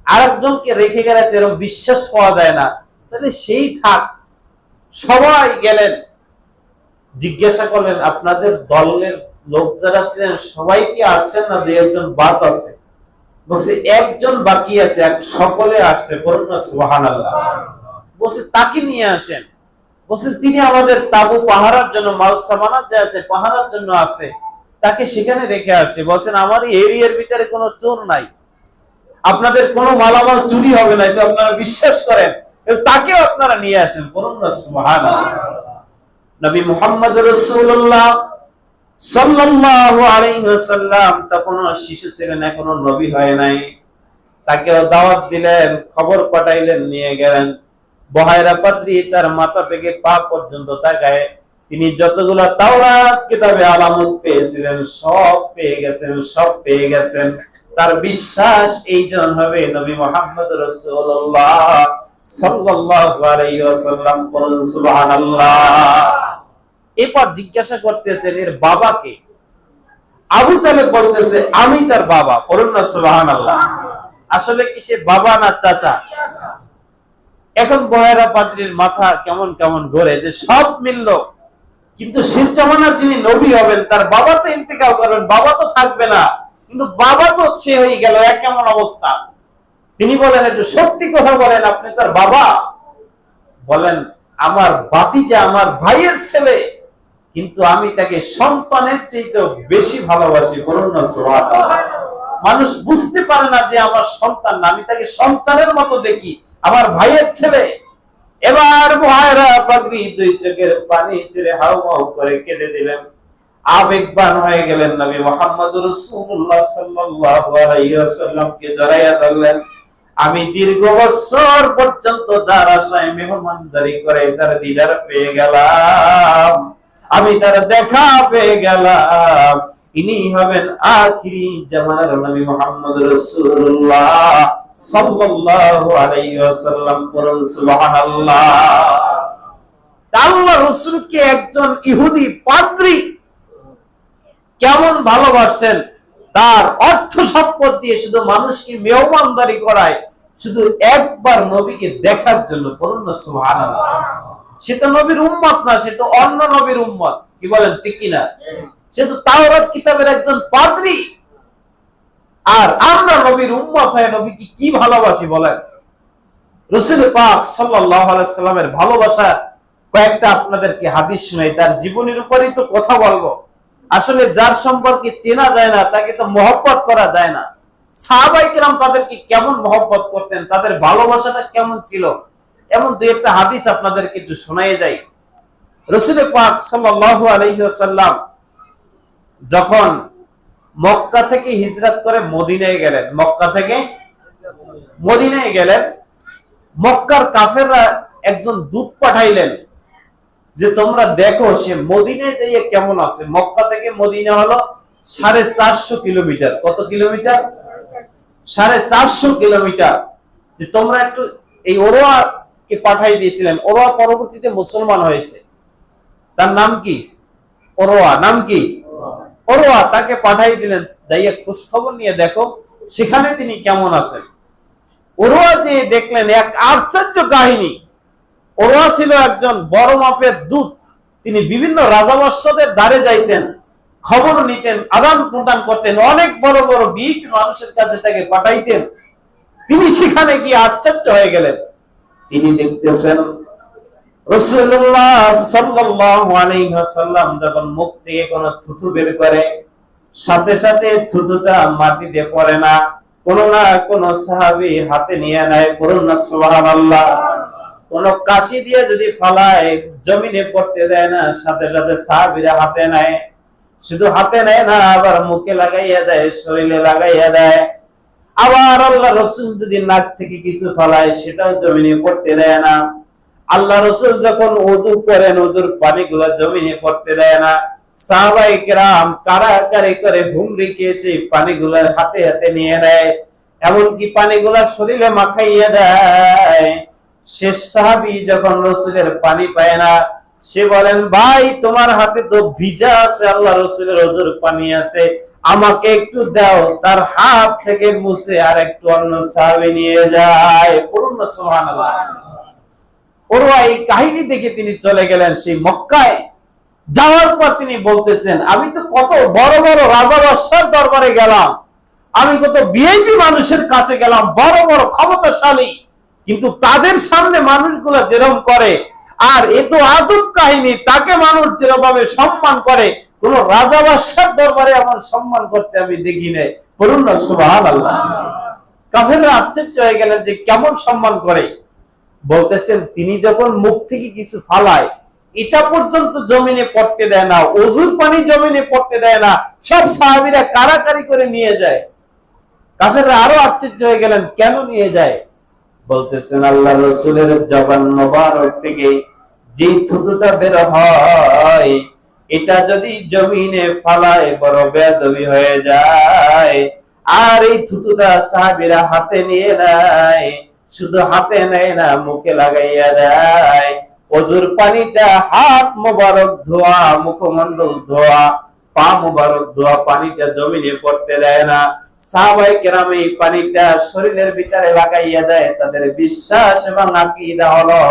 আরেকজনকে রেখে গেলে তো এরকম বিশ্বাস পাওয়া যায় না, তাহলে সেই থাক। সবাই গেলেন, জিজ্ঞাসা করলেন আপনাদের দলের লোক যারা ছিলেন সবাই কি আসছেন না দুই একজন বাদ আছে? বলছে একজন বাকি আছে, সকলে আসছে। বলুন না সুবহানাল্লাহ। বলছে তাকে নিয়ে আসেন। বলছেন তিনি আমাদের তাবু পাহারার জন্য, মাল সামানা যে আছে পাহারার জন্য আছে, তাকে সেখানে রেখে আসে। বলছেন আমার এই এরিয়ার ভিতরে কোনো চোর নাই, আপনাদের কোনো মালামাল চুরি হবে না, এটা আপনারা বিশ্বাস করেন, তাকেও আপনারা নিয়ে আসেন। বলুন না সুবহানাল্লাহ। নবী মুহাম্মদ রাসূলুল্লাহ সাল্লাল্লাহু আলাইহি ওয়াসাল্লাম তখন শিশু ছিলেন, এখনো নবী হয় নাই। তাকেও দাওয়াত দিলেন, খবর পাঠাইলেন, নিয়ে গেলেন। বহায়রা পাত্রী তার মাথা থেকে পা পর্যন্ত তাকায় তিনি যতগুলো তাওরাত কিতাবে আলামত পেয়েছিলেন সব পেয়ে গেছেন, সব পেয়ে গেছেন। তার বিশ্বাস এইজন হবে নবী মুহাম্মদ রাসূলুল্লাহ সাল্লাল্লাহু আলাইহি ওয়াসাল্লাম। বলুন সুবহানাল্লাহ। এরপর জিজ্ঞাসা করতেছেন এর বাবাকে। আবু তালেব বলতেছে আমি তার বাবা। বলুন না সুবহানাল্লাহ। আসলে কি সে বাবা না চাচা? এখন বহেরা পাদ্রীর মাথা কেমন কেমন ঘোরে যে সব মিলল, কিন্তু শেষ জামানার যিনি নবী হবেন তার বাবা তো ইন্তেকাল করবেন, বাবা তো থাকবে না, কিন্তু বাবা তো ছে হয়ে গেল, এক কেমন অবস্থা। তিনি বলেন একটু সত্যি কথা বলেন, আপনি তার বাবা? বলেন আমার ভাতিজা, আমার ভাইয়ের ছেলে, কিন্তু আমি তাকে সন্তানের চাইতে বেশি ভালোবাসি। বলুন না সুবহানাল্লাহ। মানুষ বুঝতে পারে না যে আমার সন্তান না, আমি তাকে সন্তানের মতো দেখি, আমার ভাইয়ের ছেলে। এবার বহায়রা পাগড়ি দুই চোখের পানি ছেড়ে হাউমাউ করে কেঁদে দিলেন, আবেগবান হয়ে গেলেন। নবী মুহাম্মদ রাসূলুল্লাহ সাল্লাল্লাহু আলাইহি ওয়াসাল্লামকে জড়াইয়া ধরলেন। আমি দীর্ঘ বছর পর্যন্ত যার আশায় মেহমানদারি করে তার দিদার পেয়ে গেলাম, আমি তার দেখা পেয়ে গেলাম। ইনি হবেন আখিরি জামানার নবী মুহাম্মদ রাসূলুল্লাহ সাল্লাল্লাহু আলাইহি ওয়াসাল্লাম। বলুন সুবহানাল্লাহ। আল্লাহর রাসূলকে একজন ইহুদি পাদ্রী কেমন ভালোবাসেন, তার অর্থ সম্পদ দিয়ে শুধু মানুষকে মেহমানদারি করায়, শুধু একবার নবীকে দেখার জন্য। বলুন না সুবহানাল্লাহ। সে তো নবীর উম্মত না, সে তো অন্য নবীর উম্মত। কি বলেন ঠিক কিনা? সে তো তাওরাত কিতাবের একজন পাদ্রী, আর আমরা নবীর উম্মত হয়ে নবীকে কি ভালোবাসি বলেন। রাসূল পাক সাল্লাল্লাহু আলাইহি সাল্লামের ভালোবাসা কয়েকটা আপনাদেরকে হাদিস শোনাই, তার জীবনের উপরেই তো কথা বলবো। আসলে যার সম্পর্কে চেনা যায় না তাকে তো মহব্বত করা যায় না। সাহাবায়ে কেরাম তাদেরকে কেমন মহব্বত করতেন, তাদের ভালোবাসাটা কেমন ছিল, এমন দুই একটা হাদিস আপনাদেরকে একটু শোনাই যাই। রাসূল পাক সাল্লাল্লাহু আলাইহি ওয়াসাল্লাম যখন মক্কা থেকে হিজরত করে মদিনায় গেলেন, মক্কা থেকে মদিনায় গেলেন, মক্কার কাফেররা একজন দূত পাঠাইলেন যে তোমরা দেখো সে মদিনায় যাইয়ে কেমন আছে। মক্কা থেকে মদিনা হলো 450 কিলোমিটার। কত কিলোমিটার? 450 কিলোমিটার। যে তোমরা একটু এই ওরওয়াকে পাঠাই দিয়েছিলেন। ওরওয়া পরবর্তীতে মুসলমান হয়েছে। তার নাম কি? ওরওয়া। নাম কি? ওরওয়া। তাকে পাঠাই দিলেন, যাইয়া খোঁজ খবর নিয়ে দেখো সেখানে তিনি কেমন আছেন। ওরওয়া যে দেখলেন এক আশ্চর্য কাহিনী। ওরওয়া ছিল একজন বড় মাপের দূত। তিনি বিভিন্ন রাজাবর্ষদের দ্বারে যাইতেন, খবর নিতেন, আদান প্রদান করতেন, অনেক বড় বড় বিগ মানুষের কাছে তাকে পাঠাইতেন। তিনি সেখানে গিয়ে আশ্চর্য হয়ে গেলেন। তিনি দেখতেছেন রাসূলুল্লাহ সাল্লাল্লাহু আলাইহি ওয়াসাল্লাম যখন মুখ থেকে কোনো থুথু বের করে, সাথে সাথে থুথুটা মাটিতে পড়ে না, কোন না কোন সাহাবী হাতে নিয়ে নেয়। বলুন না সুবহানাল্লাহ। কোন কাশি দিয়ে যদি ফালায় জমিনে পড়তে দেয় না, সাথে সাথে সাহাবীরা হাতে নেয়। শুধু হাতে নেয় না, আবার মুখে লাগাইয়া দেয়, শরীরে লাগাইয়া দেয়। আবার আল্লাহ রাসূল যদি নাক থেকে কিছু ফালায় সেটাও জমিনে পড়তে দেয় না। আল্লাহ রাসূল যখন ওযু করেন ওযুর পানিগুলো জমিনে পড়তে দেয় না। সাহাবায়ে কেরাম কারাকারি করে হুমড়ি খেয়ে পানিগুলো হাতে হাতে নিয়ে নেয়, এমনকি পানিগুলা শরীরে মাখাইয়া দেয়। শেষ সাহাবী যখন রাসূলের পানি পায় না, সে বলেন, ভাই তোমার হাতে তো ভিজা আছে, আল্লাহ রাসূলের ওযুর পানি আছে, আমাকে একটু দাও। তার হাত থেকে মুছে আর একটু অন্য সাহাবী নিয়ে যায়। পড়ুন না সুবহানাল্লাহ। ওরওয়া এই কাহিনী দেখে তিনি চলে গেলেন সেই মক্কায়। যাওয়ার পর তিনি বলতেছেন, আমি তো কত বড় বড় রাজা বাদশার দরবারে গেলাম, আমি কত ভিআইপি মানুষের কাছে গেলাম, বড় বড় ক্ষমতাশালী, কিন্তু তাদের সামনে মানুষগুলা যেরকম করে, আর এ তো আজব কাহিনী, তাকে মানুষ যেভাবে সম্মান করে, কোন রাজা বাদশার দরবারে আমার সম্মান করতে আমি দেখি নাই। বলুন না সুবহানাল্লাহ। কাফেররা আশ্চর্য হয়ে গেলেন যে কেমন সম্মান করে। বলতেছেন, তিনি যখন মুখ থেকে কিছু ফালায়, এটা পর্যন্ত জমিনে পড়তে দেয় না, ওযুর পানি জমিনে পড়তে দেয় না, সব সাহাবীরা কারাকারি করে নিয়ে যায়। কাফেররা আরো আশ্চর্য হয়ে গেলেন, কেন নিয়ে যায়? বলতেছেন, আল্লাহ রাসূলের জবান মোবারক থেকে যে থুতুটা বের হয়, এটা যদি জমিনে ফালায় বড় বেয়াদবি হয়ে যায়। আর এই থুতুটা সাহাবীরা হাতে নিয়ে নেয়, শুধু হাতে নেয় না, মুখে লাগাইয়া দেয়। ওযুর পানিটা হাত মোবারক ধোয়া, মুখমণ্ডল ধোয়া, পা মোবারক ধোয়া, পানিটা জমিনে পড়তে দেয় না। সাহাবায়ে কেরাম এই পানিটা শরীরের ভিতরে লাগাইয়া দেয়। তাদের বিশ্বাস এবং আকীদা হলো,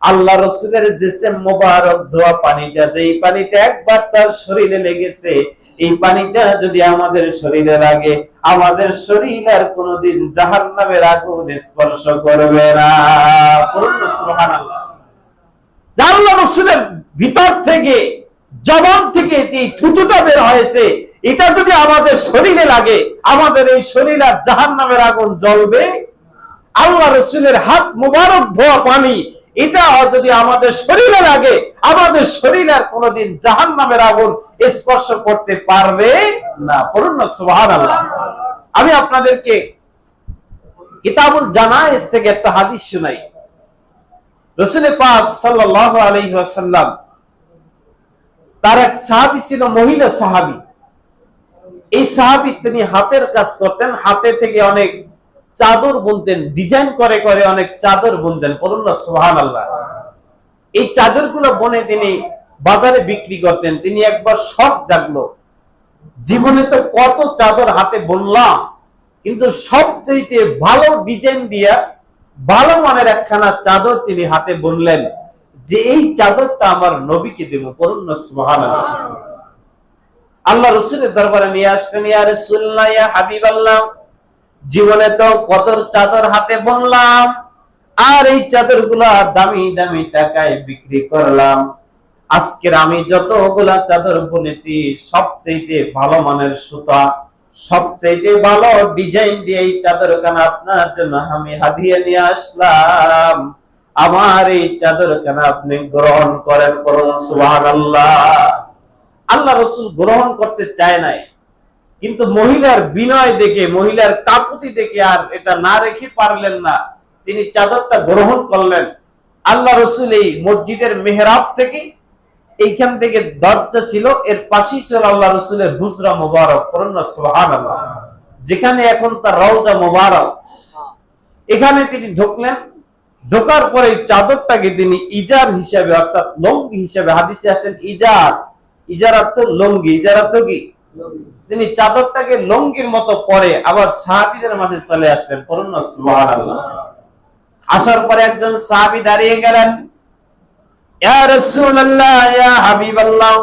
আল্লাহ রাসূলের জিসম মোবারক ধোয়া পানিটা, যেই পানিটা একবার তার শরীরে লেগেছে, এই পানিটা যদি আমাদের শরীরে লাগে, আমাদের শরীর আর কোনোদিন জাহান্নামের আগুন স্পর্শ করবে না। সুবহানাল্লাহ। আল্লাহ রাসূলের ভিতর থেকে, জবান থেকে যে থুতুটা বের হয়েছে, এটা যদি আমাদের শরীরে লাগে, আমাদের এই শরীর আর জাহান্নামের আগুন জ্বলবে। আল্লাহ রাসূলের হাত মুবারক ধোয়া পানি, এটা যদি আমাদের শরীরে লাগে, আমাদের শরীর আর কোনোদিন জাহান্নামের আগুন স্পর্শ করতে পারবে না। পড়ুন না সুবহানাল্লাহ। আমি আপনাদেরকে কিতাবুল জানায়েজ থেকে একটা হাদিস শোনাই। রাসূল পাক সাল্লাল্লাহু আলাইহি ওয়াসাল্লাম, তার এক সাহাবী ছিল, মহিলা সাহাবী। এই সাহাবী তিনি হাতের কাজ করতেন, হাতে থেকে অনেক চাদর বুনতেন, ডিজাইন করে করে অনেক চাদর বুনতেন। বলুন না সুবহানাল্লাহ। এই চাদরগুলো বনে তিনি বাজারে বিক্রি করতেন। তিনি একবার শখ জাগলো, জীবনে তো কত চাদর হাতে বুনলাম, কিন্তু সবচেয়ে ভালো ডিজাইন দিয়া ভালো মানের একখানা চাদর তিনি হাতে বুনলেন, যে এই চাদরটা আমার নবীকে দেব। বলুন না সুবহানাল্লাহ। আল্লাহ রাসূলের দরবারে নিয়ে আসলেন, ইয়া রাসূলুল্লাহ, ইয়া হাবিবাল্লাহ, জীবনে তো কত চাদর হাতে বুনলাম, আর এই চাদরগুলা দামি দামি টাকায় বিক্রি করলাম। আজকের আমি যতগুলা চাদর বুনেছি, সবচেয়ে ভালো মানের সুতা, সবচেয়ে ভালো ডিজাইন দিয়ে এই চাদরখানা আপনার জন্য আমি হাদিয়া নিয়ে আসলাম। আমার এই চাদরখানা আপনি গ্রহণ করেন। বলুন সুবহানাল্লাহ। আল্লাহ রাসূল গ্রহণ করতে চায় নাই, কিন্তু মহিলার বিনয় দেখে, মহিলার কাকুতি দেখে আর এটা না রেখে পারলেন না, তিনি চাদরটা গ্রহণ করলেন। আল্লাহ রাসূল এই মসজিদের মেহরাব থেকে, এইখান থেকে দরজা ছিল, এর পাশেই ছিল আল্লাহ রাসূলের হুজরা মুবারক। পড়ুন না সুবহানাল্লাহ। যেখানে এখন তার রওজা মুবারক, এখানে তিনি ঢুকলেন। ঢোকার পরে চাদরটাকে তিনি ইজার হিসাবে, অর্থাৎ লুঙ্গি হিসাবে, হাদিসে আসেন ইজার, ইজার অর্থ লুঙ্গি, ইজার অর্থ কি? তিনি চাদরটাকে লুঙ্গির মতো পরে আবার সাহাবীদের মাঝে চলে আসলেন। পড়ুন না সুবহানাল্লাহ। আসার পরে একজন সাহাবী দাঁড়িয়ে গেলেন, ইয়া রাসূলুল্লাহ, ইয়া হাবিবাল্লাহ,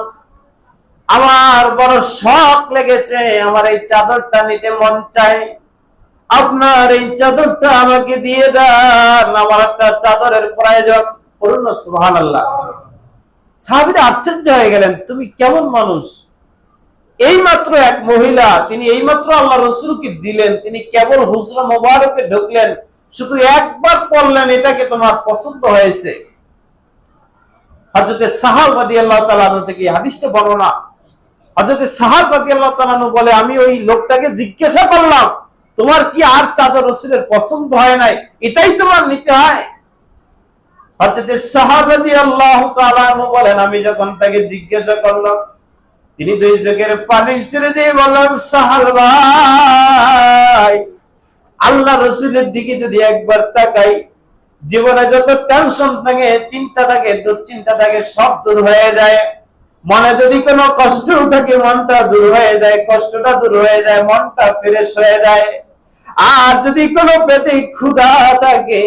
আমার বড় শখ লেগেছে, আমার এই চাদরটা নিতে মন চায়, আপনার এই চাদরটা আমাকে দিয়ে দেন, আমার একটা চাদরের প্রয়োজন। পড়ুন না সুবহানাল্লাহ। সাহাবীরা আশ্চর্য হয়ে গেলেন, তুমি কেমন মানুষ? এইমাত্র এক মহিলা, তিনি এইমাত্র আল্লাহ রাসূলকে দিলেন, তিনি কেবল হুজরা মুবারকে ঢুকলেন, শুধু একবার পড়লেন, এটাকে তোমার পছন্দ হয়েছে। হযরতে সাহাব রাদিয়াল্লাহু তাআলা আনহু থেকে হাদিসটা বর্ণনা। হযরতে সাহাব রাদিয়াল্লাহু তাআলা আনহু বলে, আমি ওই লোকটাকে জিজ্ঞাসা করলাম, তোমার কি আর চাদর রাসূলের পছন্দ হয় নাই, এটাই তোমার নিতে হয়? হযরতে সাহাব রাদিয়াল্লাহু তাআলা আনহু বলেন, আমি যখন তাকে জিজ্ঞাসা করলাম, তিনি দুই চোখের পানি ছেড়ে দিয়ে বললেন, সাহাল ভাই, আল্লাহ রসুলের দিকে যদি একবার তাকাই, জীবনে যত টেনশন থাকে, চিন্তা থাকে, দুশ্চিন্তা থাকে, সব দূর হয়ে যায়। মনে যদি কোনো কষ্ট থাকে, মনটা দূর হয়ে যায়, কষ্টটা দূর হয়ে যায়, মনটা ফ্রেশ হয়ে যায়। আর যদি কোনো পেটে ক্ষুধা থাকে,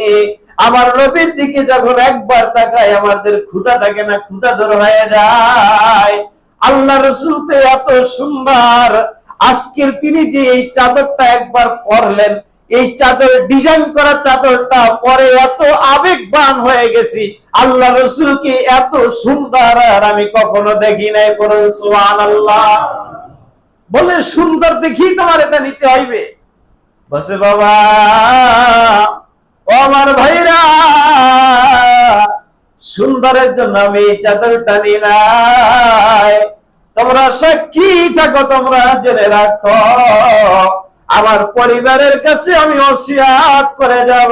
আমার নবীর দিকে যখন একবার তাকায়, আমাদের ক্ষুধা থাকে না, ক্ষুধা দূর হয়ে যায়। আল্লাহ রসুল তো এত সুন্দর, আজকের তিনি যে এই চাদরটা একবার পরলেন, এই চাদর ডিজাইন করা চাদরটা পরে এত আবেগবান হয়ে গেছি, আল্লাহ রসুলকে এত সুন্দর আর আমি কখনো দেখি নাই। বলুন সুবহানাল্লাহ। বলে সুন্দর দেখি তোমার এটা নিতে হইবে। বসে বাবা, ও আমার ভাইরা, সুন্দরের জন্য আমি এই চাদরটা নিলাই। তোমরা সাক্ষী থাকো, তোমরা জেনে রাখো, আমার পরিবারের কাছে আমি ওসিয়াত করে যাব,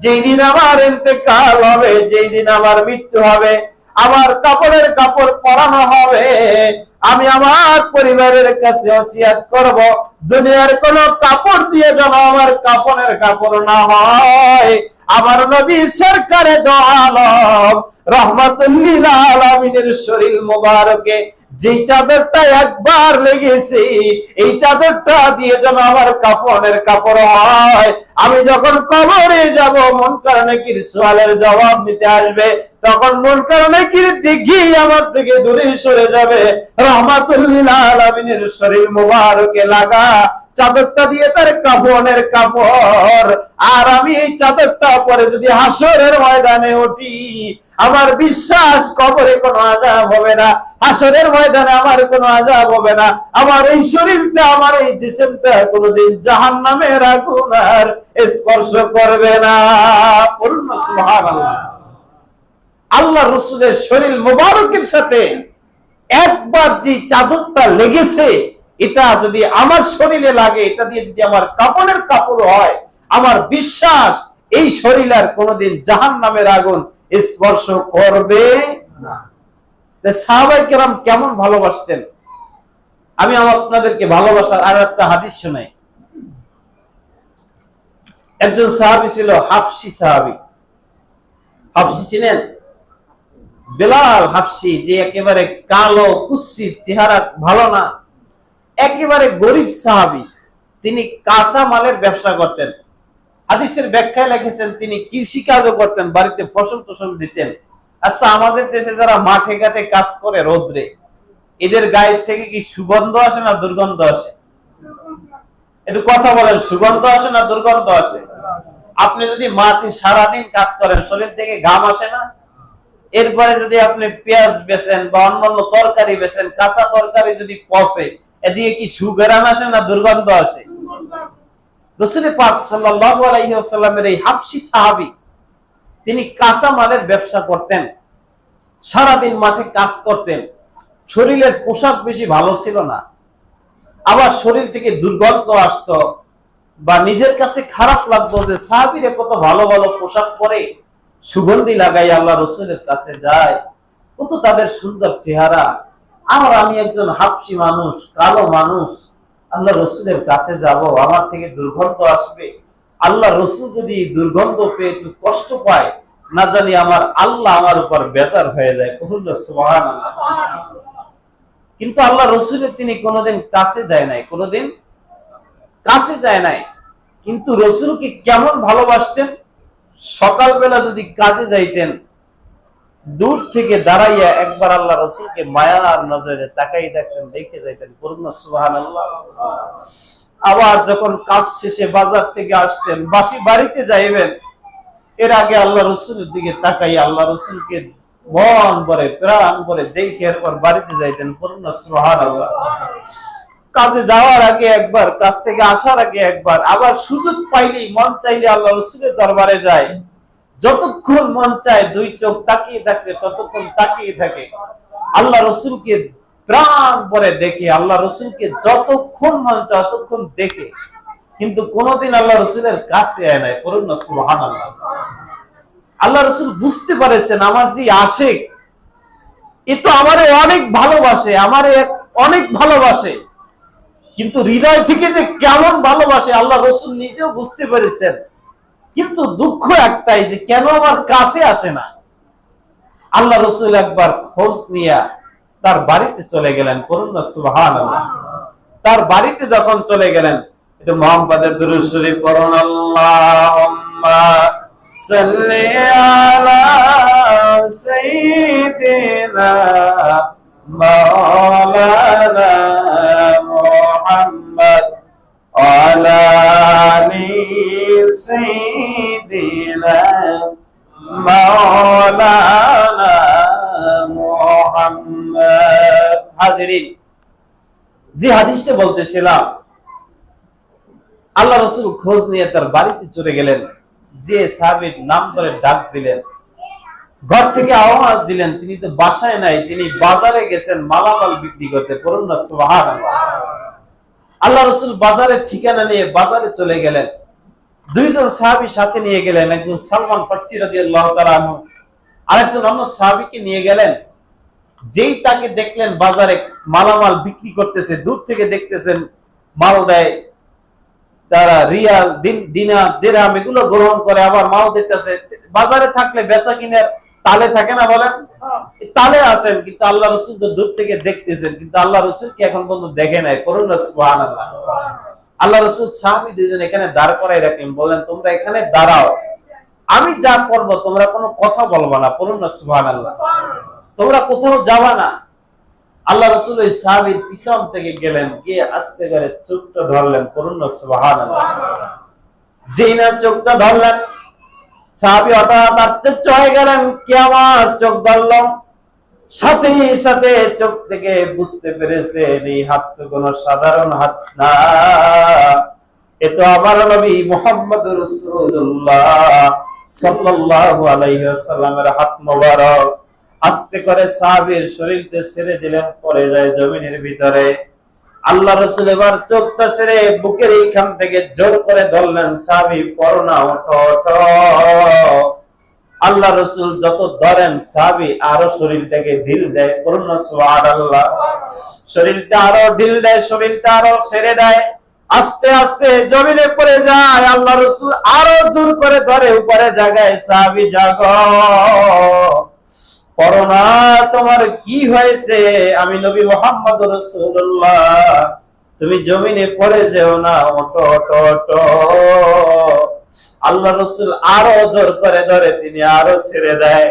যেই দিন আমার ইন্তেকাল হবে, যেই দিন আমার মৃত্যু হবে, আমার কাপড়ের কাপড় পরানো হবে, আমি আমার পরিবারের কাছে ওসিয়াত করব, দুনিয়ার কোন কাপড় দিয়ে যেন আমার কাপড়ের কাপড় না হয়। আমার নবী সরকারে দো আলম রাহমাতুল লিল আলামিনের শরীর মোবারকে যে চাদরটা একবার লেগেছে, এই চাদরটা দিয়ে যেন আমার কাফনের কাপড় হয়। আমি যখন কবরে যাব, মুনকার নাকির সওয়ালের জবাব নিতে আসবে, তখন মুনকার নাকির দেখি আমার থেকে দূরে সরে যাবে। রাহমাতুল লিল আলামিনের শরীর মোবারকে লাগা চাদরটা দিয়ে তার কাফনের কাপড়। আর আমি এই চাদরটা পরে যদি হাসরের ময়দানে উঠি, আমার বিশ্বাস কবরে কোনো আযাব হবে না, হাসরের ময়দানে আমার কোনো আযাব হবে না। আমার এই শরীরটা, আমার এই জিসমটা কোনোদিন জাহান্নামের আগুন আর স্পর্শ করবে না। পড়ুন না সুবহানাল্লাহ। আল্লাহ রাসূলের শরীর মোবারকের সাথে একবার যে চাদরটা লেগেছে, এটা যদি আমার শরীরে লাগে, এটা দিয়ে যদি আমার কাপড়ের কাপড় হয়, আমার বিশ্বাস এই শরীর আর কোনোদিন জাহান্নামের আগুন স্পর্শ করবে না। সাহাবায়ে কেরাম কেমন ভালোবাসতেন, আমি আপনাদেরকে ভালোবাসার আর একটা হাদিস শোনাই। একজন সাহাবী ছিল, হাবশী সাহাবী। হাবশী ছিলেন বেলাল হাবশী, যে একেবারে কালো কুৎসিত, চেহারা ভালো না, একেবারে গরিব সাহাবী। তিনি কাঁচা মালের ব্যবসা করতেন। হাদিসের ব্যাখ্যায় লিখেছেন তিনি কৃষি কাজও করতেন, বাড়িতে ফসল টসল দিতেন। আচ্ছা, আমাদের দেশে যারা মাঠে ঘাটে কাজ করে রোদ্রে, এদের গায়ের থেকে কি সুগন্ধ আসে না দুর্গন্ধ আসে? একটু কথা বলেন, সুগন্ধ আসে না দুর্গন্ধ আসে? আপনি যদি মাঠে সারাদিন কাজ করেন, শরীর থেকে ঘাম আসে না? এরপরে যদি আপনি পেঁয়াজ বেচেন বা অন্যান্য তরকারি বেচেন, কাঁচা তরকারি যদি পচে, এদিকে কি সুঘ্রাণ আসে না দুর্গন্ধ আসে? রাসূল পাক সাল্লাল্লাহু আলাইহি ওয়াসাল্লামের এই হাবশী সাহাবী, তিনি কাঁচা মালের ব্যবসা করতেন, সারাদিন মাঠে কাজ করতেন, শরীরের পোশাক বেশি ভালো ছিল না, আবার শরীর থেকে দুর্গন্ধ আসতো, বা নিজের কাছে খারাপ লাগতো যে সাহাবীরা কত ভালো ভালো পোশাক পরে, সুগন্ধি লাগাই আল্লাহ রাসূলের কাছে যায়, কত তাদের সুন্দর চেহারা। আমি একজন হাবশী মানুষ, কালো মানুষ, আল্লাহ রাসূলের কাছে যাব, আমার থেকে দুর্গন্ধ আসবে, আল্লাহ রাসূল যদি দুর্গন্ধ পেয়ে একটু কষ্ট পায়, না জানি আমার আল্লাহ আমার উপর বেজার হয়ে যায়। সুবহানাল্লাহ। কিন্তু আল্লাহ রাসূলের তিনি কোনোদিন কাছে যায় নাই, কোনোদিন কাছে যায় নাই। কিন্তু রাসূলকে কেমন ভালোবাসতেন, সকালবেলা যদি কাজে যাইতেন, দূর থেকে দাঁড়াইয়া একবার আল্লাহ রাসূলকে মায়ার নজরে তাকাই দেখতেন, দেখে যাইতেন। পূর্ণ সুবহানাল্লাহ। আবার যখন কাজ শেষে বাজার থেকে আসতেন, বাড়িতে যাইবেন, এর আগে আল্লাহ রাসূলের দিকে তাকাই আল্লাহ রাসূলকে মন ভরে প্রাণ ভরে দেখে এরপর বাড়িতে যাইতেন। পূর্ণ সুবহানাল্লাহ। কাজে যাওয়ার আগে একবার, কাজ থেকে আসার আগে একবার, আবার সুযোগ পাইলেই মন চাইলে আল্লাহ রাসূলের দরবারে যায়। যতক্ষণ মন চায় দুই চোখ তাকিয়ে থাকে, ততক্ষণ তাকিয়ে থাকে, আল্লাহ রাসূলকে প্রাণ ভরে দেখে, আল্লাহ রাসূলকে যতক্ষণ মন চায় ততক্ষণ দেখে, কিন্তু কোনদিন আল্লাহ রাসূলের কাছে আয় নাই। পড়ুন সুবহানাল্লাহ। আল্লাহ রাসূল বুঝতে পারেছেন আমার যে আশিক, এ তো আমারে অনেক ভালোবাসে, আমারে অনেক ভালোবাসে, কিন্তু হৃদয় থেকে যে কেমন ভালোবাসে আল্লাহ রসুল নিজেও বুঝতে পেরেছেন। কিন্তু দুঃখ একটাই যে কেন আমার কাছে আসে না। আল্লাহ রসুল একবার খোঁজ নিয়ে তার বাড়িতে চলে গেলেন, করুন না সুবহানাল্লাহ। তার বাড়িতে যখন চলে গেলেন, একটু মুহাম্মাদের দুরূদ শরীফ পড়ুন, আল্লাহুম্মা সাল্লি আলা সাইয়্যিদিনা মাওলানা মুহাম্মদ ওয়ালা আলি সাইয়্যিদিনা মাওলানা মুহাম্মদ। হাজিরিন, যে হাদিসটা বলতেছিলাম, আল্লাহ রাসূল খোঁজ নিয়ে তার বাড়িতে চলে গেলেন, যে সাহাবীর নাম করে ডাক দিলেন, ঘর থেকে আওয়াজ দিলেন, তিনি তো বাসায় নাই, তিনি বাজারে গেছেন মালামাল বিক্রি করতে, করুন না সুবহানাল্লাহ। আল্লাহ রাসূল বাজারের ঠিকানা নিয়ে বাজারে চলে গেলেন, দুইজন সাহাবী সাথে নিয়ে গেলেন, একজন সালমান ফারসি রাদিয়াল্লাহু তাআলা আনহু, আরেকজন অন্য সাহাবীকে নিয়ে গেলেন। যেই তাকে দেখলেন বাজারে মালামাল বিক্রি করতেছে, দূর থেকে দেখতেছেন মাল দেয়, যারা রিয়াল দিনার দিরহাম এগুলো গ্রহণ করে, আবার মাল দিতেছে। বাজারে থাকলে বেচা কিনার তালে থাকে না, বলেন তালে আছেন, কিন্তু আল্লাহ রাসূল তো দূর থেকে দেখতেছেন, কিন্তু আল্লাহ রাসূল কি এখন পর্যন্ত দেখে নাই, করুন না সুবহানাল্লাহ। আল্লাহ রাসূল সাহাবী দুইজন এখানে দাঁড় করাই রাখলেন, বললেন তোমরা এখানে দাঁড়াও, আমি যা করব তোমরা কোনো কথা বলবা না, করুন না সুবহানাল্লাহ, তোমরা কোথাও যাবা না। আল্লাহ রাসূল ওই সাহাবীর পিছন থেকে গেলেন, গিয়ে আস্তে করে চোখটা ধরলেন, করুন না সুবহানাল্লাহ। যেই না চোখটা ধরলেন, সাহাবী হঠাৎ আশ্চর্য হয়ে গেলেন, কে আমার চোখ ধরল? সাথে সাথে চোখ থেকে বুঝতে পেরেছেন এই হাত তো কোনো সাধারণ হাত না, এ তো আমার নবী মুহাম্মদুর রাসূলুল্লাহ সাল্লাল্লাহু আলাইহি ওয়াসাল্লামের হাত মোবারক। আস্তে করে সাহাবীর শরীরতে ছেড়ে দিলেন, পড়ে যায় জমিনের ভিতরে। আল্লাহ রাসূল এবার চোখটা ছেড়ে বুকের এইখান থেকে জোর করে ধরলেন, সাহাবী পড়ো না, ওঠো ওঠো। আল্লাহ রাসূল যত ধরেন সাহাবী আরো শরীরটাকে ঢিল দেয়, করুন না সুবহানাল্লাহ। শরীরটা আরো ঢিল দেয়, শরীরটা আরো ছেড়ে দেয়, আস্তে আস্তে জমিনে পড়ে যায়। আল্লাহ রাসূল আরো জোর করে ধরে উপরে জায়গায়, সাহাবী জাগো, পড়ো না, তোমার কি হয়েছে? আমি নবী মুহাম্মদ রাসূলুল্লাহ, তুমি জমিনে পড়ে যেও না, ওঠো ওঠো ওঠো। আল্লাহ রাসূল আরো জোর করে ধরে, তিনি আরো ছেড়ে দেয়।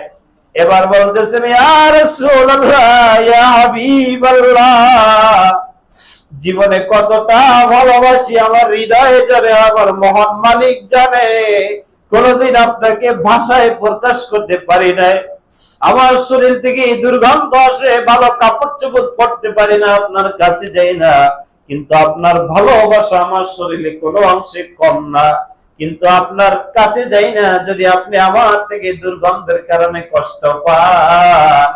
এবার বলতেছেন, ইয়া রাসূলুল্লাহ, ইয়া হাবিবাল্লাহ, জীবনে কতটা ভালোবাসি আমার হৃদয়ে জানে আমার মহান মালিক জানে, কোনদিন আপনাকে ভাষায় প্রকাশ করতে পারি নাই। আমার শরীর থেকে দুর্গন্ধ আসে, ভালো কাপড় চোপড় পরতে পারি না, আপনার কাছে যাই না, কিন্তু আপনার ভালোবাসা আমার শরীরে কোনো অংশে কম না, কিন্তু আপনার কাছে যাই না যদি আপনি আমার থেকে দুর্গন্ধের কারণে কষ্ট পান,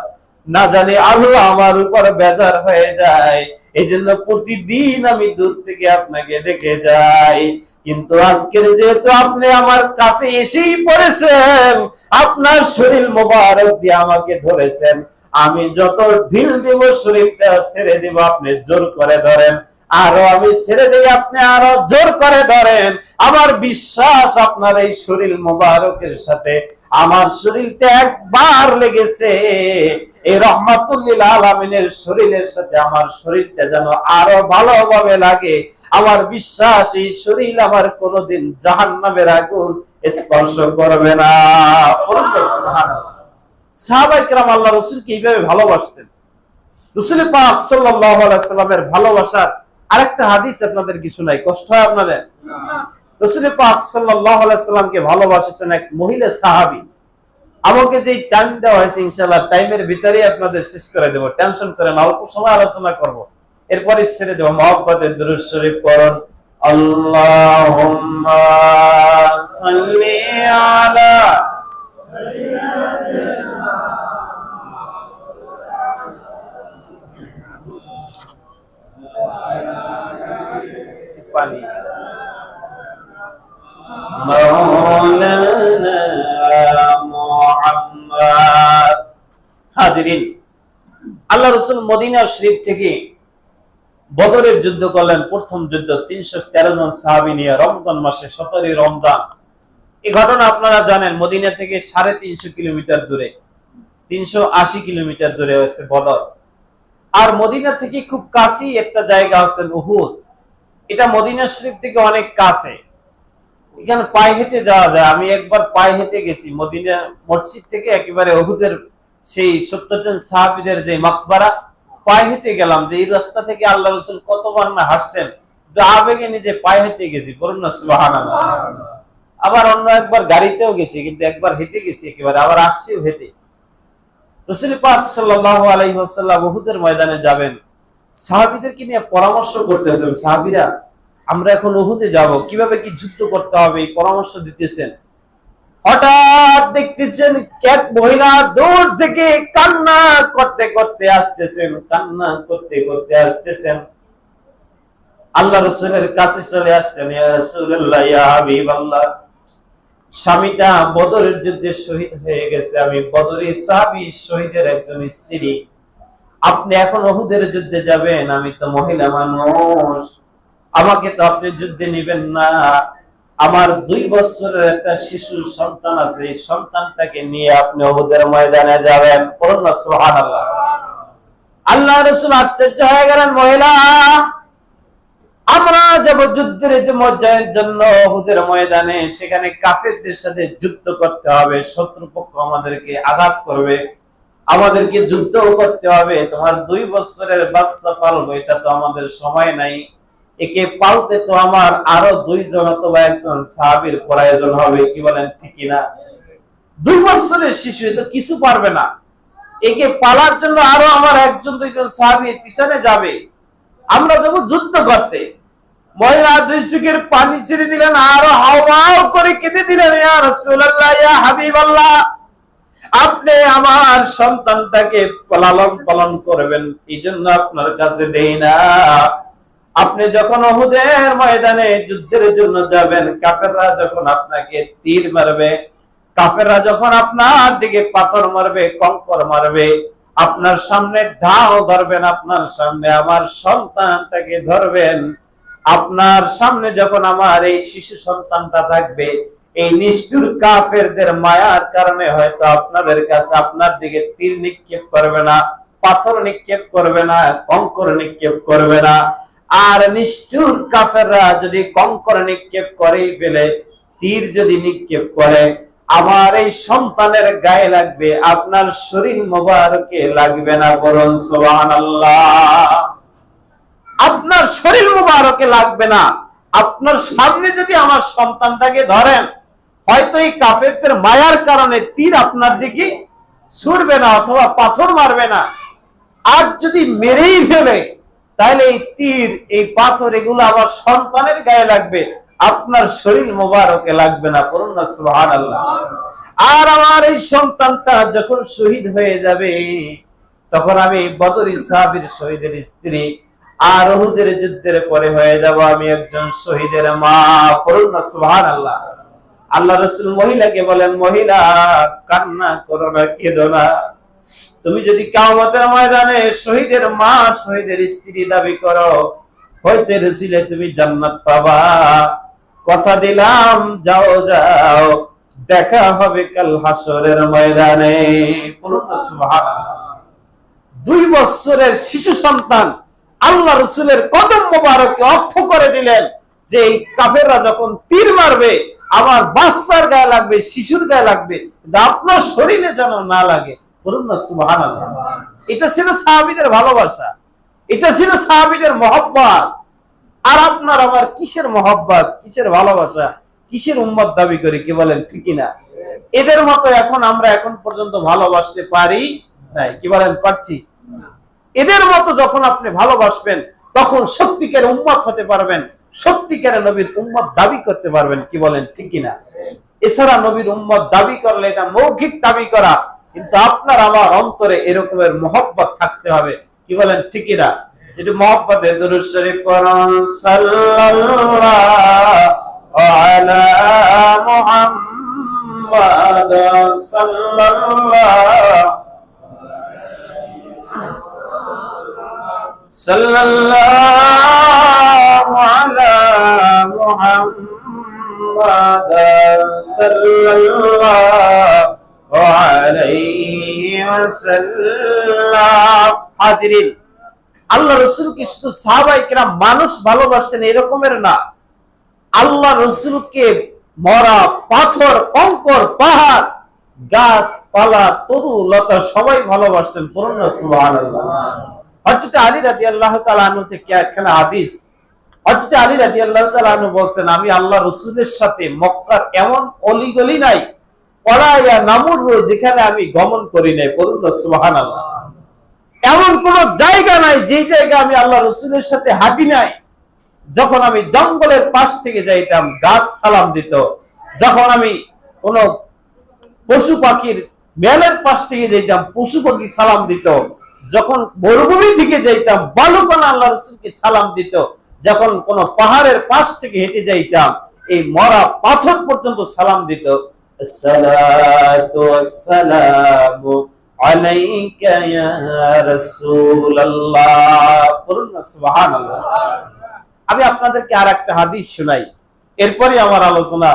না জানি আল্লাহ আমার উপর বেজার হয়ে যায়, এই জন্য প্রতিদিন আমি দূর থেকে আপনাকে দেখে যাই। কিন্তু আজকের যেহেতু আপনি আমার কাছে এসেই পড়েছেন, আপনার শরীর মোবারক দিয়ে আমাকে ধরেছেন, আমি যত ঢিল দিব শরীরটা ছেড়ে দিব, আপনি জোর করে ধরেন, আরো আমি ছেড়ে দিই, আপনি আরো জোর করে ধরেন। আমার বিশ্বাস আপনার এই শরীর মোবারকের সাথে আমার শরীরটা একবার লেগেছে, এই রহমাতুল লিল আলামিনের শরীরের সাথে আমার শরীরটা যেন আরো ভালোভাবে লাগে। আমার বিশ্বাস এই শরীর আমার কোনোদিন জাহান্নামের আগুন স্পর্শ করবে না। সুবহানাল্লাহ। সাহাবায়ে কেরাম আল্লাহ রাসূলকে এইভাবে ভালোবাসতেন। রাসূল পাক সাল্লাল্লাহু আলাইহি ওয়াসাল্লামের ভালোবাসার আরেকটা হাদিস আপনাদের কি শোনাই, কষ্ট হয় আপনাদের? রাসূল পাক সাল্লাল্লাহু আলাইহি ওয়াসাল্লামকে ভালোবাসেছেন এক মহিলা সাহাবী। আমাকে যে টাইম দেওয়া হয়েছে ইনশাআল্লাহ টাইমের ভিতরেই আপনাদের শেষ করে দেব, টেনশন করেন, অল্প সময় আলোচনা করব, এরপরে ছেড়ে দেব। মুহাব্বতের দুরূদ শরীফ পড়ুন, আল্লাহুম্মা সাল্লি আলা পানি মাওলানা মুহাম্মদ। হাজিরিন, আল্লাহ রাসূল মদিনা শরীফ থেকে বদরের যুদ্ধ করলেন, প্রথম যুদ্ধ। 313 জন সাহাবী নিয়ে রমজান মাসে, 17 রমজান। এই ঘটনা আপনারা জানেন। মদিনা থেকে 350 কিলোমিটার দূরে, 380 কিলোমিটার দূরে হয়েছে বদর। আর মদিনা থেকে খুব কাছেই একটা জায়গা আছে উহুদ। এটা মদিনা শরীফ থেকে অনেক কাছে, এখানে পায়ে হেঁটে যাওয়া যায়। আমি একবার পায়ে হেঁটে গেছি মদিনা মসজিদ থেকে একেবারে উহুদের সেই 70 জন সাহাবীদের যে মাকবারা, পায়ে হেঁটে গেলাম। যে এই রাস্তা থেকে আল্লাহ রাসূল কতবার না হাঁটছেন, আবেগে নিজে পায়ে হেঁটে গেছি। বলুন না সুবহানাল্লাহ। আবার অন্য একবার গাড়িতেও গেছি, কিন্তু একবার হেঁটে গেছি একেবারে, আবার আসছিও হেঁটে। রাসূল পাক সাল্লাল্লাহু আলাইহি ওয়াসাল্লাম উহুদের ময়দানে যাবেন, সাহাবীদেরকে নিয়ে পরামর্শ করতেছেন। সাহাবীরা, আমরা এখন উহুদে যাব, কিভাবে কি যুদ্ধ করতে হবে এই পরামর্শ দিতেছেন। হঠাৎ দেখতেছেন এক মহিলা দূর থেকে কান্না করতে করতে আসতেছেন, কান্না করতে করতে আসতেছেন। আল্লাহ রাসূলের কাছে চলে আসলেন, ইয়া রাসূলুল্লাহ, ইয়া হাবিবাল্লাহ, স্বামীটা বদরের যুদ্ধে শহীদ হয়ে গেছে, আমি বদরের সাহাবী শহীদের একজন স্ত্রী। আপনি এখন উহুদের যুদ্ধে যাবেন, আমি তো মহিলা মানুষ, আমাকে তো আপনি যুদ্ধে নিবেন না। আমার 2 বছরের একটা শিশু সন্তান আছে, এই সন্তানটাকে নিয়ে আপনি উহুদের ময়দানে যাবেন। বলুন না সুবহানাল্লাহ। আল্লাহ রাসূল আশ্চর্য হয়ে গেলেন, মহিলা, আমরা যাব যুদ্ধের যে মর্যাদার জন্য উহুদের ময়দানে, সেখানে কাফেরদের সাথে যুদ্ধ করতে হবে, শত্রুপক্ষ আমাদেরকে আঘাত করবে, আমাদেরকে যুদ্ধ করতে হবে। তোমার 2 বছরের বাচ্চা পালবো, এটা তো আমাদের সময় নাই। একে পালতে তো আমার আরো 2 জন অথবা একজন সাহাবীর প্রয়োজন হবে। কি বলেন, ঠিক না? 2 বছরের শিশু তো কিছু পারবে না, একে পালার জন্য আরো আমার 1 2 জন সাহাবী পিছনে যাবে, আমরা যাব যুদ্ধ করতে। মহিলা 2 চোখের পানি ছেড়ে দিলেন, আরো হাওয়াও করে কেঁদে দিলেন, ইয়া রাসূলুল্লাহ, ইয়া হাবিবাল্লাহ, আপনি আমার সন্তানটাকে লালন পালন করবেন, এই জন্য আপনার কাছে দেই না। আপনি যখন উহুদের ময়দানে যুদ্ধের জন্য যাবেন, কাফেররা যখন আপনাকে তীর মারবে, কাফেররা যখন আপনার দিকে পাথর মারবে, কঙ্কর মারবে, আপনার সামনে ঢাল ধরবেন, আপনার সামনে আমার সন্তানটাকে ধরবেন। আপনার সামনে যখন আমার এই শিশু সন্তানটা থাকবে, এই নিষ্ঠুর কাফেরদের মায়ার কারণে হয়তো আপনাদের কাছে আপনার দিকে তীর নিক্ষেপ করবে না, পাথর নিক্ষেপ করবে না, কঙ্কর নিক্ষেপ করবে না। আর নিষ্ঠুর কাফেররা যদি কঙ্কর নিক্ষেপ করেই ফেলে, তীর যদি নিক্ষেপ করে, আমার এই সন্তানের গায়ে লাগবে, আপনার শরীর মোবারকে লাগবে না। বলুন সুবহানাল্লাহ। আপনার শরীর মোবারকে লাগবে না। আপনার সামনে যদি আমার সন্তানটাকে ধরেন, হয়তো এই কাফেরদের মায়ার কারণে তীর আপনার দিকে ছুড়বে না অথবা পাথর মারবে না। আর যদি মেরেই ফেলে, তাহলে এই তীর, এই পাথর, এগুলো আমার সন্তানের গায়ে লাগবে, আপনার শরীর মোবারকে লাগবে না। বলুন না সুবহানাল্লাহ। আর আমার এই সন্তানটা যখন শহীদ হয়ে যাবে, তখন আমি বদরি সাহাবীর শহীদের স্ত্রী, আর উহুদের যুদ্ধের পরে হয়ে যাব আমি একজন শহীদের মা। বলুন না সুবহানাল্লাহ। আল্লাহ রাসূল মহিলাকে বলেন, মহিলা, কান্না করো না, কেঁদো না। তুমি যদি কিয়ামতের ময়দানে শহীদের মা, শহীদের স্ত্রী দাবি করো, হইতে রসিলে তুমি জান্নাত পাবা। কথা দিলাম, যাও যাও, দেখা হবে কাল হাসরের ময়দানে। বলুন না সুবহানাল্লাহ। 2 বছরের শিশু সন্তান আল্লাহ রাসূলের কদম মোবারকে অক্ষ করে দিলেন, যে এই কাফেররা যখন তীর মারবে, আমার বাচ্চার গায়ে লাগবে, শিশুর গায়ে লাগবে, কিন্তু আপনার শরীরে যেন না লাগে। বলুন না সুবহানাল্লাহ। এটা ছিল সাহাবীদের ভালোবাসা, এটা ছিল সাহাবীদের মহব্বত। আর আপনার আমার কিসের মহব্বত, কিসের ভালোবাসা, কিসের উম্মত দাবি করি? কি বলেন, ঠিক না? এদের মতো আমরা এখন পর্যন্ত ভালোবাসতে পারি নাই। কি বলেন, পারছি? এদের মতো যখন আপনি ভালোবাসবেন, তখন সত্যিকারের উম্মত হতে পারবেন, সত্যিকারের নবীর উম্মত দাবি করতে পারবেন। কি বলেন, ঠিক না? এছাড়া নবীর উম্মত দাবি করলে এটা মৌখিক দাবি করা, কিন্তু আপনার আমার অন্তরে এরকমের মহব্বত থাকতে হবে। কি বলেন, ঠিক না? যেটা মহব্বতে দুরূদ শরীফ পড়ুন, সাল্লাল্লাহু আলা মুহাম্মাদ সাল্লাল্লাহু সাল্লাল্লাহু আলা মুহাম্মাদ সাল্লাল্লাহু আলাইহি ওয়াসাল্লাম। হাজিরিন, আল্লাহ রাসূলকে শুধু সাহাবায়ে কেরাম মানুষ ভালোবাসেন এরকমের না, আল্লাহ রাসূলকে মরা পাথর, কঙ্কর, পাহাড়, গাছপালা, তরু লতা সবাই ভালোবাসেন। পড়ুন না সুবহানাল্লাহ। হযরত আলী রাদিয়াল্লাহু তাআলা আনহু থেকে একখানা হাদিস, হযরত আলী রাদিয়াল্লাহু তাআলা আনহু বলেন, আমি আল্লাহ রাসূলের সাথে মক্কার এমন অলিগলি নাই, পড়াইয়া নামুর যেখানে আমি গমন করি নাই। পড়ুন না সুবহানাল্লাহ। এমন কোন জায়গা নাই যে জায়গা আমি আল্লাহ রাসূলের সাথে হাঁটি নাই। যখন আমি জঙ্গলের পাশ থেকে যাইতাম, গাছ সালাম দিত। যখন আমি কোন পশু পাখির মেলের পাশ থেকে যাইতাম, পশু পাখি সালাম দিত। যখন মরুভূমি থেকে যাইতাম, বালুকণা আল্লাহ রাসূলকে সালাম দিত। যখন কোন পাহাড়ের পাশ থেকে হেঁটে যাইতাম, এই মরা পাথর পর্যন্ত সালাম দিত। আসসালাতু ওয়াসসালামু আলাইকা ইয়া রাসূলুল্লাহ। পড়ুন না সুবহানাল্লাহ। আমি আপনাদেরকে আর একটা হাদিস শোনাই, এরপরে আমার আলোচনা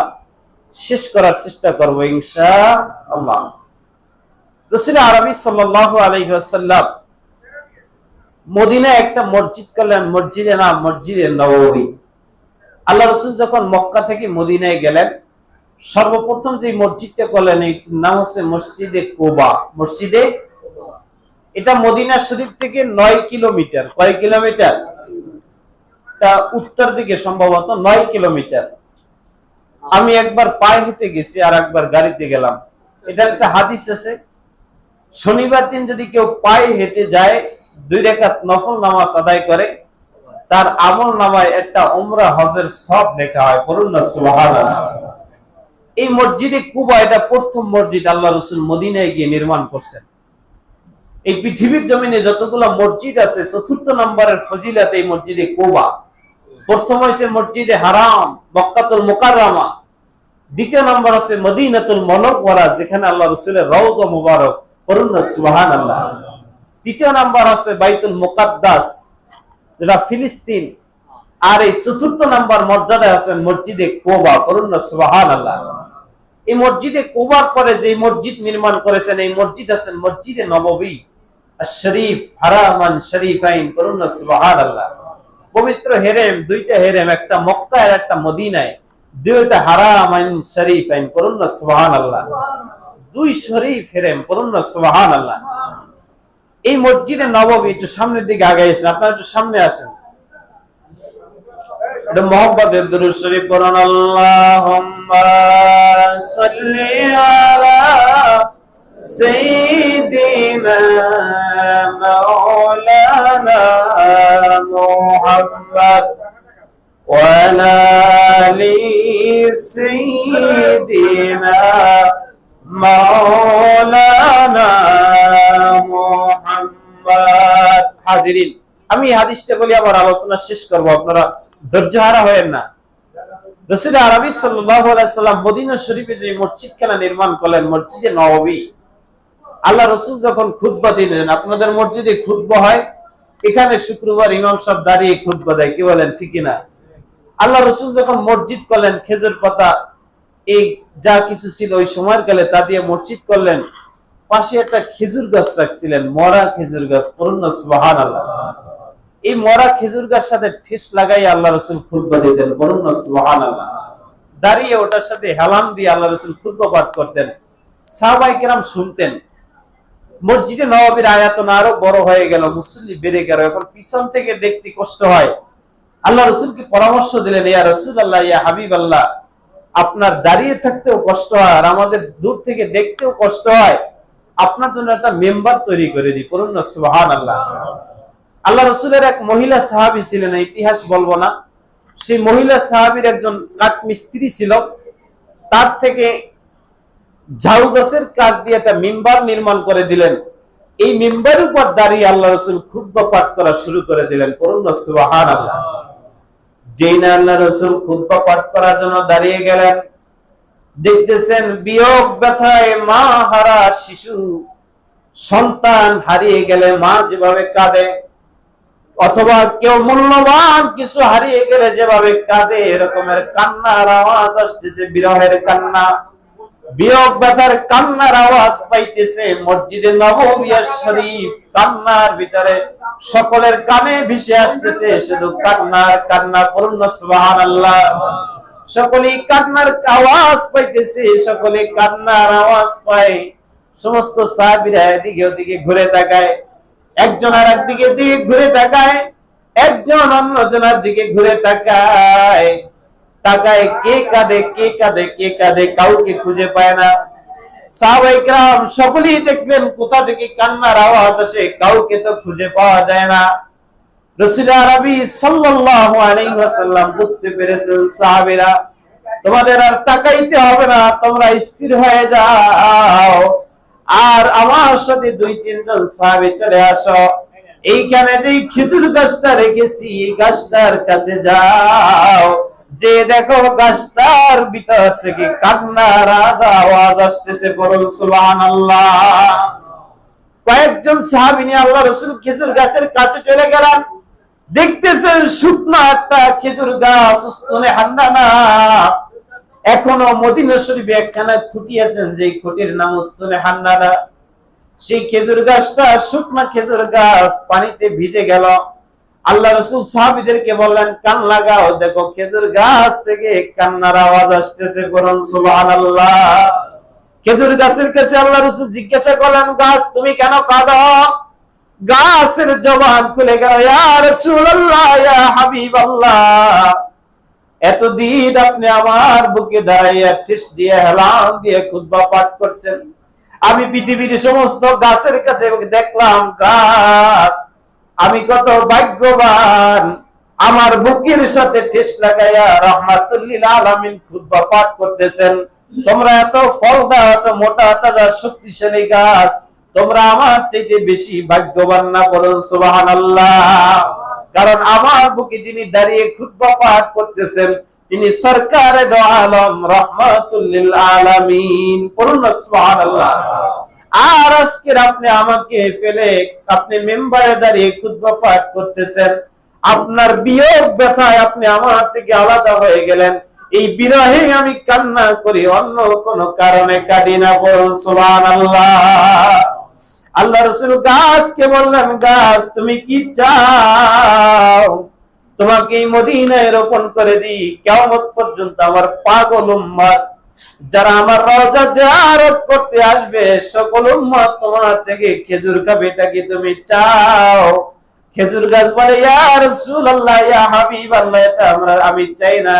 শেষ করার চেষ্টা করব ইনশাআল্লাহ। রাসূল আরবি সাল্লাল্লাহু আলাইহি ওয়াসাল্লাম মদিনায় একটা মসজিদ করলেন, মসজিদে নাম মসজিদে নববী। আল্লাহ রাসূল যখন মক্কা থেকে মদিনায় গেলেন, সর্বপ্রথম যে মসজিদটা করলেন এটার নাম হচ্ছে মসজিদে কুবা। মসজিদে, এটা মদিনা শরীফ থেকে 9 কিলোমিটার। কয় কিলোমিটার? তা উত্তর দিকে সম্ভবত 9 কিলোমিটার। আমি একবার পায়ে হেঁটে গেছি আর একবার গাড়িতে গেলাম। এটার একটা হাদিস আছে, শনিবার দিন যদি কেউ পায়ে হেঁটে যায়, 2 রাকাত নফল নামাজ আদায় করে, তার আমল নামায় একটা উমরা হজের সওয়াব লেখা হয়। পড়ুন না সুবহানাল্লাহ। এই মসজিদে কুবা এটা প্রথম মসজিদ আল্লাহ রাসূল মদিনায় গিয়ে নির্মাণ করছেন। এই পৃথিবীর জমিনে যতগুলো মসজিদ আছে, 4th নম্বরের ফজিলত এই মসজিদে কুবা। প্রথম হইছে মসজিদে হারাম, মক্কাতুল মুকাররমা। দ্বিতীয় নম্বর আছে মদিনাতুল মুনাওয়ারা, যেখানে আল্লাহ রাসূলের রওজা মুবারক। পড়ুন না সুবহানাল্লাহ। তৃতীয় নম্বর আছে বাইতুল মুকাদ্দাস, যেটা ফিলিস্তিন। আর এই 4th নম্বর মর্যাদায় আছেন মসজিদে কুবা। পড়ুন না সুবহানাল্লাহ। এই মসজিদে কুবার পরে যে মসজিদ নির্মাণ করেছেন, এই মসজিদ আছেন মসজিদে নববী আশ-শরীফ, হারামান শরীফাইন। পড়ুন না সুবহানাল্লাহ। পবিত্র হেরেম, 2টা হেরেম, একটা মক্কা আর একটা মদিনায়, 2টা হারামাইন শরীফাইন। পড়ুন না সুবহানাল্লাহ। 2 শরীফ হেরেম। পড়ুন না সুবহানাল্লাহ। এই মসজিদে নববী, একটু সামনের দিকে আগায় আসেন, আপনারা একটু সামনে আসেন। এটা মুহাব্বতের দুরূদ শরীফ পড়ুন। আল্লাহুম্মা সাল্লি আলা সাইয়্যিদিনা মাওলানা মুহাম্মদ ওয়া আলা আলি সাইয়্যিদিনা মাওলানা মুহাম্মদ। হাজিরিন, আমি হাদিসটা বলি আমার আলোচনা শেষ করব, আপনারা ধৈর্যহারা হয়েন না। রাসূল আরবি সাল্লাল্লাহু আলাইহি সাল্লাম মদিনা শরীফে যে মসজিদখানা নির্মাণ করলেন, মসজিদে নববী, আল্লাহ রাসূল যখন খুতবা দিলেন, আপনাদের মসজিদে খুতবা হয়, এখানে শুক্রবার ইমাম সাহেব দাঁড়িয়ে খুতবা দেয়, কি বলেন ঠিক না? আল্লাহ রাসূল যখন মসজিদ করলেন, খেজুর পাতা এই যা কিছু ছিল ওই সময়ের কালে তা দিয়ে মসজিদ করলেন। পাশে একটা খেজুর গাছ রাখছিলেন, মরা খেজুর গাছ। পড়ুন না সুবহানাল্লাহ। এই মরা খেজুর গাছ সাথে ঠেস লাগাই আল্লাহ রাসূল খুতবা দিতেন। পড়ুন না সুবহানাল্লাহ। দাঁড়িয়ে ওটার সাথে হেলান দিয়ে আল্লাহ রাসূল খুতবা পাঠ করতেন, সাহাবায়ে কেরাম শুনতেন। মসজিদে নববীর আয়াতন আরো বড় হয়ে গেল, মুসল্লি বেড়ে গেল, এখন পিছন থেকে দেখতে কষ্ট হয়। আল্লাহ রাসূলকে পরামর্শ দিলেন, ইয়া রাসূলুল্লাহ, ইয়া হাবিবাল্লাহ, আপনার দাঁড়িয়ে থাকতেও কষ্ট হয় আর আমাদের দূর থেকে দেখতেও কষ্ট হয়, আপনার জন্য একটা মেম্বার তৈরি করে দিই। পড়ুন না সুবহানাল্লাহ। আল্লাহ রাসূলের এক মহিলা সাহাবী ছিলেন, ইতিহাস বলবো না, সেই মহিলা সাহাবীর একজন কাঠ মিস্ত্রি ছিল, তার থেকে ঝাউ গাছের কাঠ দিয়ে একটা মিম্বার নির্মাণ করে দিলেন। এই মিম্বারের উপর দাঁড়িয়ে আল্লাহ রাসূল খুতবা পাঠ করা শুরু করে দিলেন। পড়ুন না সুবহানাল্লাহ। যেই না আল্লাহ রাসূল খুতবা পাঠ করার জন্য দাঁড়িয়ে গেলেন, দেখতেছেন বিয়োগ ব্যথায় মা হারা শিশু, সন্তান হারিয়ে গেলে মা যেভাবে কাঁদে, অথবা কেউ মূল্যবান কিছু হারিয়ে গেলে যেভাবে কাঁদে এরকমের কান্নার আওয়াজ আসতেছে, বিরহের কান্না, বিয়োগ ব্যথার কান্নার আওয়াজ পাইতেছে। মসজিদে নববী শরীফ কান্নার ভিতরে সকলের কানে ভেসে আসতেছে শুধু কান্নার কান্না। পূর্ণ সুবহানাল্লাহ। সকলেই কান্নার আওয়াজ পাইতেছে, সকলে কান্নার আওয়াজ পায়। সমস্ত সাহাবীরা এদিকে ওদিকে ঘুরে তাকায়, একজন আর একদিকে দিকে ঘুরে তাকায়, একজন অন্যজনের দিকে ঘুরে তাকায়। তাকায় কে কাঁদে কে কাঁদে কে কাঁদে, কাউকে খুঁজে পায় না। সাহাবায়ে কেরাম সকলেই দেখবেন কোথা থেকে কান্নার আওয়াজ আসে, কাউকে তো খুঁজে পাওয়া যায় না। রাসূল আরবি সাল্লাল্লাহু আলাইহি ওয়াসাল্লাম বুঝতে পেরেছেন, সাহাবীরা তোমাদের আর তাকাইতে হবে না, তোমরা স্থির হয়ে যাও আর আমার সাথে 2-3 জন সাহাবী চলে আসো। এইখানে যে খেজুর গাছটা রেখেছি এই গাছটার কাছে যাও, যে দেখো গাছটার ভিতর থেকে কান্নার আওয়াজ আসতেছে। বলুন সুবহানাল্লাহ। কয়েকজন সাহাবী নিয়ে আল্লাহ রাসূল খেজুর গাছের কাছে চলে গেলেন। দেখতেছেন শুকনো একটা খেজুর গাছ, উস্তুনে হান্নানা। এখনো মদিনা শরীফে একখানা খুঁটি আছেন, যে খুঁটির নাম উস্তুনে হান্নানা। সেই খেজুর গাছটা শুকনো খেজুর গাছ পানিতে ভিজে গেল। আল্লাহ রাসূল সাহাবীদেরকে বললেন, কান লাগাও, দেখো খেজুর গাছ থেকে কান্নার আওয়াজ আসতেছে। বলুন সুবহানাল্লাহ। খেজুর গাছের কাছে আল্লাহ রাসূল জিজ্ঞাসা করলেন, গাছ তুমি কেন কাঁদো? গাছের জবান খুলে গেল, ইয়া রাসূলুল্লাহ, ইয়া হাবিবাল্লাহ, এতদিন আপনি আমার বুকে দাঁড়াইয়া ঠেস দিয়ে হেলান দিয়ে খুতবা পাঠ করছেন। আমি পৃথিবীর সমস্ত গাছের কাছে দেখলাম গাছ, আমি কত ভাগ্যবান, আমার বুকের সাথে ঠেস লাগাইয়া রাহমাতুল লিল আলামিন খুতবা পাঠ করতেছেন। তোমরা এত ফল দাও, এত মোটা তাজা শক্তিশালী গাছ, তোমরা আমার চাইতে বেশি ভাগ্যবান না? বলুন সুবহানাল্লাহ। কারণ আমার বুকে যিনি দাঁড়িয়ে খুতবা পাঠ করতেছেন তিনি সরকারে দো আলম রাহমাতুল লিল আলামিন। বলুন সুবহানাল্লাহ। আর আজকে আপনি আমাকে ফেলে আপনি মেম্বারে দাঁড়িয়ে খুতবা পাঠ করতেছেন, আপনার বিয়োগ ব্যথায় আপনি আমার থেকে আলাদা হয়ে গেলেন, এই বিরহে আমি কান্না করি, অন্য কোনো কারণে কাঁদি না। বলুন সুবহানাল্লাহ। আল্লাহ রাসূল গাছকে বললেন, গাছ তুমি কি চাও? তোমাকে এই মদিনায় রোপণ করে দিই, কিয়ামত পর্যন্ত আমার পাগল উম্মত যারা আমার রওজা জিয়ারত করতে আসবে সকল উম্মত তোমার থেকে খেজুর খাবে, এটা কি তুমি চাও? খেজুর গাছ বলে, ইয়া রাসূলুল্লাহ, ইয়া হাবিবাল্লাহ, এটা আমি চাই না।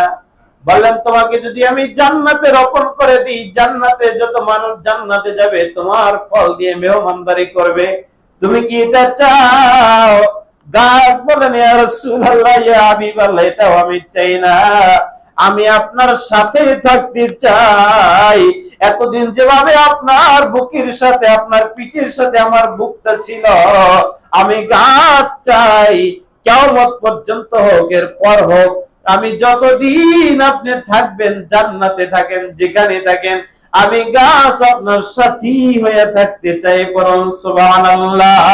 বললেন, তোমাকে যদি আমি জান্নাতে রোপণ করে দিই, জান্নাতে যত মানুষ জান্নাতে যাবে তোমার ফল দিয়ে মেহমানদারি করবে, তুমি কি এটা চাও? গাছ বলেন, ইয়া রাসূলুল্লাহ, ইয়া হাবিবাল্লাহ, এটাও আমি চাই না, আমি আপনার সাথে থাকতে চাই। এতদিন যেভাবে আপনার বুকের সাথে আপনার পিঠের সাথে আমার বুকটা ছিল, আমি গাছ চাই কিয়ামত পর্যন্ত হোক, এর পর হোক, আমি যতদিন আপনি থাকবেন জান্নাতে থাকেন যেখানে থাকেন, আমি গাছ আপনার সাথী হয়ে থাকতে চাই। বলুন সুবহানাল্লাহ।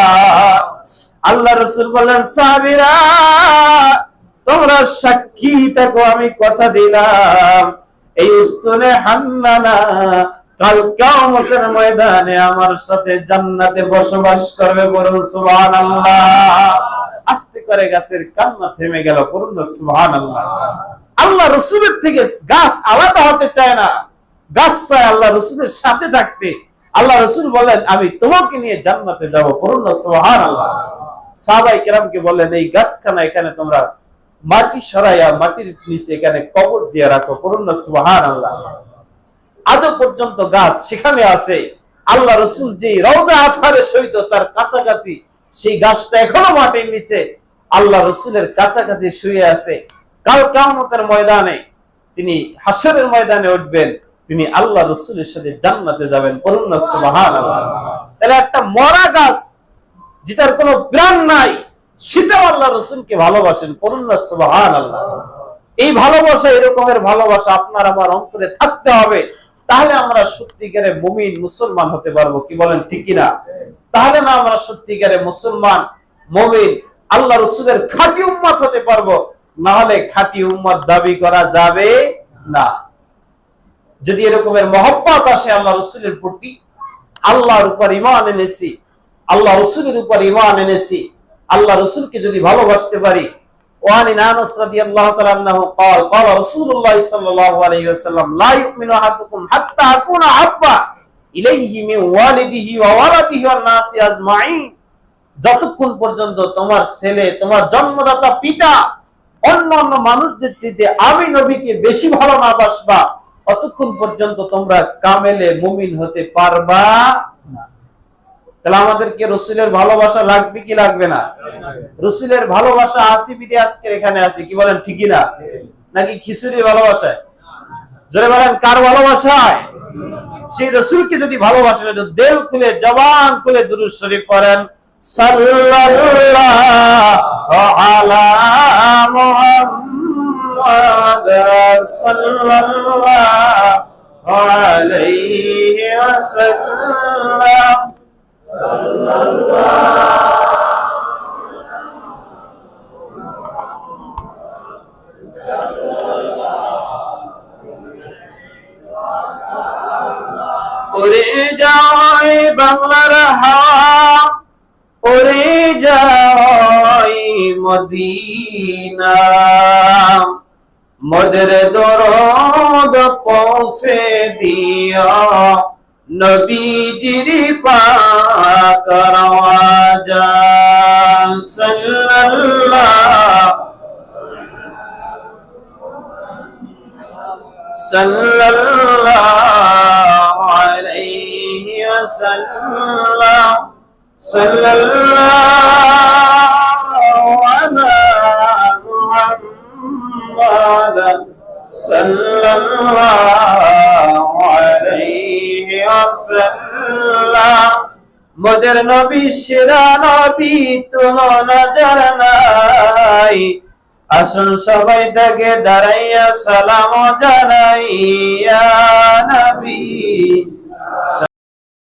আল্লাহ রাসূল বলেন, সাহাবীরা তোমরা সাক্ষী থাকো, আমি কথা দিলাম এই উস্তুনে হান্নানা কাল কিয়ামতের ময়দানে আমার সাথে জান্নাতে বসবাস করবে। বলুন সুবহানাল্লাহ। আস্তে করে গাছের কান্না থেমে গেল। বলুন সুবহানাল্লাহ। আল্লাহ রাসূলের থেকে গাছ আলাদা হতে চায় না, গাছ চায় আল্লাহ রাসূলের সাথে থাকতে। আল্লাহ রাসূল বলেন, আমি তোমাকে নিয়ে জান্নাতে যাব। বলুন সুবহানাল্লাহ। সাহাবায়ে কেরামকে বললেন, এই গাছখানা এখানে তোমরা মাটি সরাইয়া মাটির নিচে এখানে কবর দিয়ে রাখো। বলুন সুবহানাল্লাহ। আজও পর্যন্ত গাছ সেখানে আছে। আল্লাহ রাসূল যে রওজা আতহারে শহীদ তার কাছাকাছি সেই গাছটা এখনো মাটির নিচে আল্লাহ রাসূলের কাছাকাছি শুয়ে আছে। কাল কিয়ামতের ময়দানে তিনি হাসরের ময়দানে উঠবেন, তিনি আল্লাহ রাসূলের সাথে জান্নাতে যাবেন। বলুন সুবহানাল্লাহ। তাহলে একটা মরা গাছ যেটার কোনো প্রাণ নাই সেটাও আল্লাহ রাসূলকে ভালোবাসেন। বলুন সুবহানাল্লাহ। এই ভালোবাসা, এরকমের ভালোবাসা আপনার আমার অন্তরে থাকতে হবে, তাহলে আমরা সত্যিকারে মুমিন মুসলমান হতে পারবো। কি বলেন, ঠিক কিনা? তাহলে না আমরা সত্যিকারে মুসলমান মুমিন আল্লাহ রসুলের খাঁটি উম্মত হতে পারবো, না হলে খাঁটি উম্মত দাবি করা যাবে না। যদি এরকমের মহব্বত আসে আল্লাহ রসুলের প্রতি, আল্লাহর উপর ঈমান এনেছি, আল্লাহ রসুলের উপর ঈমান এনেছি, আল্লাহ রসুলকে যদি ভালোবাসতে পারি। وعن انس رضي الله تعالى عنه قال قال رسول الله صلى الله عليه وسلم لا يؤمن احدكم حتى اكون احب اليه من والده وولده والناس اجمعين। যতক্ষণ পর্যন্ত তোমার ছেলে, তোমার জন্মদাতা পিতা অন্যান্য মানুষদের চেয়ে আমি নবীকে বেশি ভালো না বাসবা, অতক্ষণ পর্যন্ত তোমরা কামেলে মুমিন হতে পারবা না। তাহলে আমাদেরকে রসুলের ভালোবাসা লাগবে কি লাগবে না? রসুলের ভালোবাসা আসি বিদে আজকে এখানে আছি, কি বলেন ঠিকই না? নাকি খিচুড়ি ভালোবাসায়? জোরে বলেন কার ভালোবাসায়? সেই রসুলকে যদি ভালোবাসেন, দিল খুলে জবান খুলে দুরূদ শরীফ পড়েন, সাল্লাল্লাহু আলা মুহাম্মাদ সাল্লাল্লাহু আলাইহি ওয়াসাল্লাম। ওরে যাই বাংলার হাওয়া, ওরে যাই মদিনা, মদের দরদ পৌঁছে দিও নবীজির পাক রওজা সাল্লাল্লাহু আলাইহি ওয়াসাল্লাম। সাল্লাল্লাহু আলা মুহাম্মাদ সাল্লাল্লাহু আলাইহি ওয়াসাল্লাম। মোদের নবী সেরা নবী, তুলনা যার নাই। আসুন সবাই তাকে দাঁড়াইয়া সালাম জানাই, ইয়া নবী